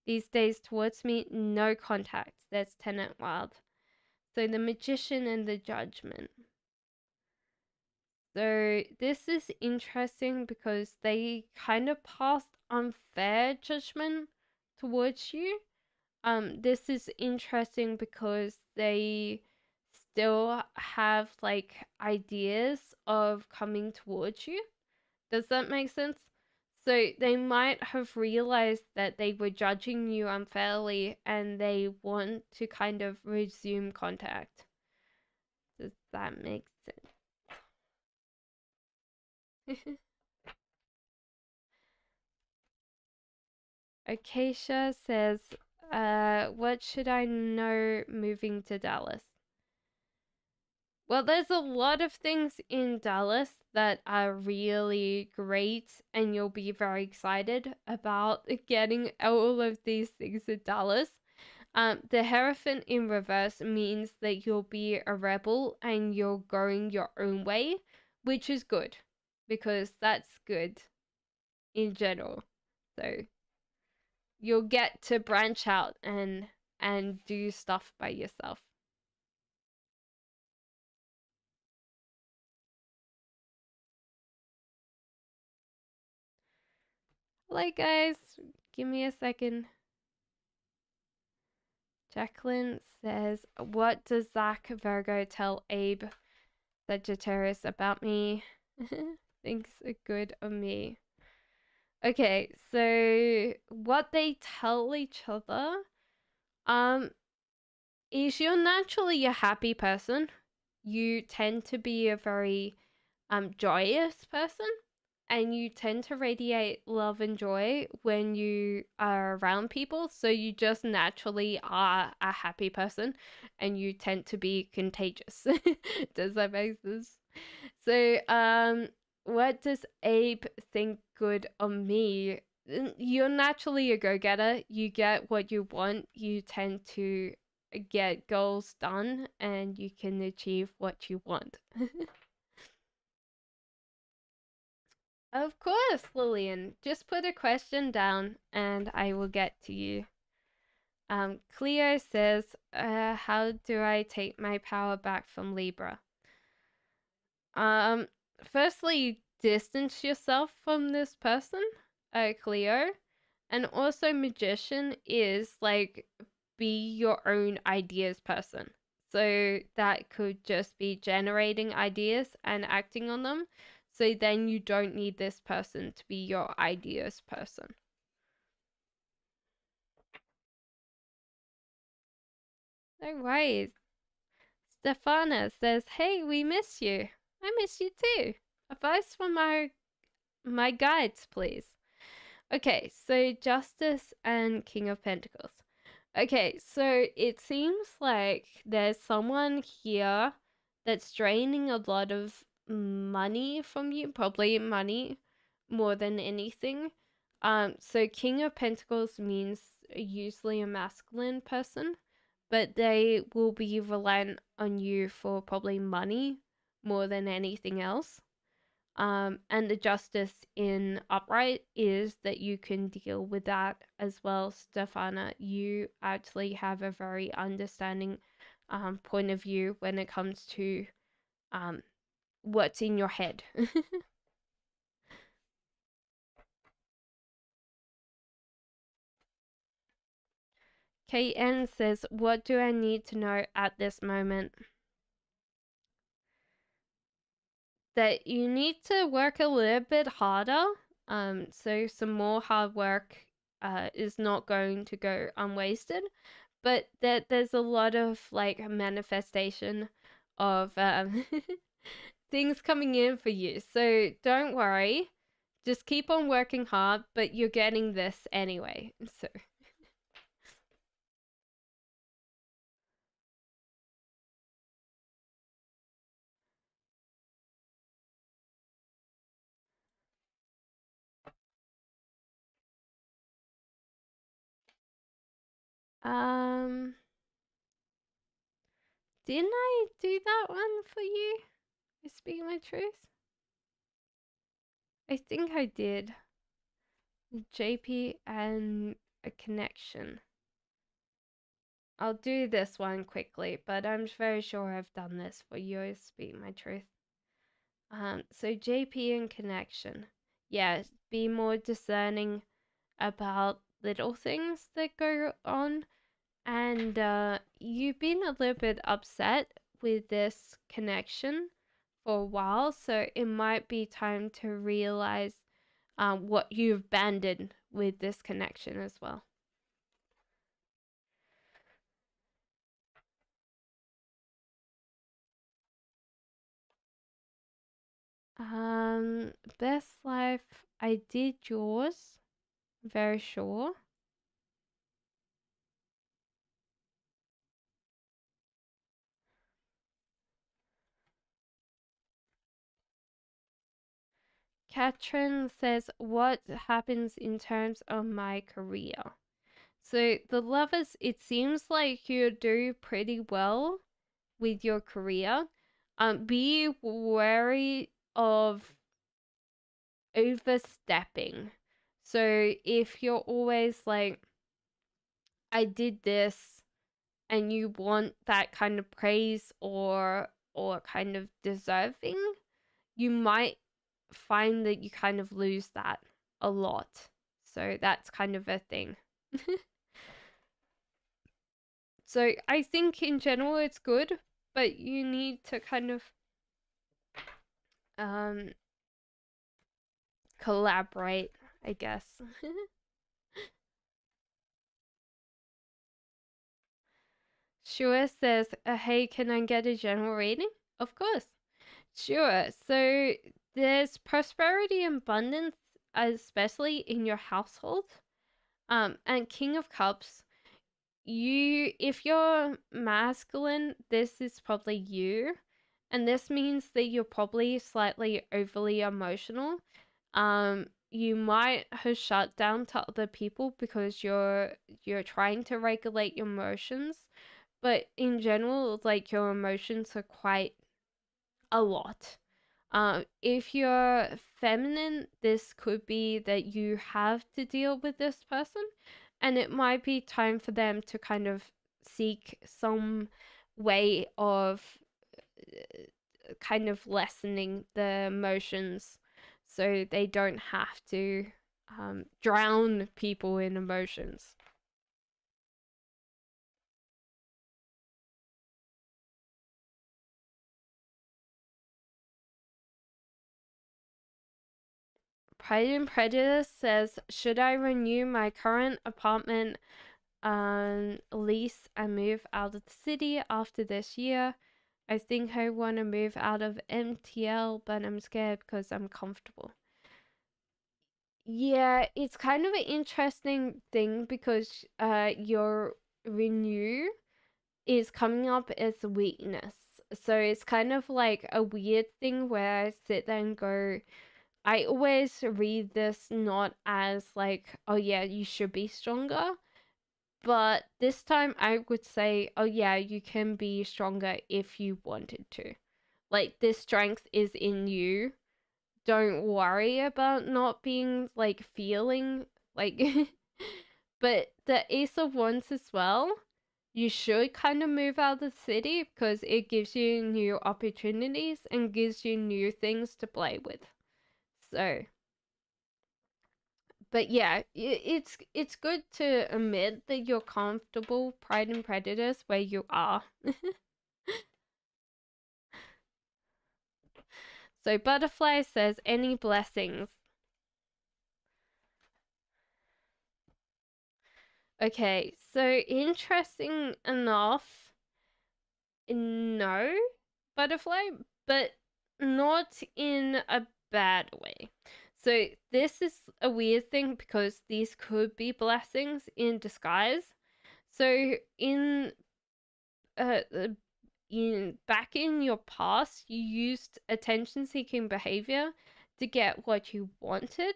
these days towards me? No contact. That's Tenant Wild. So, the Magician and the Judgment. So this is interesting because they kind of passed unfair judgment towards you. This is interesting because they still have like ideas of coming towards you. Does that make sense? So they might have realized that they were judging you unfairly and they want to kind of resume contact. Does that make sense? Acacia says, what should I know moving to Dallas? Well, there's a lot of things in Dallas that are really great, and you'll be very excited about getting all of these things in Dallas. The Hierophant in reverse means that you'll be a rebel and you're going your own way, which is good because that's good in general. So you'll get to branch out and do stuff by yourself. Like guys, give me a second. Jacqueline says, what does Zach Virgo tell Abe Sagittarius about me? Thinks good of me. Okay, so what they tell each other is you're naturally a happy person. You tend to be a very joyous person, and you tend to radiate love and joy when you are around people. So you just naturally are a happy person, and you tend to be contagious. Does that make sense? So, what does Abe think good of me? You're naturally a go-getter. You get what you want. You tend to get goals done, and you can achieve what you want. Of course, Lillian. Just put a question down and I will get to you. Cleo says, how do I take my power back from Libra? Um, Firstly, distance yourself from this person, Cleo. And also, magician is like be your own ideas person. So that could just be generating ideas and acting on them. So then you don't need this person to be your ideas person. No worries. Stefana says, hey, we miss you. I miss you too. Advice from my guides, please. Okay, so Justice and King of Pentacles. Okay, so it seems like there's someone here that's draining a lot of money from you, probably money more than anything. So King of Pentacles means usually a masculine person, but they will be reliant on you for probably money more than anything else. And the justice in upright is that you can deal with that as well, Stefana. You actually have a very understanding point of view when it comes to um, what's in your head. KN says, what do I need to know at this moment? That you need to work a little bit harder. So some more hard work is not going to go unwasted, but there's a lot of like manifestation of things coming in for you. So don't worry, just keep on working hard, but you're getting this anyway. So um didn't I do that one for you? I speak my truth. I think I did. JP and a connection. I'll do this one quickly, but I'm very sure I've done this for you. I speak my truth. So JP and connection. Yeah, be more discerning about little things that go on. And you've been a little bit upset with this connection for a while, so it might be time to realize what you've abandoned with this connection as well. Best life, I did yours, very sure. Katrin says, what happens in terms of my career? So the lovers, it seems like you do pretty well with your career. Be wary of overstepping. So if you're always like, I did this, and you want that kind of praise or kind of deserving, you might find that you kind of lose that a lot. So that's kind of a thing. So I think in general it's good, but you need to kind of um collaborate, I guess. Shua says, hey, can I get a general reading? Of course. Sure. So there's prosperity and abundance, especially in your household. And King of Cups, if you're masculine, this is probably you. And this means that you're probably slightly overly emotional. You might have shut down to other people because you're trying to regulate your emotions, but in general, like your emotions are quite a lot. If you're feminine, this could be that you have to deal with this person, and it might be time for them to kind of seek some way of kind of lessening the emotions so they don't have to drown people in emotions. Pride and Prejudice says, should I renew my current apartment lease and move out of the city after this year? I think I want to move out of MTL, but I'm scared because I'm comfortable. Yeah, it's kind of an interesting thing because your renew is coming up as weakness. So it's kind of like a weird thing where I sit there and go, I always read this not as like, oh yeah, you should be stronger. But this time I would say, oh yeah, you can be stronger if you wanted to. Like, this strength is in you. Don't worry about not being like feeling like. But the Ace of Wands as well, you should kind of move out of the city because it gives you new opportunities and gives you new things to play with. So, but yeah, it's good to admit that you're comfortable, Pride and Prejudice, where you are. So Butterfly says, any blessings? Okay, so interesting enough, no, Butterfly, but not in a bad way. So this is a weird thing because these could be blessings in disguise. So uh, back in your past, you used attention-seeking behavior to get what you wanted,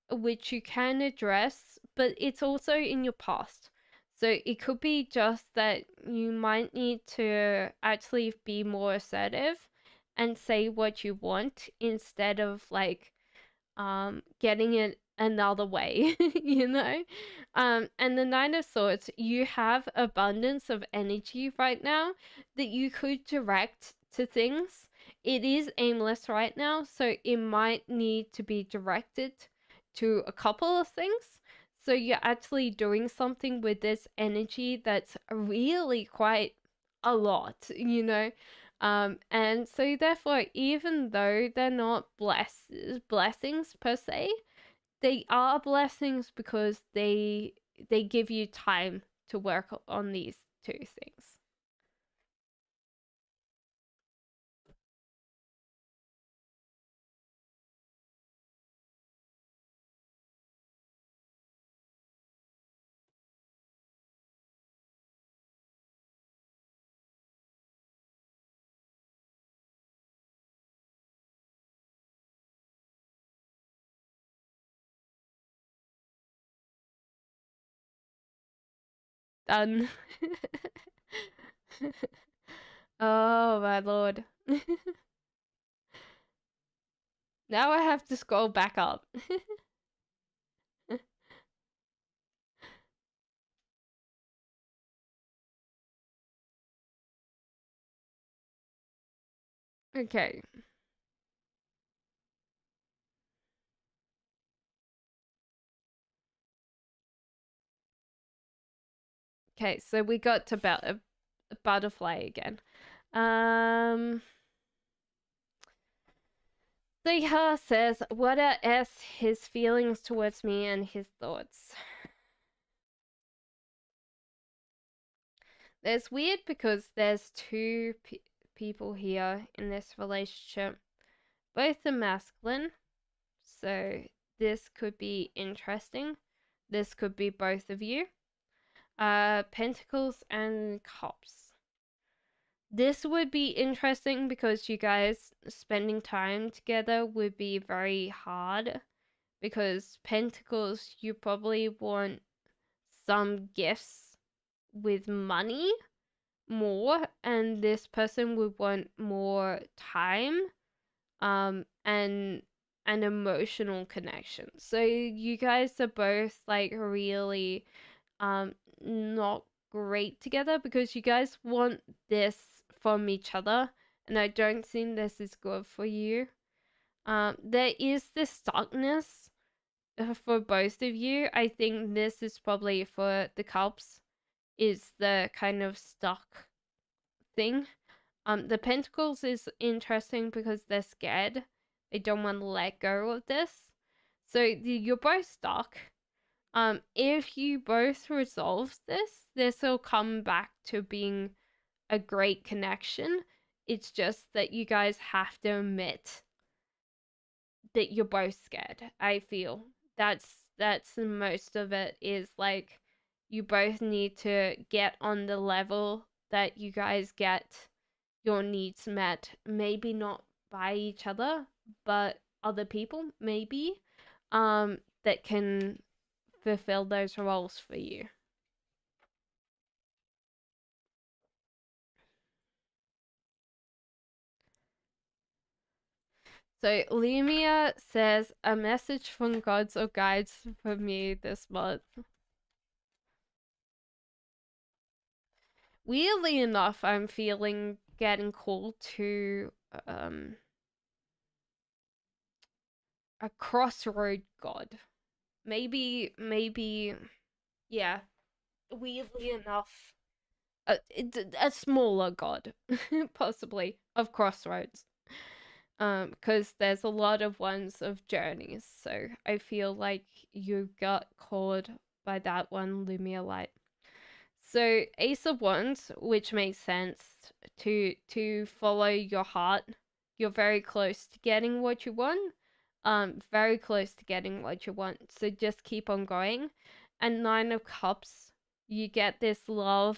which you can address, but it's also in your past. So it could be just that you might need to actually be more assertive and say what you want instead of like getting it another way, you know? And the Nine of Swords, you have abundance of energy right now that you could direct to things. It is aimless right now, so it might need to be directed to a couple of things. So you're actually doing something with this energy that's really quite a lot, you know? And so therefore, even though they're not blessings per se, they are blessings because they give you time to work on these two things. Done. Oh my lord. Now I have to scroll back up. Okay. Okay, so we got to a butterfly again. Um Seha says, what are his feelings towards me and his thoughts? It's weird because there's two people here in this relationship. Both are masculine, so this could be interesting. This could be both of you. Pentacles and Cups. This would be interesting because you guys spending time together would be very hard, because Pentacles, you probably want some gifts with money more, and this person would want more time and an emotional connection. So you guys are both like really not great together, because you guys want this from each other, and I don't think this is good for you. There is this stuckness for both of you. I think this is probably for the Cups, is the kind of stuck thing. The Pentacles is interesting because they're scared. They don't want to let go of this. So you're both stuck. If you both resolve this will come back to being a great connection. It's just that you guys have to admit that you're both scared. I feel that's most of it, is like you both need to get on the level that you guys get your needs met. Maybe not by each other, but other people maybe that can fulfill those roles for you. So Lemia says, a message from gods or guides for me this month. Weirdly enough, I'm feeling getting called to a crossroad god. Maybe, yeah. Weirdly enough, a smaller god, possibly, of crossroads. Because there's a lot of ones of journeys, so I feel like you got called by that one, Lumia Light. So Ace of Wands, which makes sense to follow your heart. You're very close to getting what you want. Very close to getting what you want. So just keep on going. And Nine of Cups, you get this love,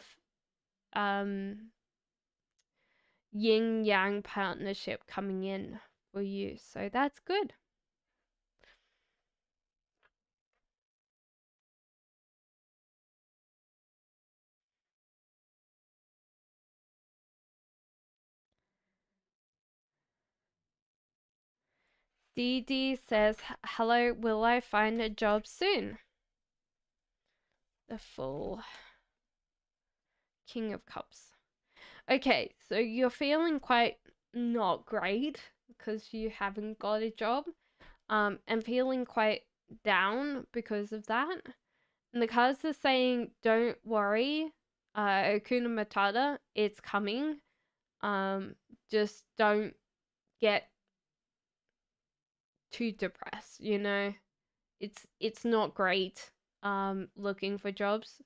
yin yang partnership coming in for you. So that's good. Dee Dee says, hello, will I find a job soon? The full King of Cups. Okay, so you're feeling quite not great because you haven't got a job, and feeling quite down because of that. And the cards are saying, don't worry, Akuna Matata, it's coming. Just don't get too depressed, you know? It's not great looking for jobs,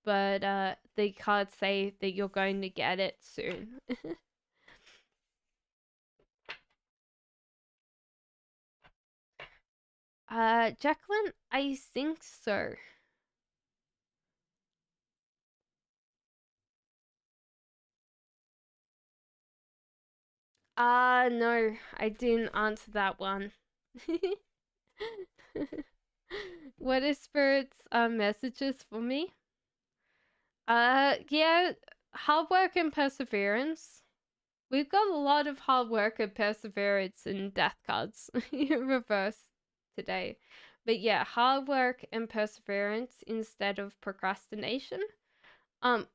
but the cards say that you're going to get it soon. Jacqueline, I think so. No, I didn't answer that one. What is Spirit's messages for me? Yeah, hard work and perseverance. We've got a lot of hard work and perseverance in death cards in reverse today. But yeah, hard work and perseverance instead of procrastination.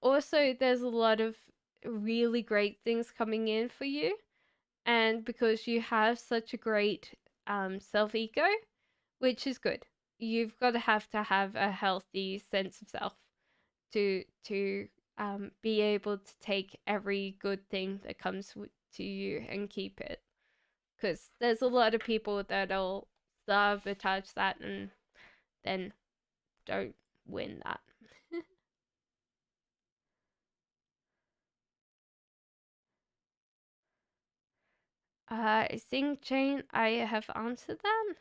Also there's a lot of really great things coming in for you, and because you have such a great self ego, which is good. You've got to have a healthy sense of self to be able to take every good thing that comes to you and keep it. Because there's a lot of people that'll sabotage that and then don't win that. I think, Jane, I have answered that.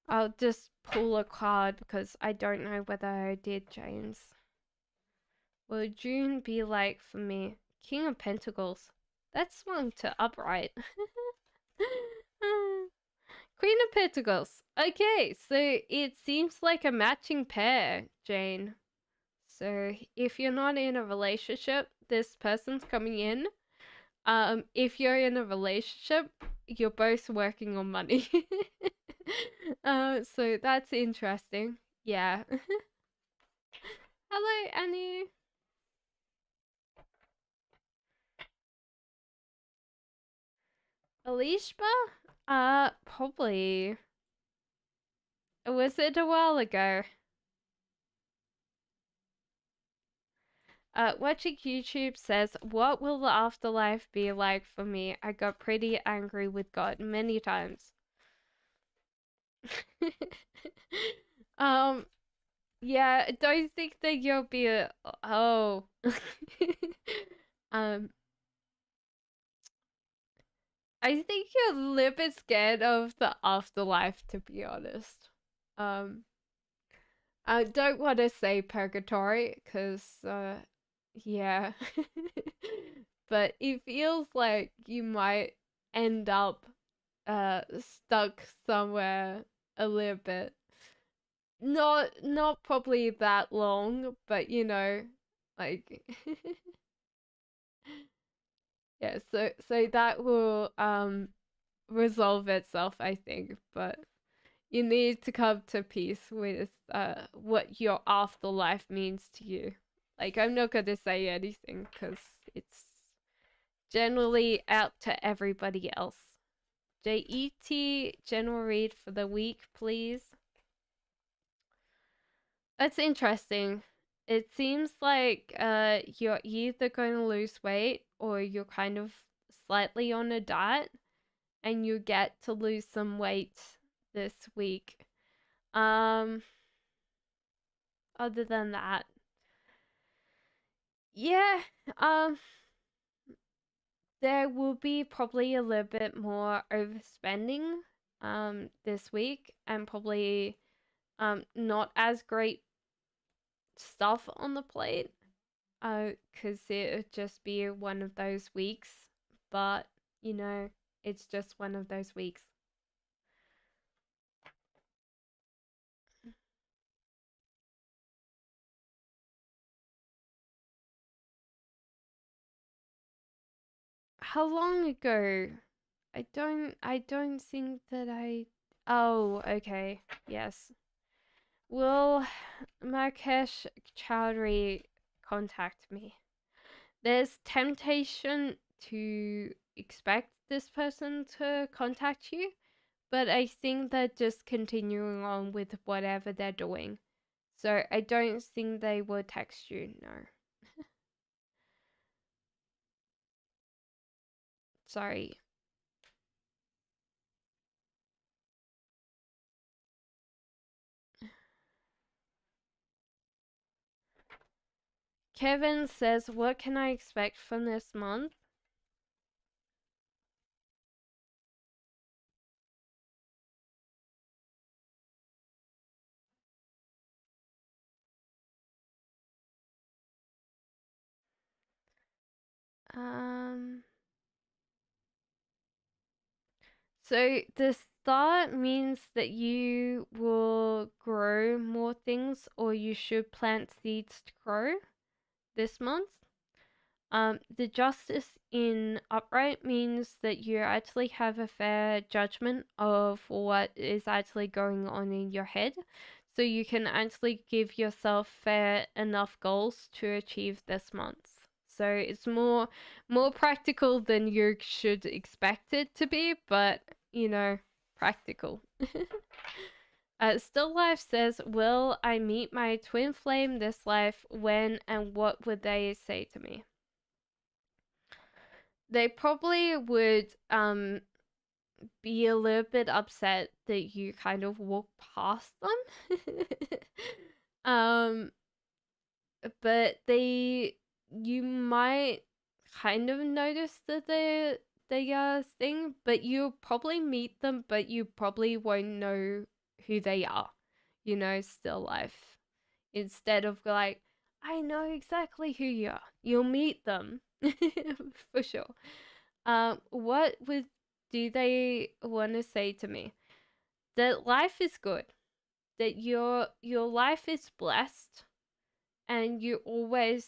I'll just pull a card because I don't know whether I did, James. What would June be like for me? King of Pentacles. That's swung to upright. Queen of Pentacles. Okay, so it seems like a matching pair, Jane. So if you're not in a relationship, this person's coming in. If you're in a relationship, you're both working on money. So that's interesting. Yeah. Hello, Annie. Alishba? Probably. Was it a while ago? Watching YouTube says, what will the afterlife be like for me? I got pretty angry with God many times. um, yeah, I don't think that you'll be a, oh. um, I think you're a little bit scared of the afterlife, to be honest. Um, I don't want to say purgatory, because, yeah. But it feels like you might end up stuck somewhere a little bit. Not probably that long, but like yeah, so that will resolve itself, I think, but you need to come to peace with what your afterlife means to you. Like, I'm not gonna say anything because it's generally out to everybody else. JET general read for the week, please. That's interesting. It seems like you're either going to lose weight or you're kind of slightly on a diet and you get to lose some weight this week. Um Other than that, yeah, um there will be probably a little bit more overspending this week and probably not as great stuff on the plate. Because it would just be one of those weeks, but it's just one of those weeks. How long ago? I don't think that I. Oh, okay. Yes. Will Markesh Chowdhury contact me? There's temptation to expect this person to contact you, but I think they're just continuing on with whatever they're doing. So I don't think they will text you, no. Sorry. Kevin says, what can I expect from this month? Um, so the start means that you will grow more things or you should plant seeds to grow this month. The justice in upright means that you actually have a fair judgment of what is actually going on in your head. So you can actually give yourself fair enough goals to achieve this month. So it's more practical than you should expect it to be, but practical. Still Life says, will I meet my twin flame this life? When and what would they say to me? They probably would be a little bit upset that you kind of walk past them. um but you might kind of notice that they thing, but you'll probably meet them, but you probably won't know who they are, still life. Instead of like, I know exactly who you are. You'll meet them for sure. What would do they want to say to me? That life is good, that your life is blessed, and you always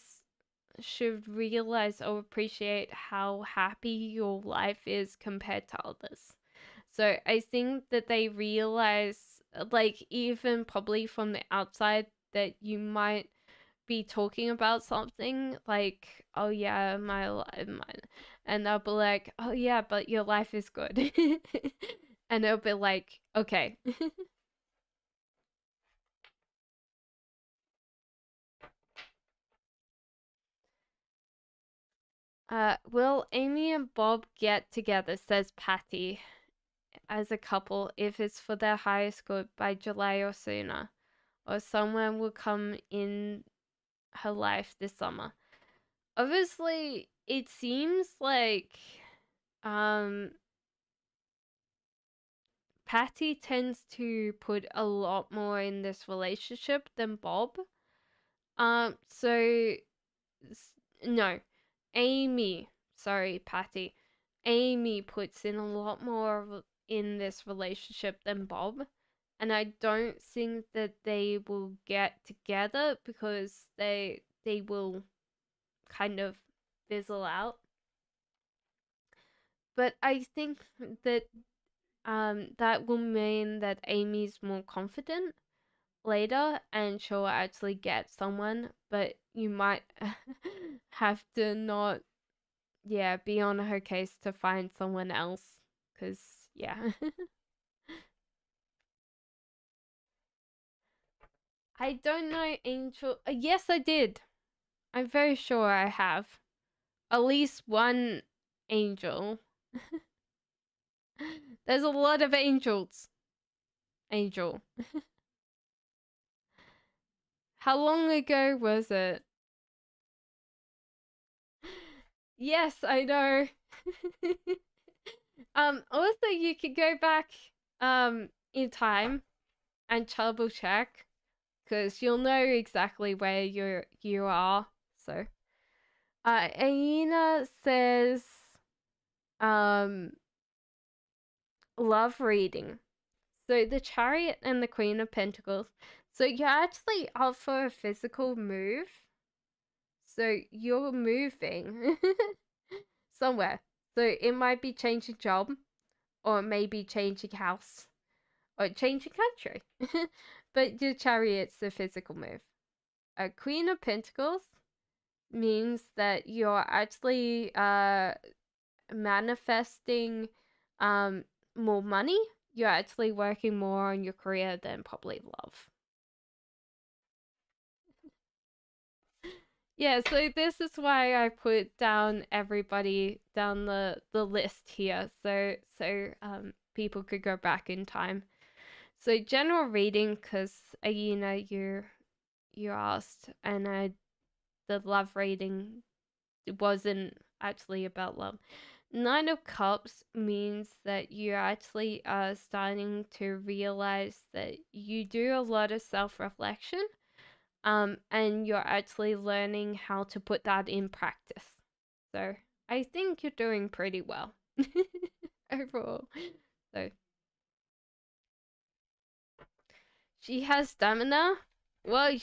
should realize or appreciate how happy your life is compared to others. So I think that they realize, like, even probably from the outside, that you might be talking about something like, oh yeah, my life, and they'll be like, oh yeah, but your life is good. And it'll be like, okay. Will Amy and Bob get together, says Patty, as a couple if it's for their highest good by July or sooner, or someone will come in her life this summer. Obviously, it seems like um Patty tends to put a lot more in this relationship than Bob. So no, Amy. Sorry, Patty. Amy puts in a lot more in this relationship than Bob, and I don't think that they will get together because they will kind of fizzle out. But I think that that will mean that Amy's more confident later and she'll actually get someone, but you might have to not, yeah, be on her case to find someone else, because yeah. I don't know, Angel. Yes, I did. I'm very sure I have at least one angel. There's a lot of angels. Angel. How long ago was it? Yes, I know. Also you could go back in time and double check, because you'll know exactly where you are. So Aina says um love reading. So the Chariot and the Queen of Pentacles. So you're actually up for a physical move. So you're moving somewhere. So it might be changing job, or maybe changing house, or changing country. But the Chariot's the physical move. A Queen of Pentacles means that you're actually manifesting more money. You're actually working more on your career than probably love. Yeah, so this is why I put down everybody down the list here, so people could go back in time. So general reading, because you asked, and the love reading wasn't actually about love. Nine of Cups means that you actually are starting to realize that you do a lot of self-reflection, and you're actually learning how to put that in practice. So I think you're doing pretty well overall. So she has stamina. Well,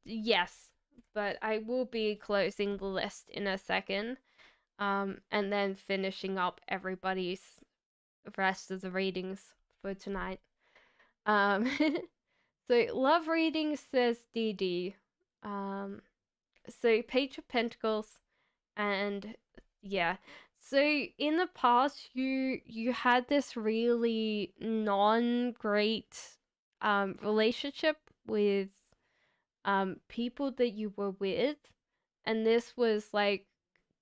yes, but I will be closing the list in a second, and then finishing up everybody's rest of the readings for tonight. Um, so love reading says DD. So Page of Pentacles, and yeah. So in the past, you had this really non-great relationship with people that you were with, and this was like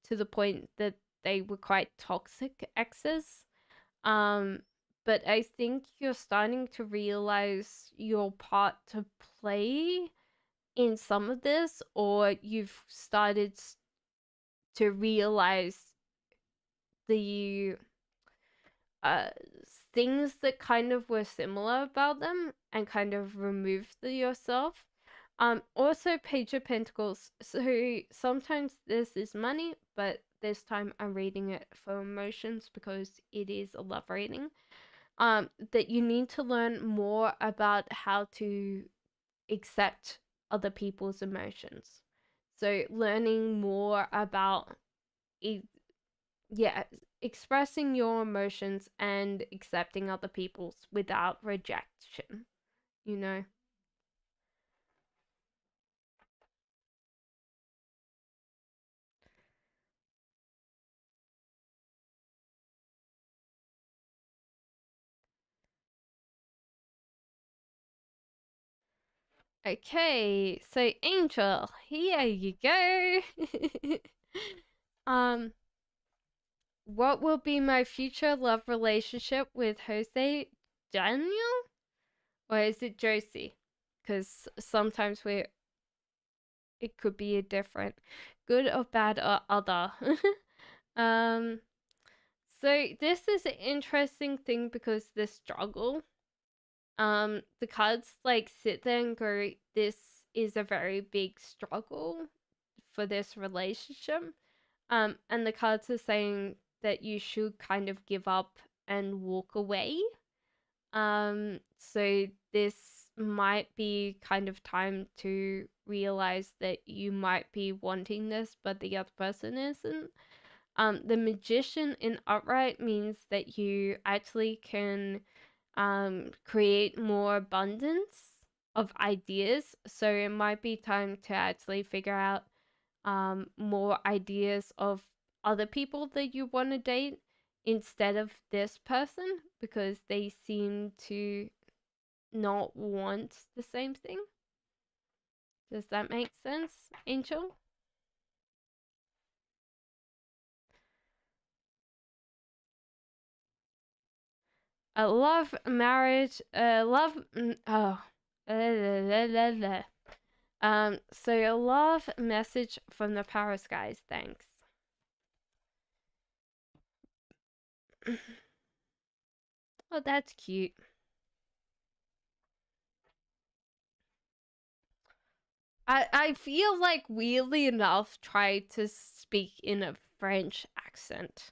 to the point that they were quite toxic exes. Um, but I think you're starting to realize your part to play in some of this, or you've started to realize the uh, things that kind of were similar about them and kind of remove yourself. Also, Page of Pentacles. So sometimes this is money, but this time I'm reading it for emotions because it is a love reading. That you need to learn more about how to accept other people's emotions. So learning more about yeah, expressing your emotions and accepting other people's without rejection, you know. Okay, so Angel, here you go. um what will be my future love relationship with Jose Daniel? Or is it Josie? Because sometimes it could be a different good or bad or other. um so this is an interesting thing because this struggle, the cards like sit there and go, this is a very big struggle for this relationship. And the cards are saying that you should kind of give up and walk away. So this might be kind of time to realize that you might be wanting this, but the other person isn't. The Magician in upright means that you actually can create more abundance of ideas. So it might be time to actually figure out more ideas of other people that you want to date instead of this person because they seem to not want the same thing. Does that make sense, Angel? Love, marriage, love, oh, so a love message from the Paris guys, thanks. Oh, that's cute. I feel like weirdly enough tried to speak in a French accent,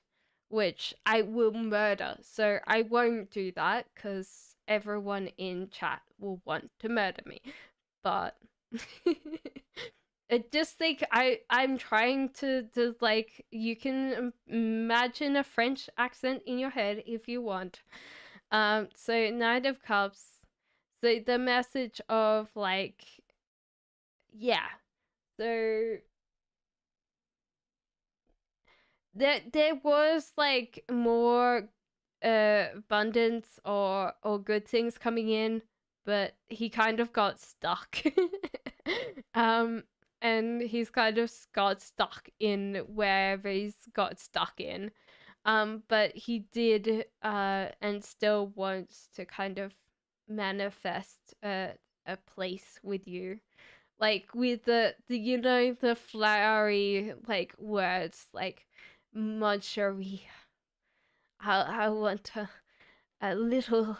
which I will murder. So I won't do that because everyone in chat will want to murder me. But I just think I'm trying to like you can imagine a French accent in your head if you want. So Knight of Cups. So the message of like yeah. So there was like more abundance or good things coming in, but he kind of got stuck. um and he's kind of got stuck in wherever he's got stuck in. But he did and still wants to kind of manifest a place with you, like with the you know the flowery like words like Marjorie. I want a little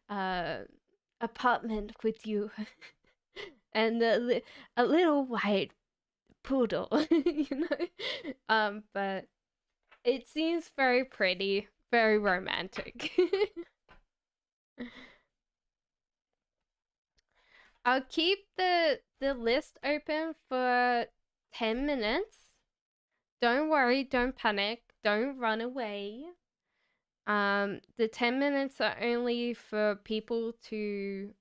uh apartment with you and a little white poodle, you know. But it seems very pretty, very romantic. I'll keep the list open for 10 minutes. Don't worry, don't panic, don't run away. The 10 minutes are only for people to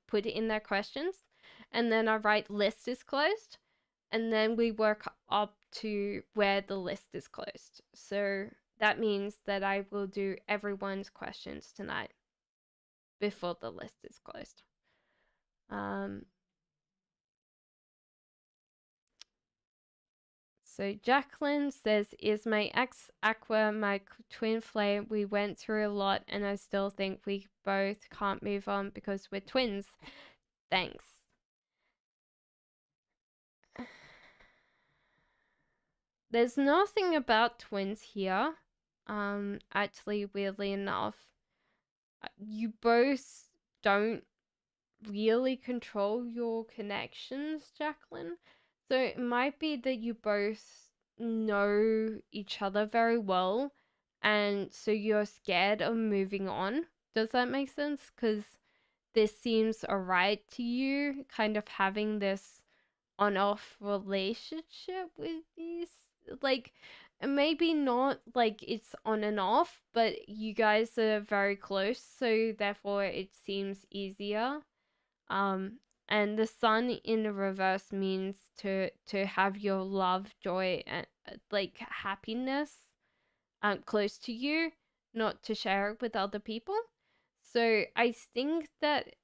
put in their questions, and then I write list is closed, and then we work up to where the list is closed. So that means that I will do everyone's questions tonight before the list is closed. Um, So Jacqueline says, is my ex Aqua my twin flame? We went through a lot and I still think we both can't move on because we're twins. Thanks. There's nothing about twins here. Actually, weirdly enough, you both don't really control your connections, Jacqueline. So it might be that you both know each other very well, and so you're scared of moving on. Does that make sense? Because this seems alright to you, kind of having this on off relationship with these. Like, maybe not like it's on and off, but you guys are very close, so therefore it seems easier. um and the sun in the reverse means to have your love, joy, and like happiness close to you, not to share it with other people. So I think that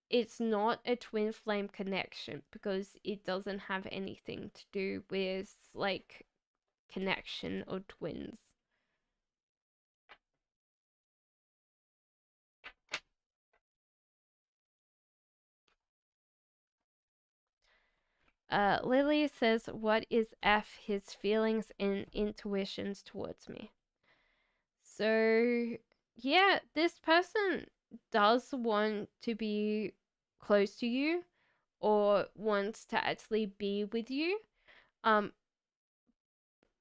it's not a twin flame connection because it doesn't have anything to do with like connection or twins. Lily says, what is F his feelings and intuitions towards me? So, yeah, this person does want to be close to you or wants to actually be with you. Um,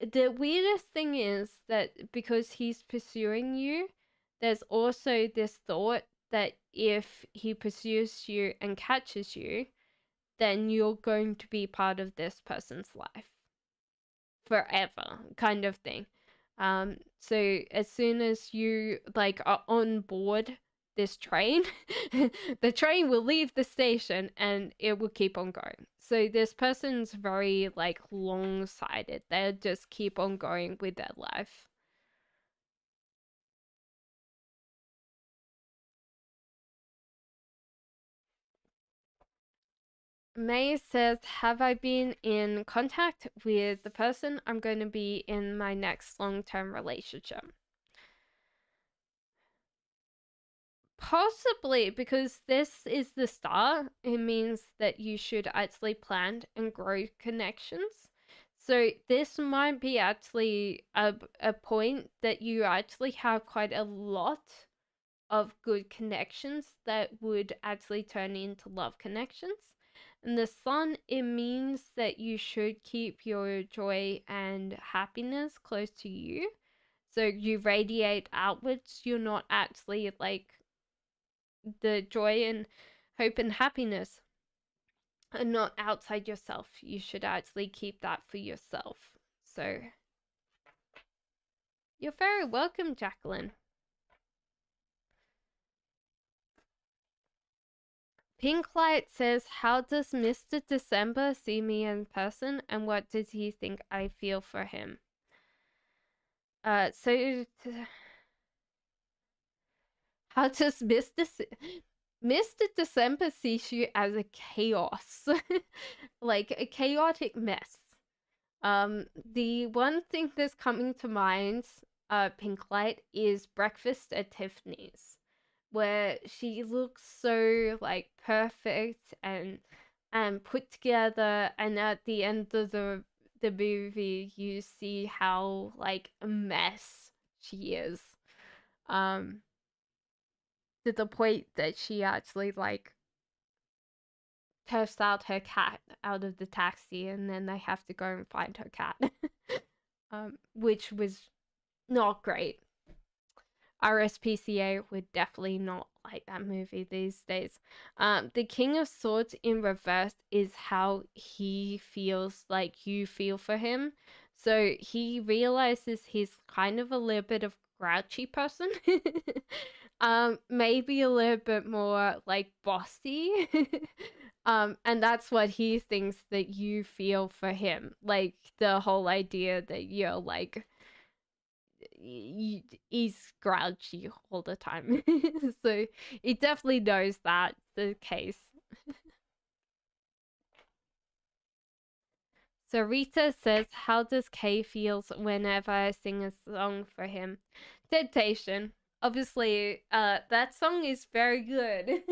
the weirdest thing is that because he's pursuing you, there's also this thought that if he pursues you and catches you, then you're going to be part of this person's life forever, kind of thing. So as soon as you like are on board this train, the train will leave the station and it will keep on going. So this person's very like long-sighted. They'll just keep on going with their life. May says, have I been in contact with the person I'm going to be in my next long-term relationship? Possibly, because this is the start. It means that you should actually plan and grow connections. So this might be actually a point that you actually have quite a lot of good connections that would actually turn into love connections. And the sun, it means that you should keep your joy and happiness close to you. So you radiate outwards. You're not actually like the joy and hope and happiness are not outside yourself. You should actually keep that for yourself. So, you're very welcome, Jacqueline. Pink Light says, how does Mr. December see me in person and what does he think I feel for him? So how does Mr. December sees you as a chaos, like a chaotic mess. The one thing that's coming to mind, Pink Light, is Breakfast at Tiffany's, where she looks so like perfect and put together, and at the end of the movie, you see how like a mess she is. Um, to the point that she actually like tossed out her cat out of the taxi, and then they have to go and find her cat, which was not great. RSPCA would definitely not like that movie these days. The King of Swords in reverse is how he feels like you feel for him. So he realizes he's kind of a little bit of grouchy person. Maybe a little bit more like bossy. And that's what he thinks that you feel for him. Like the whole idea that you're like he's grouchy all the time. So he definitely knows that's the case. So Rita says, how does Kay feels whenever I sing a song for him? Temptation. Obviously, that song is very good.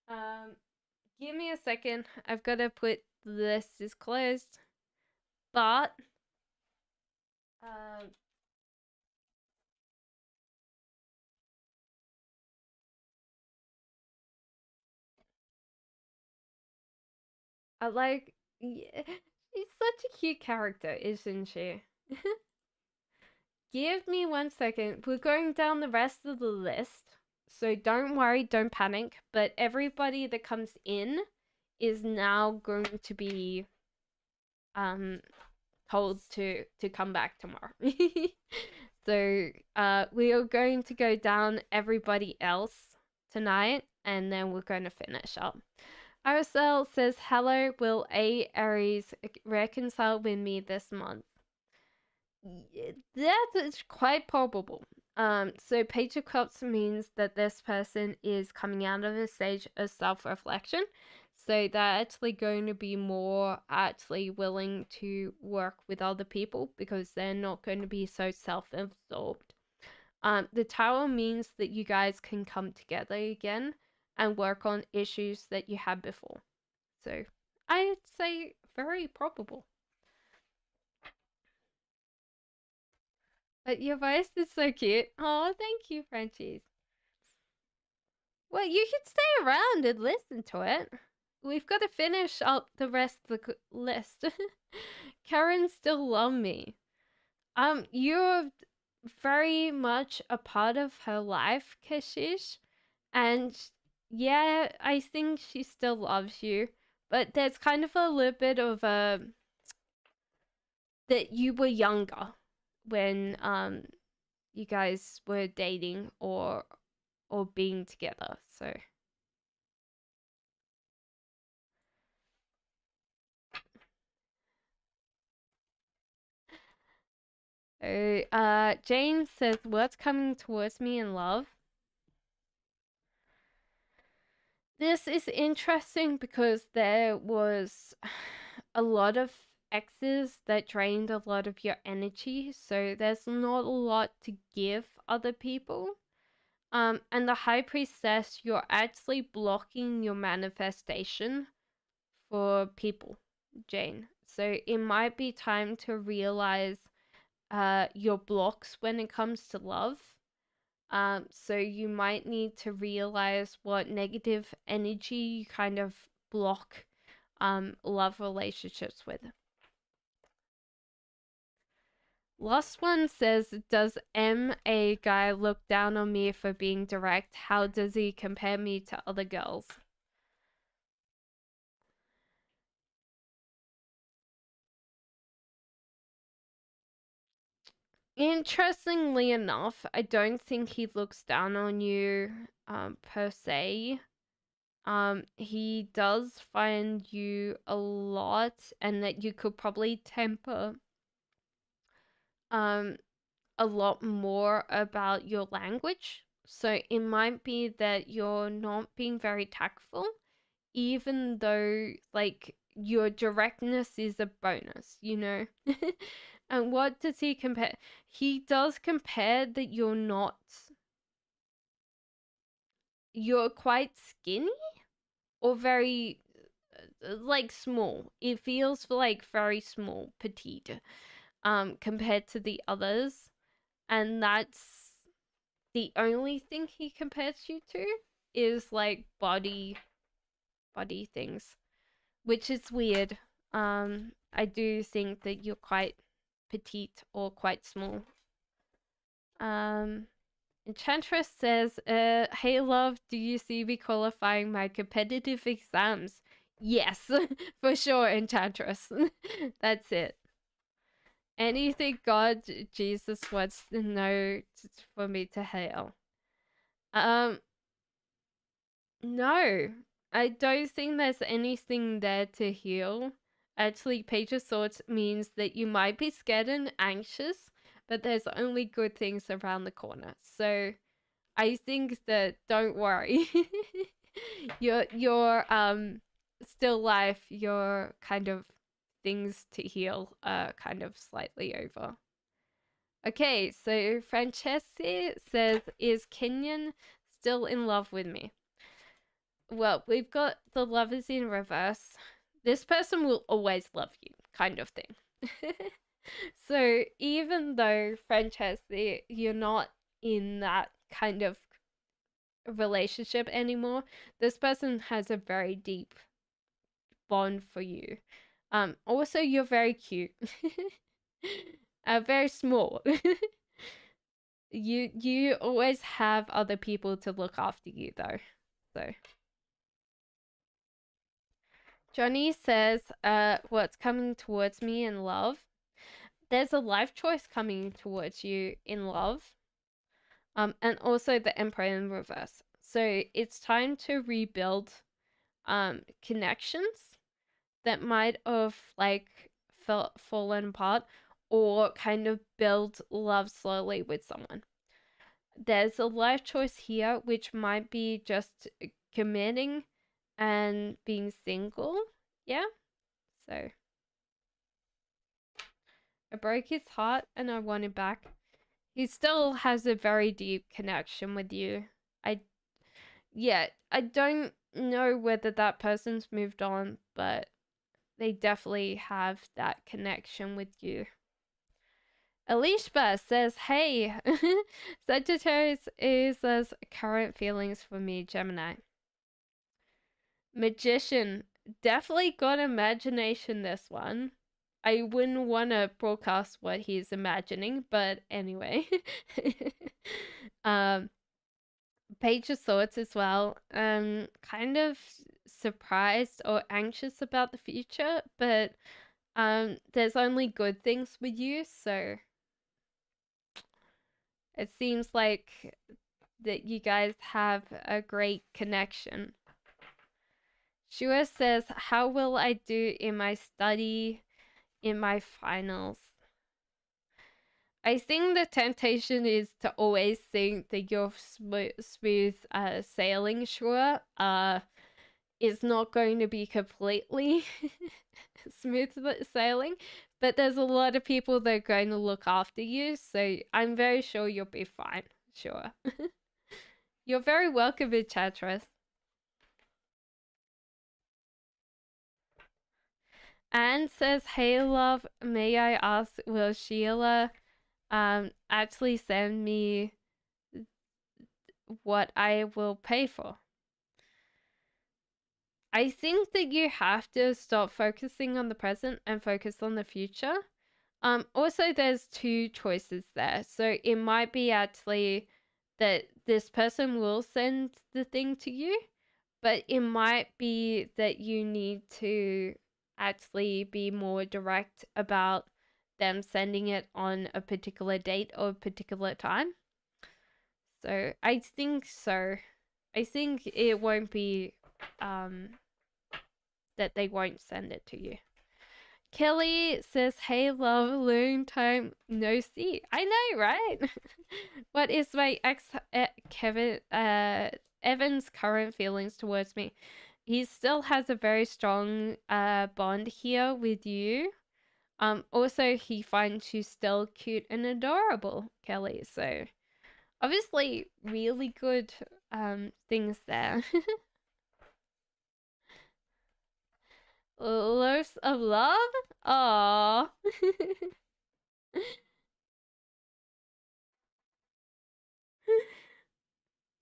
um, give me a second. I've got to put the list is closed. But um, I like. Yeah, she's such a cute character, isn't she? Give me 1 second. We're going down the rest of the list. So don't worry, don't panic. But everybody that comes in is now going to be um told to come back tomorrow. So we are going to go down everybody else tonight and then we're going to finish up. RSL says, hello, will A Aries reconcile with me this month? That is quite probable. So Page of Cups means that this person is coming out of a stage of self-reflection. So they're actually going to be more actually willing to work with other people because they're not going to be so self-absorbed. The Tower means that you guys can come together again and work on issues that you had before. So I'd say very probable. But your voice is so cute. Oh, thank you, Frenchies. Well, you could stay around and listen to it. We've got to finish up the rest of the list. Karen still love me. You're very much a part of her life, Kashish. And yeah, I think she still loves you. But there's kind of a little bit of a that you were younger when you guys were dating or being together. So Jane says, what's coming towards me in love? This is interesting because there was a lot of exes that drained a lot of your energy, so there's not a lot to give other people. And the High Priestess, you're actually blocking your manifestation for people, Jane. So it might be time to realize your blocks when it comes to love. So you might need to realize what negative energy you kind of block love relationships with. Last one says, does a guy look down on me for being direct? How does he compare me to other girls? Interestingly enough, I don't think he looks down on you per se. He does find you a lot and that you could probably temper a lot more about your language. So it might be that you're not being very tactful, even though like your directness is a bonus, you know? And what does he compare? He does compare that you're quite skinny or very like small. It feels like very small, petite, compared to the others, and that's the only thing he compares you to is like body things, which is weird. I do think that you're quite petite or quite small. Enchantress says, hey love, do you see me qualifying my competitive exams? Yes, for sure, Enchantress. That's it. Anything God Jesus wants to know for me to hail. No. I don't think there's anything there to heal. Actually, Page of Swords means that you might be scared and anxious, but there's only good things around the corner. So I think that don't worry. your still life, your kind of things to heal are kind of slightly over. Okay, so Francesca says, is Kenyon still in love with me? Well, we've got the lovers in reverse. This person will always love you, kind of thing. So even though Francesca, you're not in that kind of relationship anymore, this person has a very deep bond for you. Also, you're very cute. Very small. You always have other people to look after you though. So Johnny says, what's coming towards me in love? There's a life choice coming towards you in love. And also the Emperor in reverse. So it's time to rebuild connections that might have like fallen apart, or kind of build love slowly with someone. There's a life choice here which might be just committing and being single. Yeah. So I broke his heart and I want it back. He still has a very deep connection with you. I I don't know whether that person's moved on, but they definitely have that connection with you. Alishba says, hey, Sagittarius is as current feelings for me, Gemini. Magician, definitely got imagination this one. I wouldn't want to broadcast what he's imagining, but anyway. um, Page of Swords as well. Kind of surprised or anxious about the future, but there's only good things with you, so it seems like that you guys have a great connection. Shua says, how will I do in my study, in my finals? I think the temptation is to always think that you're smooth sailing, Shua. Is not going to be completely smooth sailing, but there's a lot of people that are going to look after you, so I'm very sure you'll be fine. Sure. You're very welcome, Enchantress. Anne says, hey love, may I ask, will Sheila actually send me what I will pay for? I think that you have to stop focusing on the present and focus on the future. Also, there's two choices there. So it might be actually that this person will send the thing to you, but it might be that you need to actually be more direct about them sending it on a particular date or a particular time. So I think so. I think it won't be that they won't send it to you. Kelly says, hey love, long time no see. I know, right? What is my ex Kevin Evan's current feelings towards me? He still has a very strong bond here with you. Also he finds you still cute and adorable, Kelly. So obviously really good things there. Loaves of love? Aww.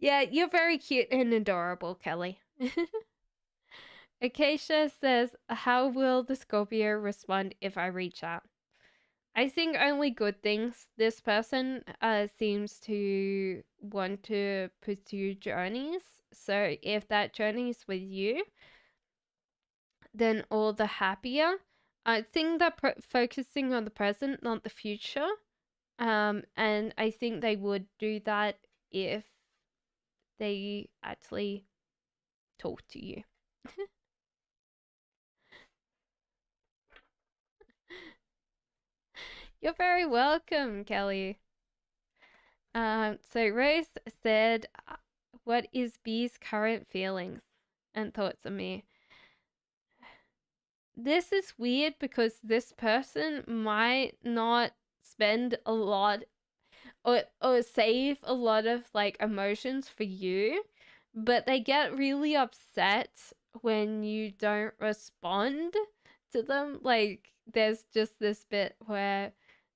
Yeah, you're very cute and adorable, Kelly. Acacia says, how will the Scorpio respond if I reach out? I think only good things. This person seems to want to pursue journeys. So if that journey is with you, then all the happier. I think they're focusing on the present, not the future. And I think they would do that if they actually talk to you. You're very welcome, Kelly. So Rose said, what is B's current feelings and thoughts on me? This is weird because this person might not spend a lot or save a lot of like emotions for you, but they get really upset when you don't respond to them. Like there's just this bit where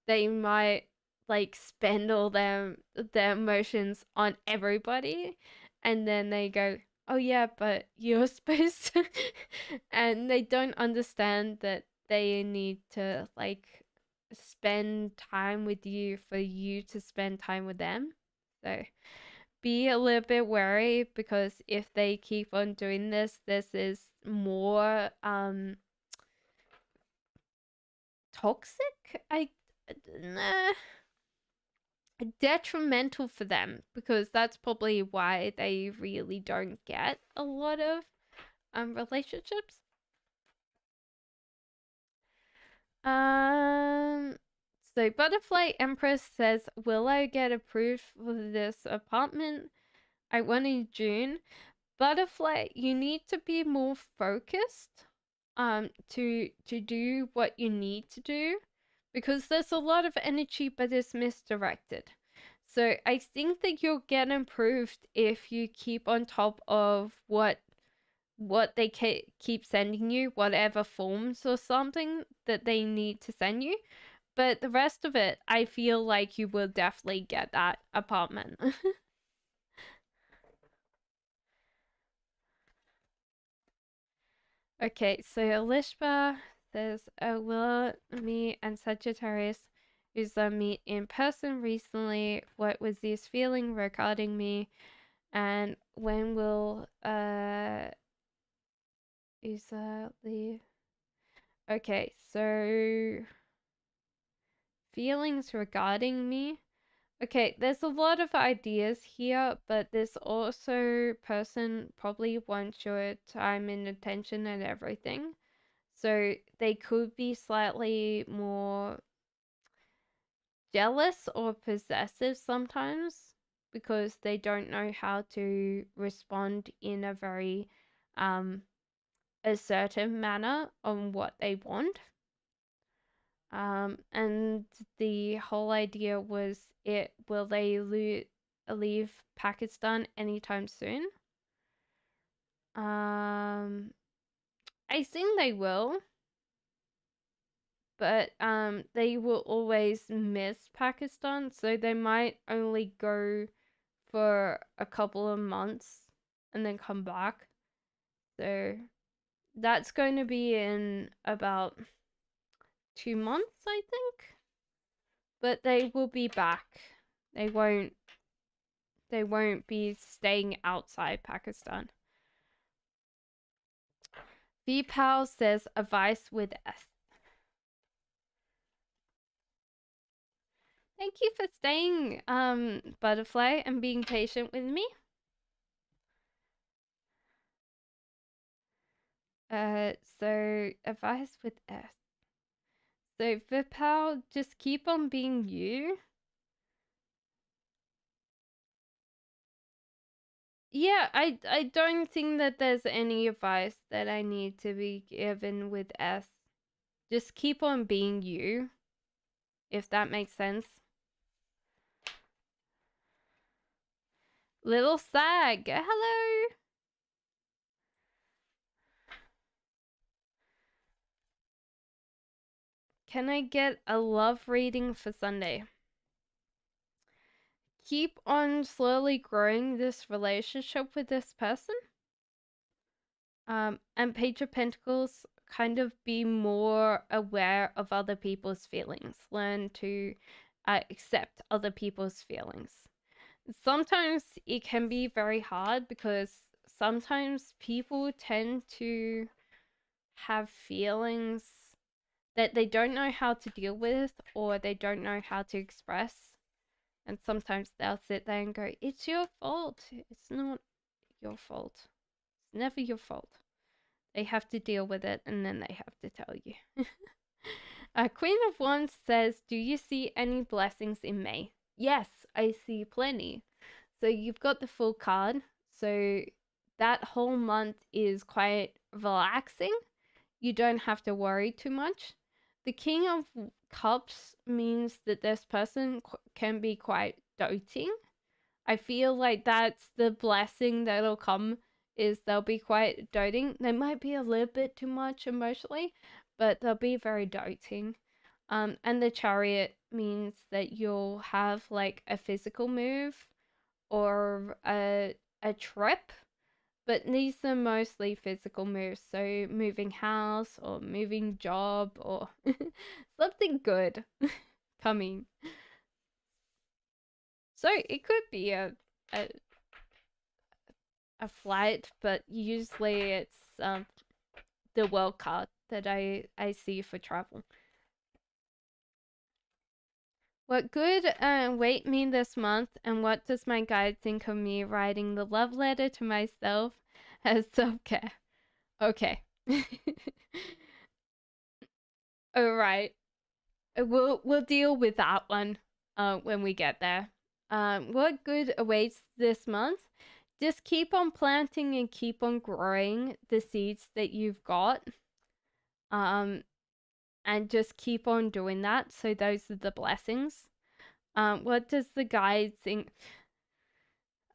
they might like spend all their emotions on everybody, and then they go, oh yeah, but you're supposed to, and they don't understand that they need to like spend time with you for you to spend time with them. So be a little bit wary, because if they keep on doing this is more toxic. Nah, detrimental for them, because that's probably why they really don't get a lot of relationships. Um so Butterfly Empress says, will I get approved for this apartment I won in June? Butterfly, you need to be more focused to do what you need to do, because there's a lot of energy but it's misdirected. So I think that you'll get improved if you keep on top of what they keep sending you, whatever forms or something that they need to send you. But the rest of it, I feel like you will definitely get that apartment. Okay, so Elishba says, will me and Sagittarius user meet in person recently? What was this feeling regarding me? And when will user leave? Okay, so feelings regarding me. Okay, there's a lot of ideas here, but this also person probably wants your time and attention and everything. So they could be slightly more jealous or possessive sometimes, because they don't know how to respond in a very assertive manner on what they want. And the whole idea was, will they leave Pakistan anytime soon? I think they will, but they will always miss Pakistan, so they might only go for a couple of months and then come back. So that's going to be in about 2 months, I think. But they will be back. They won't be staying outside Pakistan. VPAL says advice with S. Thank you for staying, Butterfly, and being patient with me. So advice with S. So Vipal, just keep on being you. Yeah, I don't think that there's any advice that I need to be given with S. Just keep on being you, if that makes sense. Little Sag, hello. Can I get a love reading for Sunday? Keep on slowly growing this relationship with this person. And Page of Pentacles, kind of be more aware of other people's feelings. Learn to accept other people's feelings. Sometimes it can be very hard, because sometimes people tend to have feelings that they don't know how to deal with, or they don't know how to express. And sometimes they'll sit there and go, it's your fault. It's not your fault. It's never your fault. They have to deal with it, and then they have to tell you. Queen of Wands says, do you see any blessings in May? Yes, I see plenty. So you've got the full card. So that whole month is quite relaxing. You don't have to worry too much. The King of Cups means that this person can be quite doting. I feel like that's the blessing that'll come, is they'll be quite doting. They might be a little bit too much emotionally, but they'll be very doting. And the Chariot means that you'll have like a physical move or a trip, but these are mostly physical moves. So moving house or moving job or something good coming. So it could be a a flight, but usually it's the world card that I see for travel. What good weight mean this month, and what does my guide think of me writing the love letter to myself as self-care? Okay. All right. We'll deal with that one when we get there. What good awaits this month? Just keep on planting and keep on growing the seeds that you've got. And just keep on doing that. So those are the blessings. What does the guide think?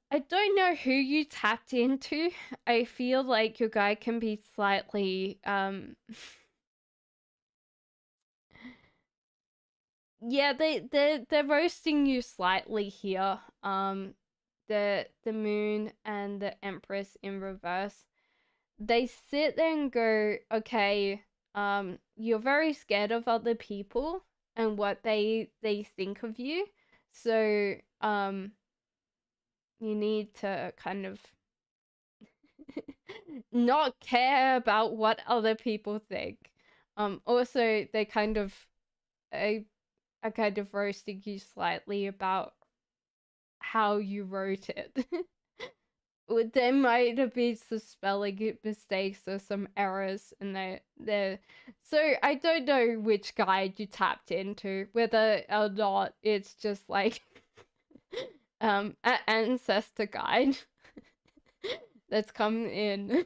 I don't know who you tapped into. I feel like your guide can be slightly yeah, they're roasting you slightly here. The moon and the Empress in reverse. They sit there and go, okay, you're very scared of other people and what they think of you. So, you need to kind of not care about what other people think. Also they kind of are kind of roasting you slightly about how you wrote it. There might have been some spelling mistakes or some errors in there. So I don't know which guide you tapped into, whether or not it's just like an ancestor guide that's come in.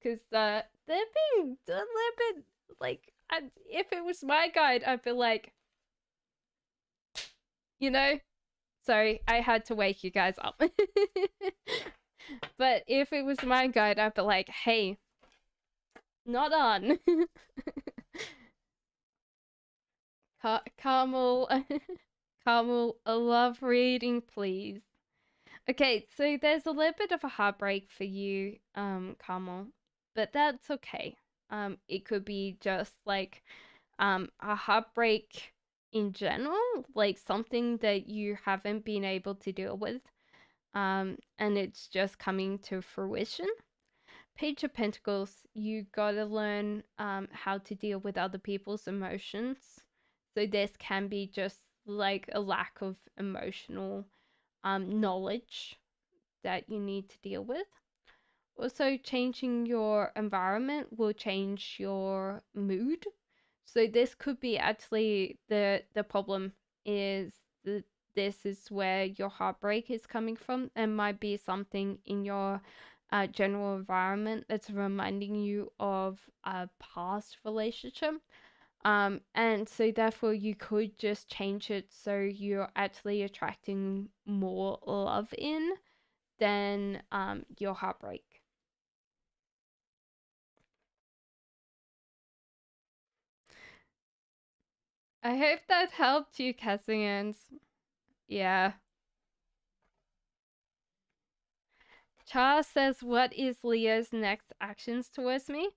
Because they're being a little bit like, if it was my guide, I'd be like, you know, sorry, I had to wake you guys up. But if it was my guide, I'd be like, hey, not on. Carmel, Carmel, a love reading, please. Okay, so there's a little bit of a heartbreak for you, Carmel, but that's okay. It could be just like a heartbreak in general, like something that you haven't been able to deal with, and it's just coming to fruition. Page of Pentacles, you gotta learn how to deal with other people's emotions. So this can be just like a lack of emotional knowledge that you need to deal with. Also, changing your environment will change your mood. So this could be actually the problem is that this is where your heartbreak is coming from. There might be something in your general environment that's reminding you of a past relationship. And so therefore you could just change it so you're actually attracting more love in than your heartbreak. I hope that helped you, Cassandra. Yeah. Charles says, what is Leo's next actions towards me?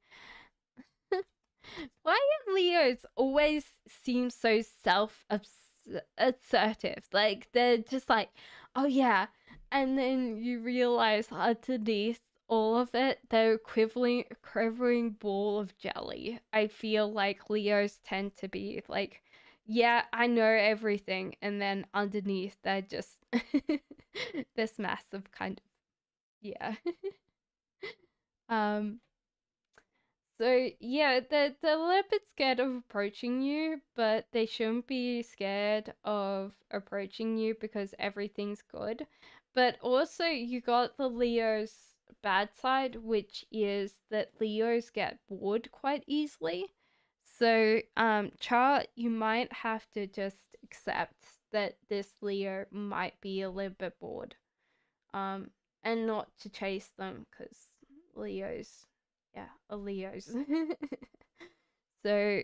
Why do Leos always seem so self-assertive? Like, they're just like, oh yeah. And then you realize underneath all of it, they're a quivering ball of jelly. I feel like Leos tend to be like, yeah, I know everything. And then underneath, they're just this massive kind of, yeah. um, so yeah, they're a little bit scared of approaching you, but they shouldn't be scared of approaching you because everything's good. But also you got the Leo's bad side, which is that Leos get bored quite easily. So Chart, you might have to just accept that this Leo might be a little bit bored. And not to chase them because Leos, yeah, are Leos. So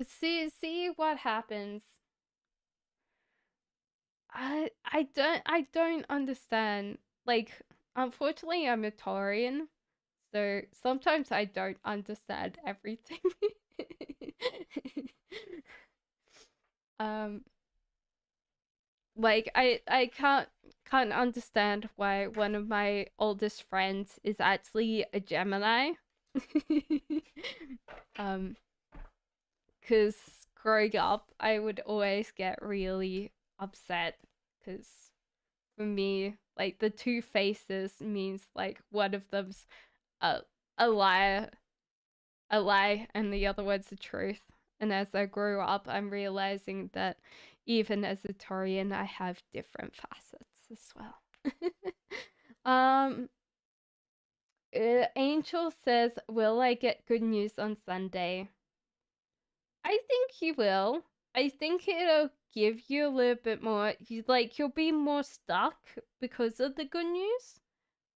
see what happens. I don't understand. Like, unfortunately, I'm a Taurian, so sometimes I don't understand everything. um, like I can't understand why one of my oldest friends is actually a Gemini. um, because growing up, I would always get really upset because for me, like the two faces means like one of them's a a liar, and the other one's the truth. And as I grew up, I'm realizing that even as a Taurian, I have different facets as well. um, Angel says, "Will I get good news on Sunday?" I think you will. I think it'll give you a little bit more. You'll be more stuck because of the good news,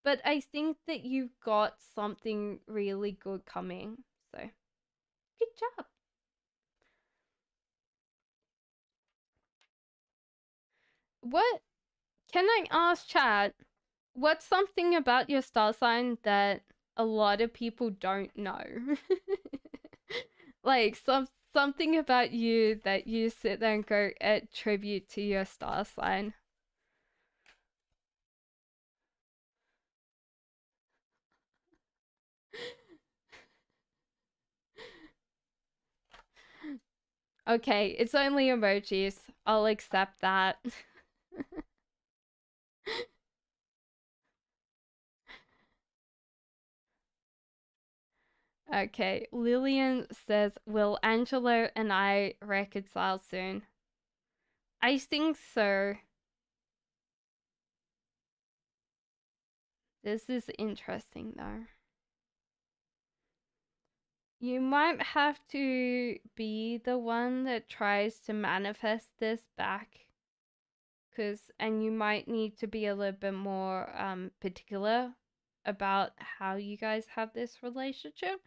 but I think that you've got something really good coming. So, good job. What can I ask, Chad? What's something about your star sign that a lot of people don't know? Like something about you that you sit there and go attribute to your star sign. Okay, it's only emojis. I'll accept that. Okay, Lillian says, "Will Angelo and I reconcile soon?" I think so. This is interesting though. You might have to be the one that tries to manifest this back, and you might need to be a little bit more particular about how you guys have this relationship.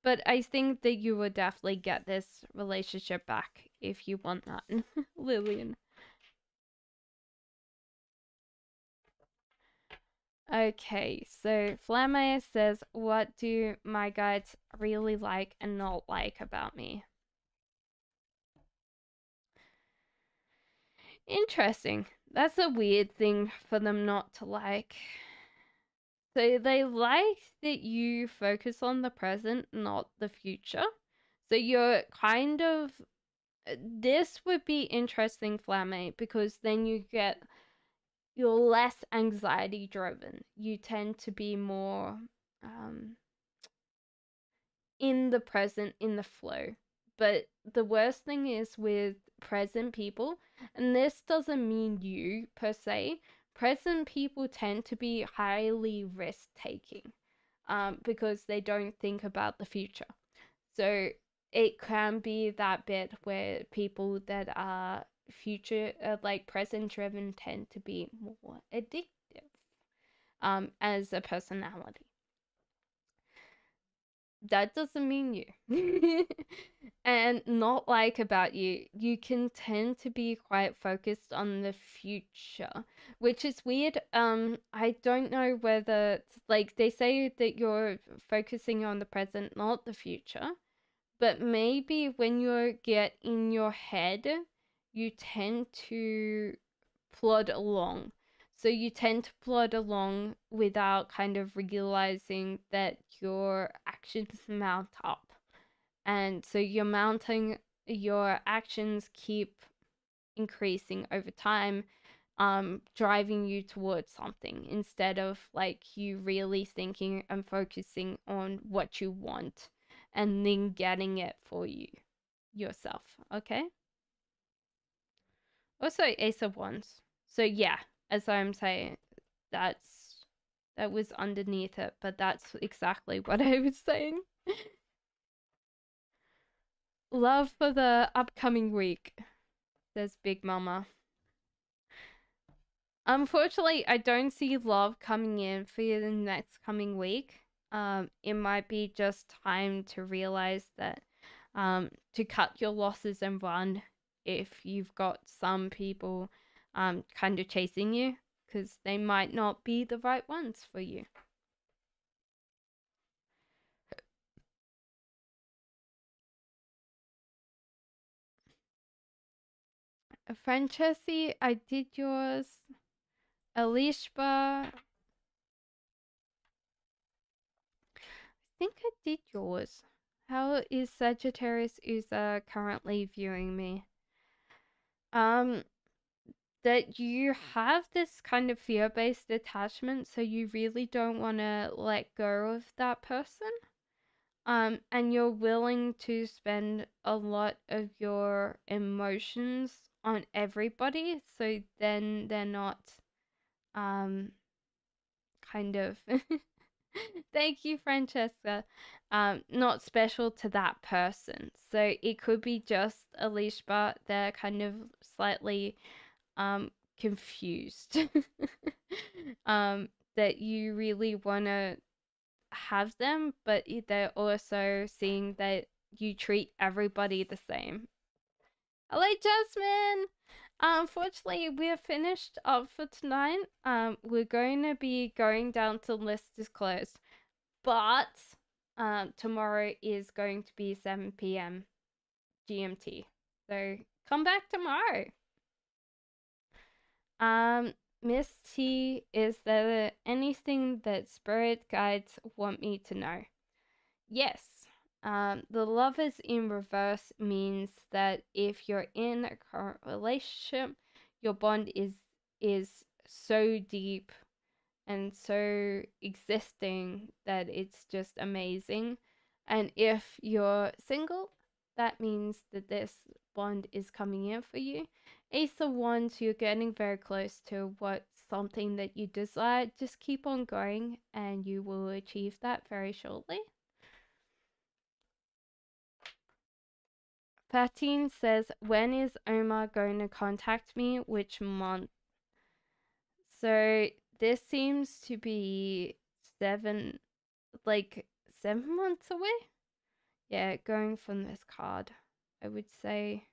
But I think that you will definitely get this relationship back if you want that, Lillian. Okay, so Flamme says, "What do my guides really like and not like about me?" Interesting. That's a weird thing for them not to like. So they like that you focus on the present, not the future. So you're kind of. This would be interesting, Flamme, because then you're less anxiety driven. You tend to be more um, in the present, in the flow. But the worst thing is with present people, and this doesn't mean you per se, present people tend to be highly risk taking because they don't think about the future. So it can be that bit where people that are future, like present driven, tend to be more addictive as a personality. That doesn't mean you. And not like about you, you can tend to be quite focused on the future, which is weird. I don't know whether, like, they say that you're focusing on the present, not the future, but maybe when you get in your head, you tend to plod along. So you tend to plod along without kind of realizing that your actions mount up. And so your actions keep increasing over time, driving you towards something instead of like you really thinking and focusing on what you want and then getting it for you yourself. Okay. Also, Ace of Wands. So yeah, as I'm saying, that was underneath it, but that's exactly what I was saying. Love for the upcoming week, says Big Mama. Unfortunately, I don't see love coming in for the next coming week. it might be just time to realize that to cut your losses and run if you've got some people kind of chasing you, because they might not be the right ones for you. Franceschi, I did yours. Alishba, I think I did yours. How is Sagittarius User currently viewing me? Um, that you have this kind of fear-based attachment, so you really don't want to let go of that person. And you're willing to spend a lot of your emotions on everybody, so then they're not um kind of thank you, Francesca. Not special to that person. So it could be just a leash, but they're kind of slightly confused. um that you really wanna have them, but they're also seeing that you treat everybody the same. Hello, Jasmine. Unfortunately, we're finished up for tonight. We're going to be going down to list is closed, but tomorrow is going to be 7 p.m. GMT. So come back tomorrow. Miss T, is there anything that spirit guides want me to know? Yes. The lovers in reverse means that if you're in a current relationship, your bond is so deep and so existing that it's just amazing. And if you're single, that means that this bond is coming in for you. Ace of Wands, you're getting very close to what something that you desire. Just keep on going and you will achieve that very shortly. 13 says, when is Omar going to contact me? Which month? So this seems to be 7 7 months away. Yeah, going from this card, I would say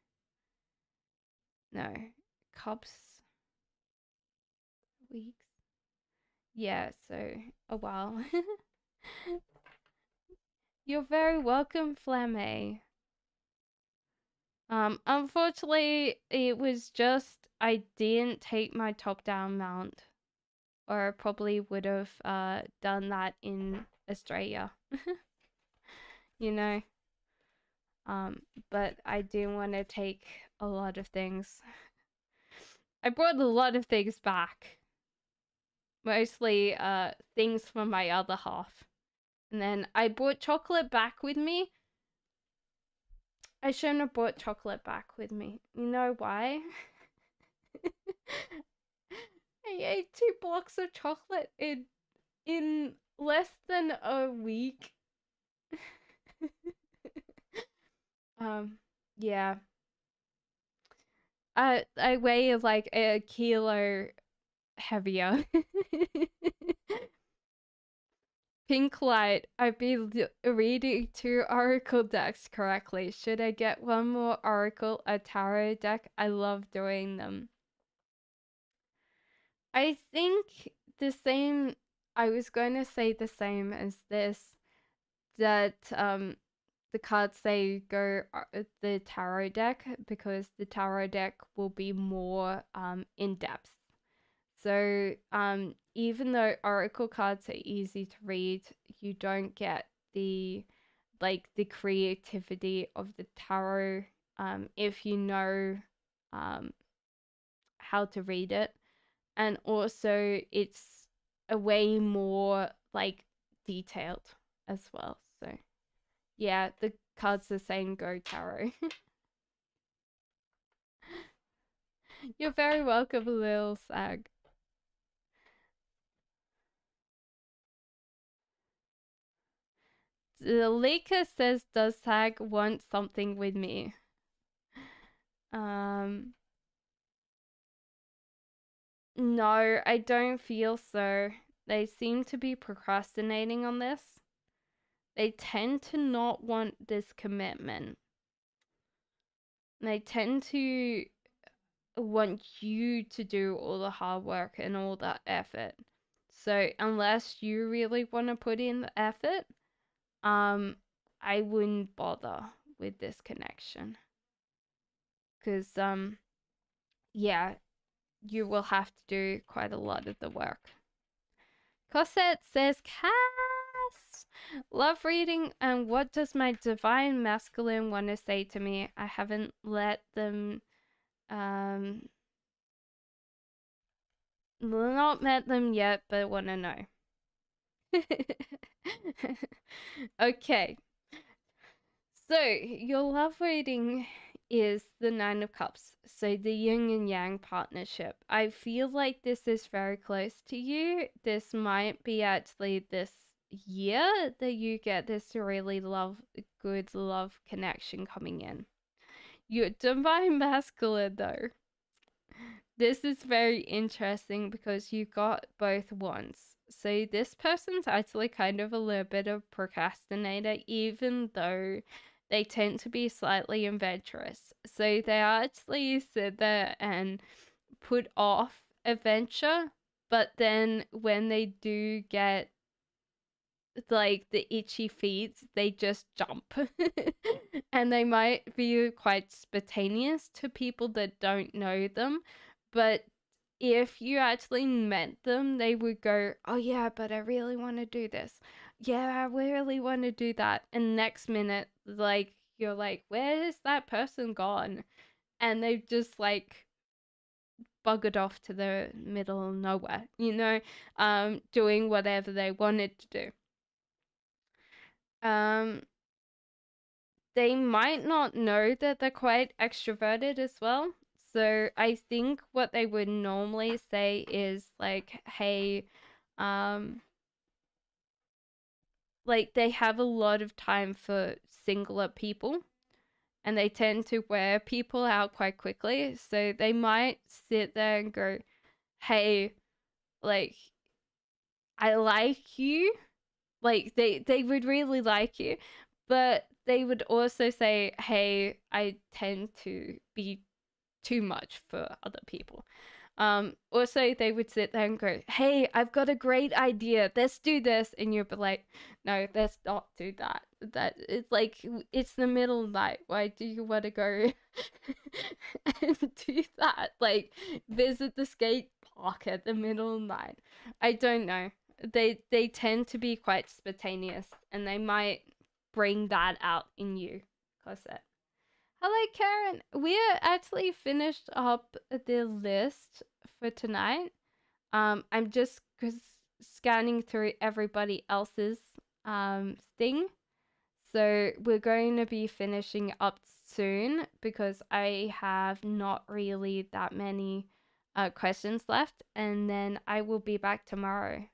no. Cups, weeks. Yeah, so a while. You're very welcome, Flamme. Unfortunately, it was just I didn't take my top-down mount, or I probably would have done that in Australia. You know. But I do want to take a lot of things. I brought a lot of things back. Mostly things from my other half. And then I brought chocolate back with me. I shouldn't have brought chocolate back with me. You know why? I ate 2 blocks of chocolate in less than a week. Yeah. I weigh like a kilo heavier. Pink light. I've been reading 2 oracle decks correctly. Should I get one more oracle, a tarot deck? I love doing them. I think the same. I was going to say the same as this. That the cards say go the tarot deck, because the tarot deck will be more in depth. So even though oracle cards are easy to read, you don't get the creativity of the tarot if you know how to read it. And also it's a way more detailed as well. So yeah, the cards are saying go tarot. You're very welcome, Lil Sag. The leaker says, does Sag want something with me? No, I don't feel so. They seem to be procrastinating on this. They tend to not want this commitment. They tend to want you to do all the hard work and all that effort. So unless you really want to put in the effort, I wouldn't bother with this connection. Because yeah, you will have to do quite a lot of the work. Cosette says, Cass, love reading, and what does my divine masculine want to say to me? I haven't let them, not met them yet, but want to know. Okay, so your love reading is the Nine of Cups, so the yin and yang partnership. I feel like this is very close to you. This might be actually this year that you get this really good love connection coming in. Your divine masculine, though, this is very interesting because you got both ones. So this person's actually kind of a little bit of procrastinator, even though they tend to be slightly adventurous. So they actually sit there and put off adventure, but then when they do get like the itchy feet, they just jump. And they might be quite spontaneous to people that don't know them, but if you actually met them, they would go, oh yeah, but I really want to do this. Yeah, I really want to do that. And next minute, like, you're like, where is that person gone? And they've just like buggered off to the middle of nowhere, doing whatever they wanted to do. They might not know that they're quite extroverted as well. So I think what they would normally say is like, hey, like they have a lot of time for singular people and they tend to wear people out quite quickly. So they might sit there and go, hey, like, I like you. Like they would really like you, but they would also say, hey, I tend to be too much for other people. Also, they would sit there and go, hey, I've got a great idea. Let's do this. And you'd be like, no, let's not do that. That it's like, it's the middle of the night. Why do you want to go and do that? Like, visit the skate park at the middle of the night. I don't know. They tend to be quite spontaneous and they might bring that out in you. Cosette. Hello, Karen. We're actually finished up the list for tonight. I'm just scanning through everybody else's thing. So we're going to be finishing up soon because I have not really that many questions left, and then I will be back tomorrow.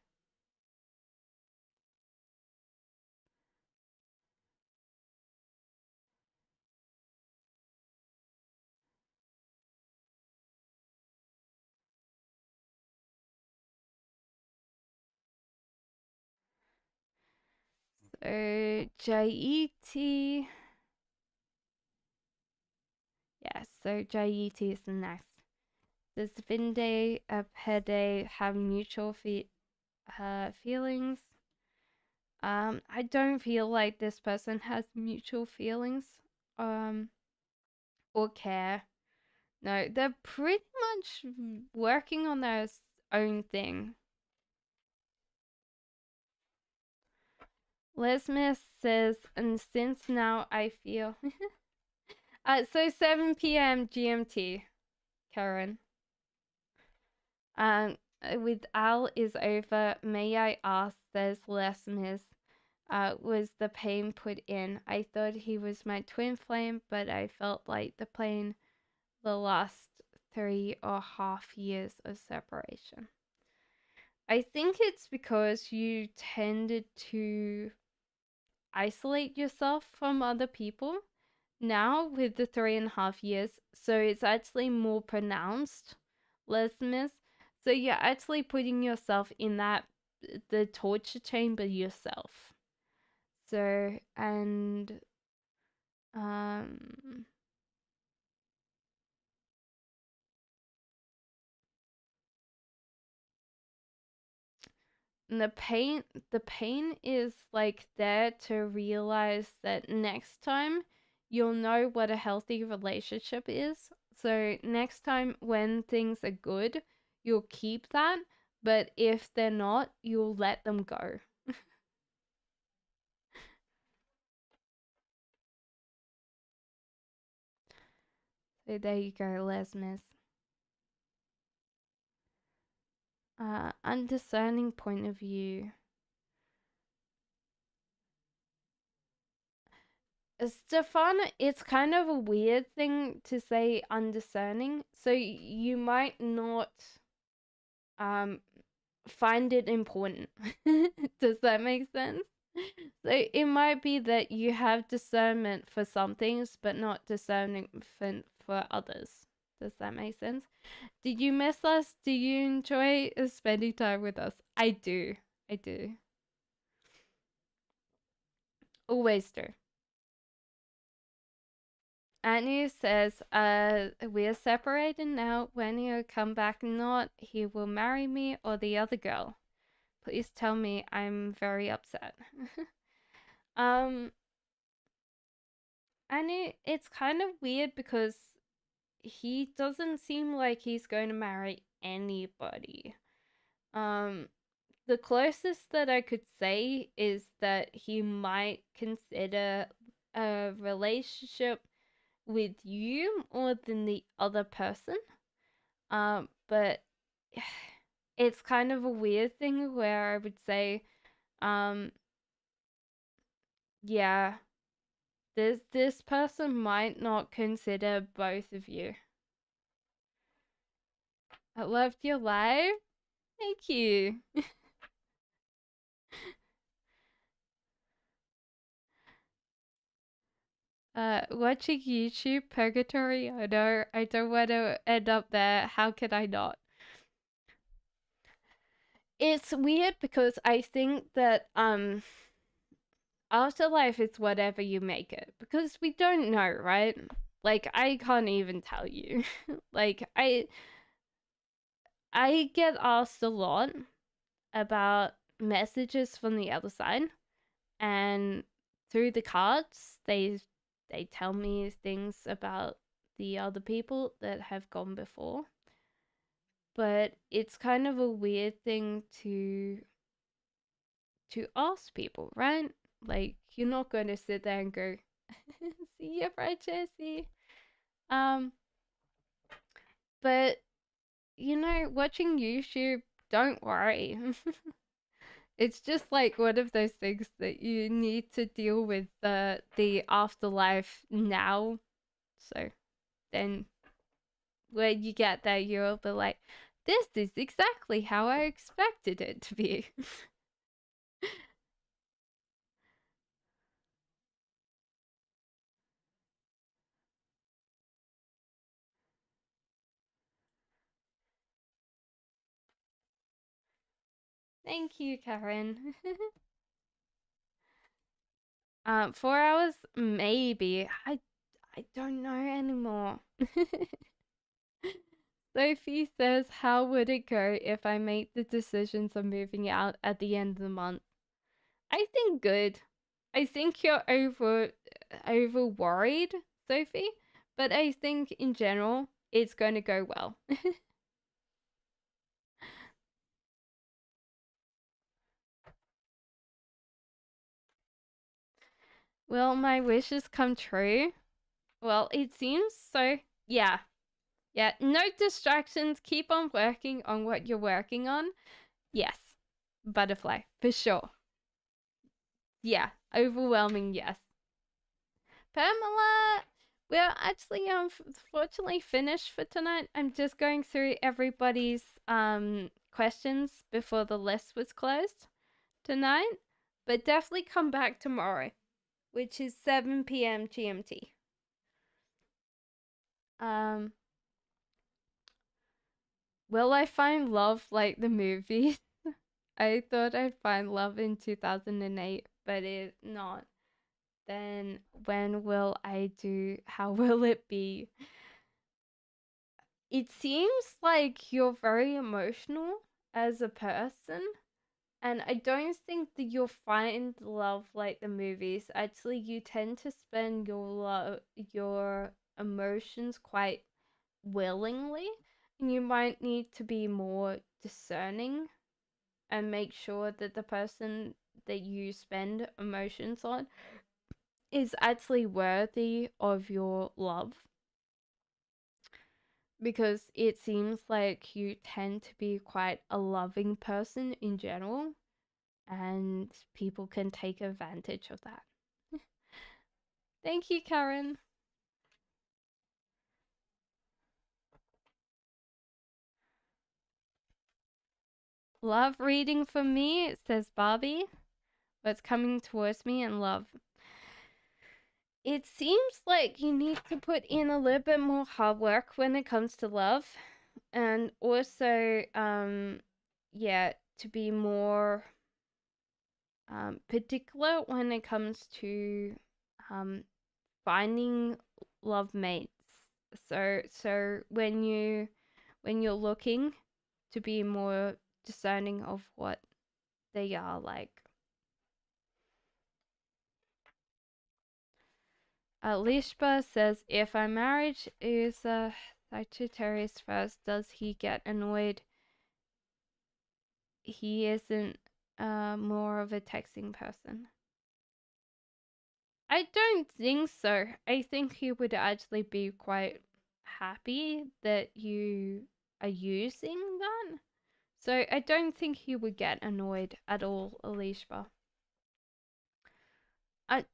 So Jaiti. Yes, so Jaiti is the next. Does Vinde Pede have mutual feelings? I don't feel like this person has mutual feelings, um, or care. No, they're pretty much working on their own thing. Lesmith says, and since now I feel. So 7 p.m. GMT, Karen. With Al is over, may I ask, says Lesmith, was the pain put in? I thought he was my twin flame, but I felt like the pain the last 3.5 years of separation. I think it's because you tended to isolate yourself from other people now with the 3.5 years, so it's actually more pronounced, Lesmus. So you're actually putting yourself in the torture chamber yourself. So, and um and the pain is like there to realize that next time you'll know what a healthy relationship is. So next time when things are good, you'll keep that, but if they're not, you'll let them go. So there you go, Lesmus. Undiscerning point of view. Stefan, it's kind of a weird thing to say undiscerning. So you might not um find it important. Does that make sense? So it might be that you have discernment for some things, but not discerning for others. Does that make sense? Did you miss us? Do you enjoy spending time with us? I do. I do. Always do. Anu says, we're separated now. When he'll come back, not he will marry me or the other girl. Please tell me I'm very upset. um, Anu, it's kind of weird because he doesn't seem like he's going to marry anybody. Um, the closest that I could say is that he might consider a relationship with you more than the other person. But it's kind of a weird thing where I would say, um, yeah, this person might not consider both of you. I loved your live. Thank you. Watching YouTube purgatory. I know I don't want to end up there. How can I not? It's weird because I think that afterlife is whatever you make it, because we don't know, right? Like I can't even tell you. Like I get asked a lot about messages from the other side, and through the cards they tell me things about the other people that have gone before. But it's kind of a weird thing to ask people, right? Like you're not going to sit there and go, "See you, Jesse." Um, but watching YouTube, don't worry. It's just like one of those things that you need to deal with the afterlife now. So then when you get there, you'll be like, this is exactly how I expected it to be. Thank you, Karen. 4 hours, maybe. I don't know anymore. Sophie says, how would it go if I make the decisions of moving out at the end of the month? I think good. I think you're over worried, Sophie, but I think in general it's going to go well. Will my wishes come true? Well, it seems so. Yeah. Yeah, no distractions. Keep on working on what you're working on. Yes. Butterfly, for sure. Yeah, overwhelming yes. Pamela, we're actually unfortunately finished for tonight. I'm just going through everybody's questions before the list was closed tonight, but definitely come back tomorrow, which is 7 p.m. GMT. Um, will I find love like the movies? I thought I'd find love in 2008. but if not, then when will I do? How will it be? It seems like you're very emotional as a person, and I don't think that you'll find love like the movies. Actually, you tend to spend your emotions quite willingly, and you might need to be more discerning and make sure that the person that you spend emotions on is actually worthy of your love, because it seems like you tend to be quite a loving person in general, and people can take advantage of that. Thank you, Karen. Love reading for me, says Barbie. What's coming towards me in love? It seems like you need to put in a little bit more hard work when it comes to love, and also, yeah, to be more particular when it comes to um, finding love mates. So when you're looking, to be more discerning of what they are like. Lishba says, if our marriage is a Sagittarius first, does he get annoyed? He isn't more of a texting person. I don't think so. I think he would actually be quite happy that you are using that. So I don't think he would get annoyed at all, Alishba. I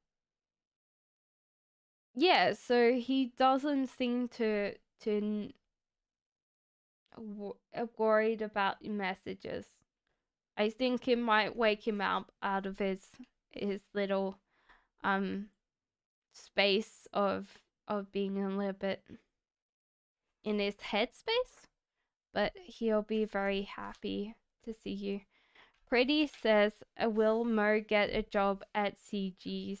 Yeah, so he doesn't seem to worried about messages. I think it might wake him up out of his little um space of being a little bit in his headspace, but he'll be very happy to see you. Pretty says, will Mo get a job at CGS?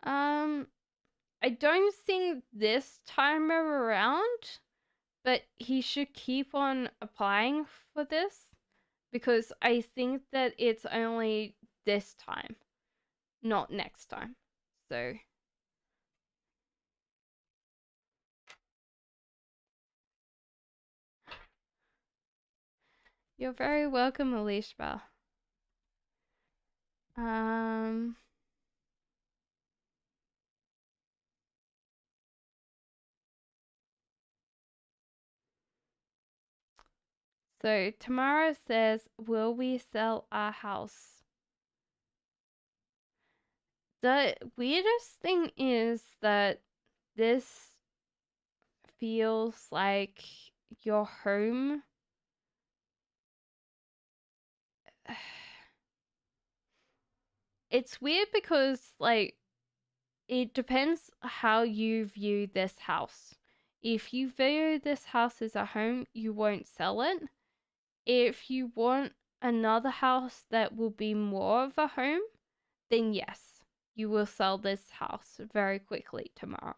Um, I don't think this time around, but he should keep on applying for this, because I think that it's only this time, not next time. So you're very welcome, Alishba. Um, so Tamara says, will we sell our house? The weirdest thing is that this feels like your home. It's weird because, like, it depends how you view this house. If you view this house as a home, you won't sell it. If you want another house that will be more of a home, then yes, you will sell this house very quickly tomorrow.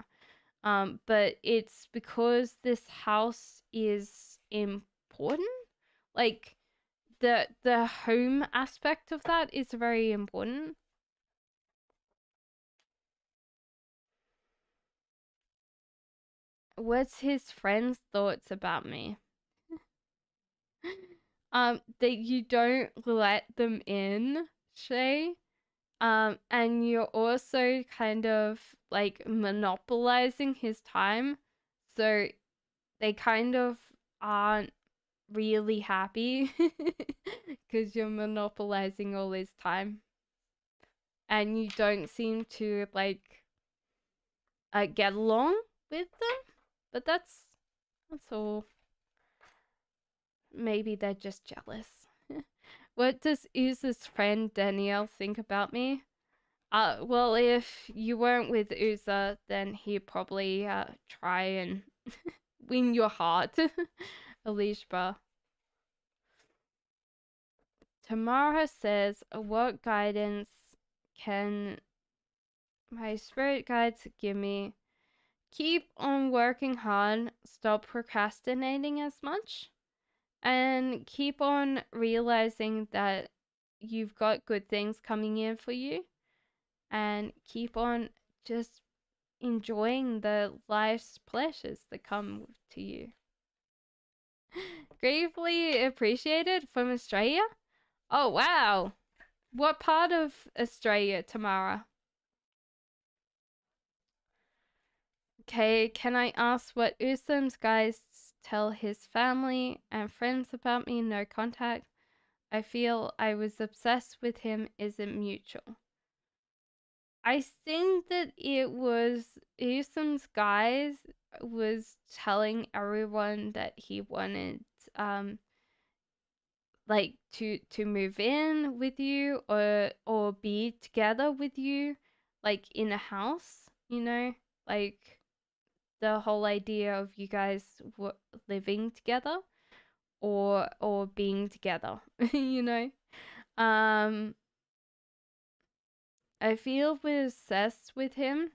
But it's because this house is important. Like, the home aspect of that is very important. What's his friend's thoughts about me? That you don't let them in, Shay. And you're also kind of like monopolizing his time. So they kind of aren't really happy because you're monopolizing all his time. And you don't seem to like get along with them. But that's all. Maybe they're just jealous. What does Uza's friend Danielle think about me? Well, if you weren't with Uza, then he'd probably try and win your heart, Alishba. Tamara says, what guidance can my spirit guides give me? Keep on working hard, stop procrastinating as much, and keep on realizing that you've got good things coming in for you, and keep on just enjoying the life's pleasures that come to you. Gratefully appreciated from Australia. Oh, wow. What part of Australia, Tamara? Okay, can I ask what Usum's guys tell his family and friends about me? No contact. I feel I was obsessed with him isn't mutual. I think that it was Usum's guys was telling everyone that he wanted like to move in with you or be together with you, like in a house, you know, like the whole idea of you guys living together or being together, you know. I feel we're obsessed with him.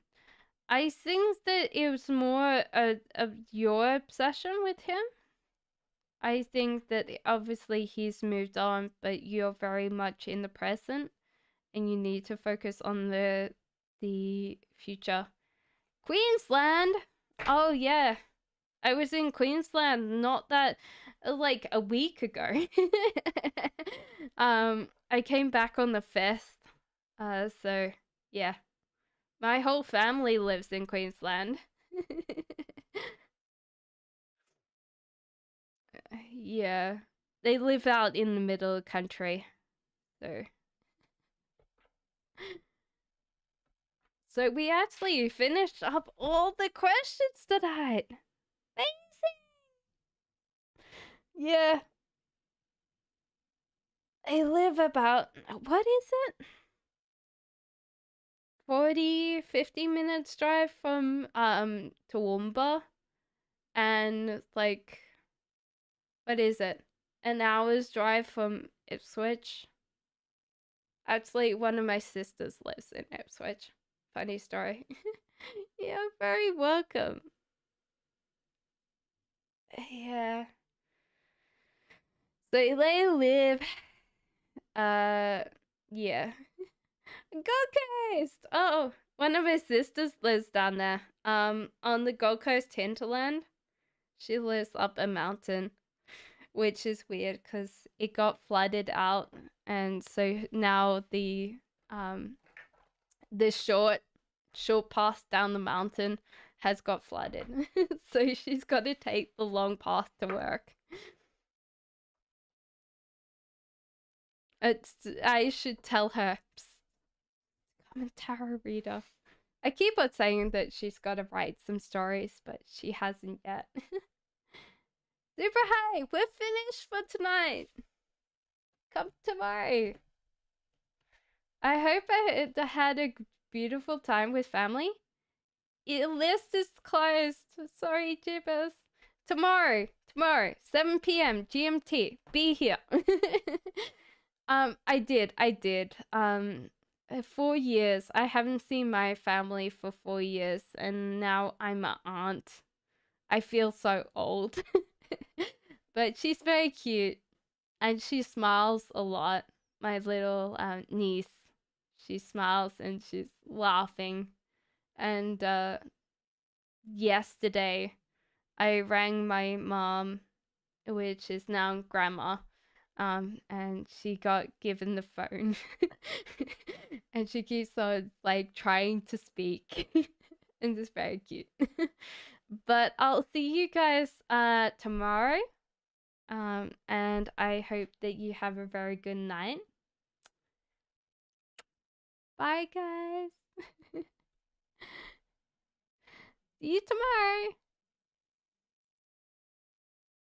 I think that it was more of your obsession with him. I think that obviously he's moved on, but you're very much in the present, and you need to focus on the future. Queensland. Oh yeah, I was in Queensland not that like a week ago. I came back on the 5th. So yeah, my whole family lives in Queensland. Yeah, they live out in the middle of the country. So we actually finished up all the questions tonight. Amazing. Yeah. I live about, what is it? 40-50 minutes drive from Toowoomba, and like, what is it? An hour's drive from Ipswich. Actually, one of my sisters lives in Ipswich. Funny story. You're very welcome. Yeah. So they live, yeah. Gold Coast! Oh, one of my sisters lives down there. On the Gold Coast hinterland. She lives up a mountain, which is weird because it got flooded out, and so now the short path down the mountain has got flooded. So she's got to take the long path to work. I should tell her, psst, come and tarot reader. I keep on saying that she's got to write some stories, but she hasn't yet. Super high, we're finished for tonight. Come tomorrow. I hope I had a beautiful time with family. Your list is closed. Sorry, Jibbers. Tomorrow, 7 p.m. GMT. Be here. I did. 4 years. I haven't seen my family for 4 years, and now I'm an aunt. I feel so old. But she's very cute, and she smiles a lot. My little niece. She smiles and she's laughing. And yesterday, I rang my mom, which is now grandma, and she got given the phone. And she keeps on like trying to speak. And it's very cute. But I'll see you guys tomorrow. And I hope that you have a very good night. Bye guys. See you tomorrow.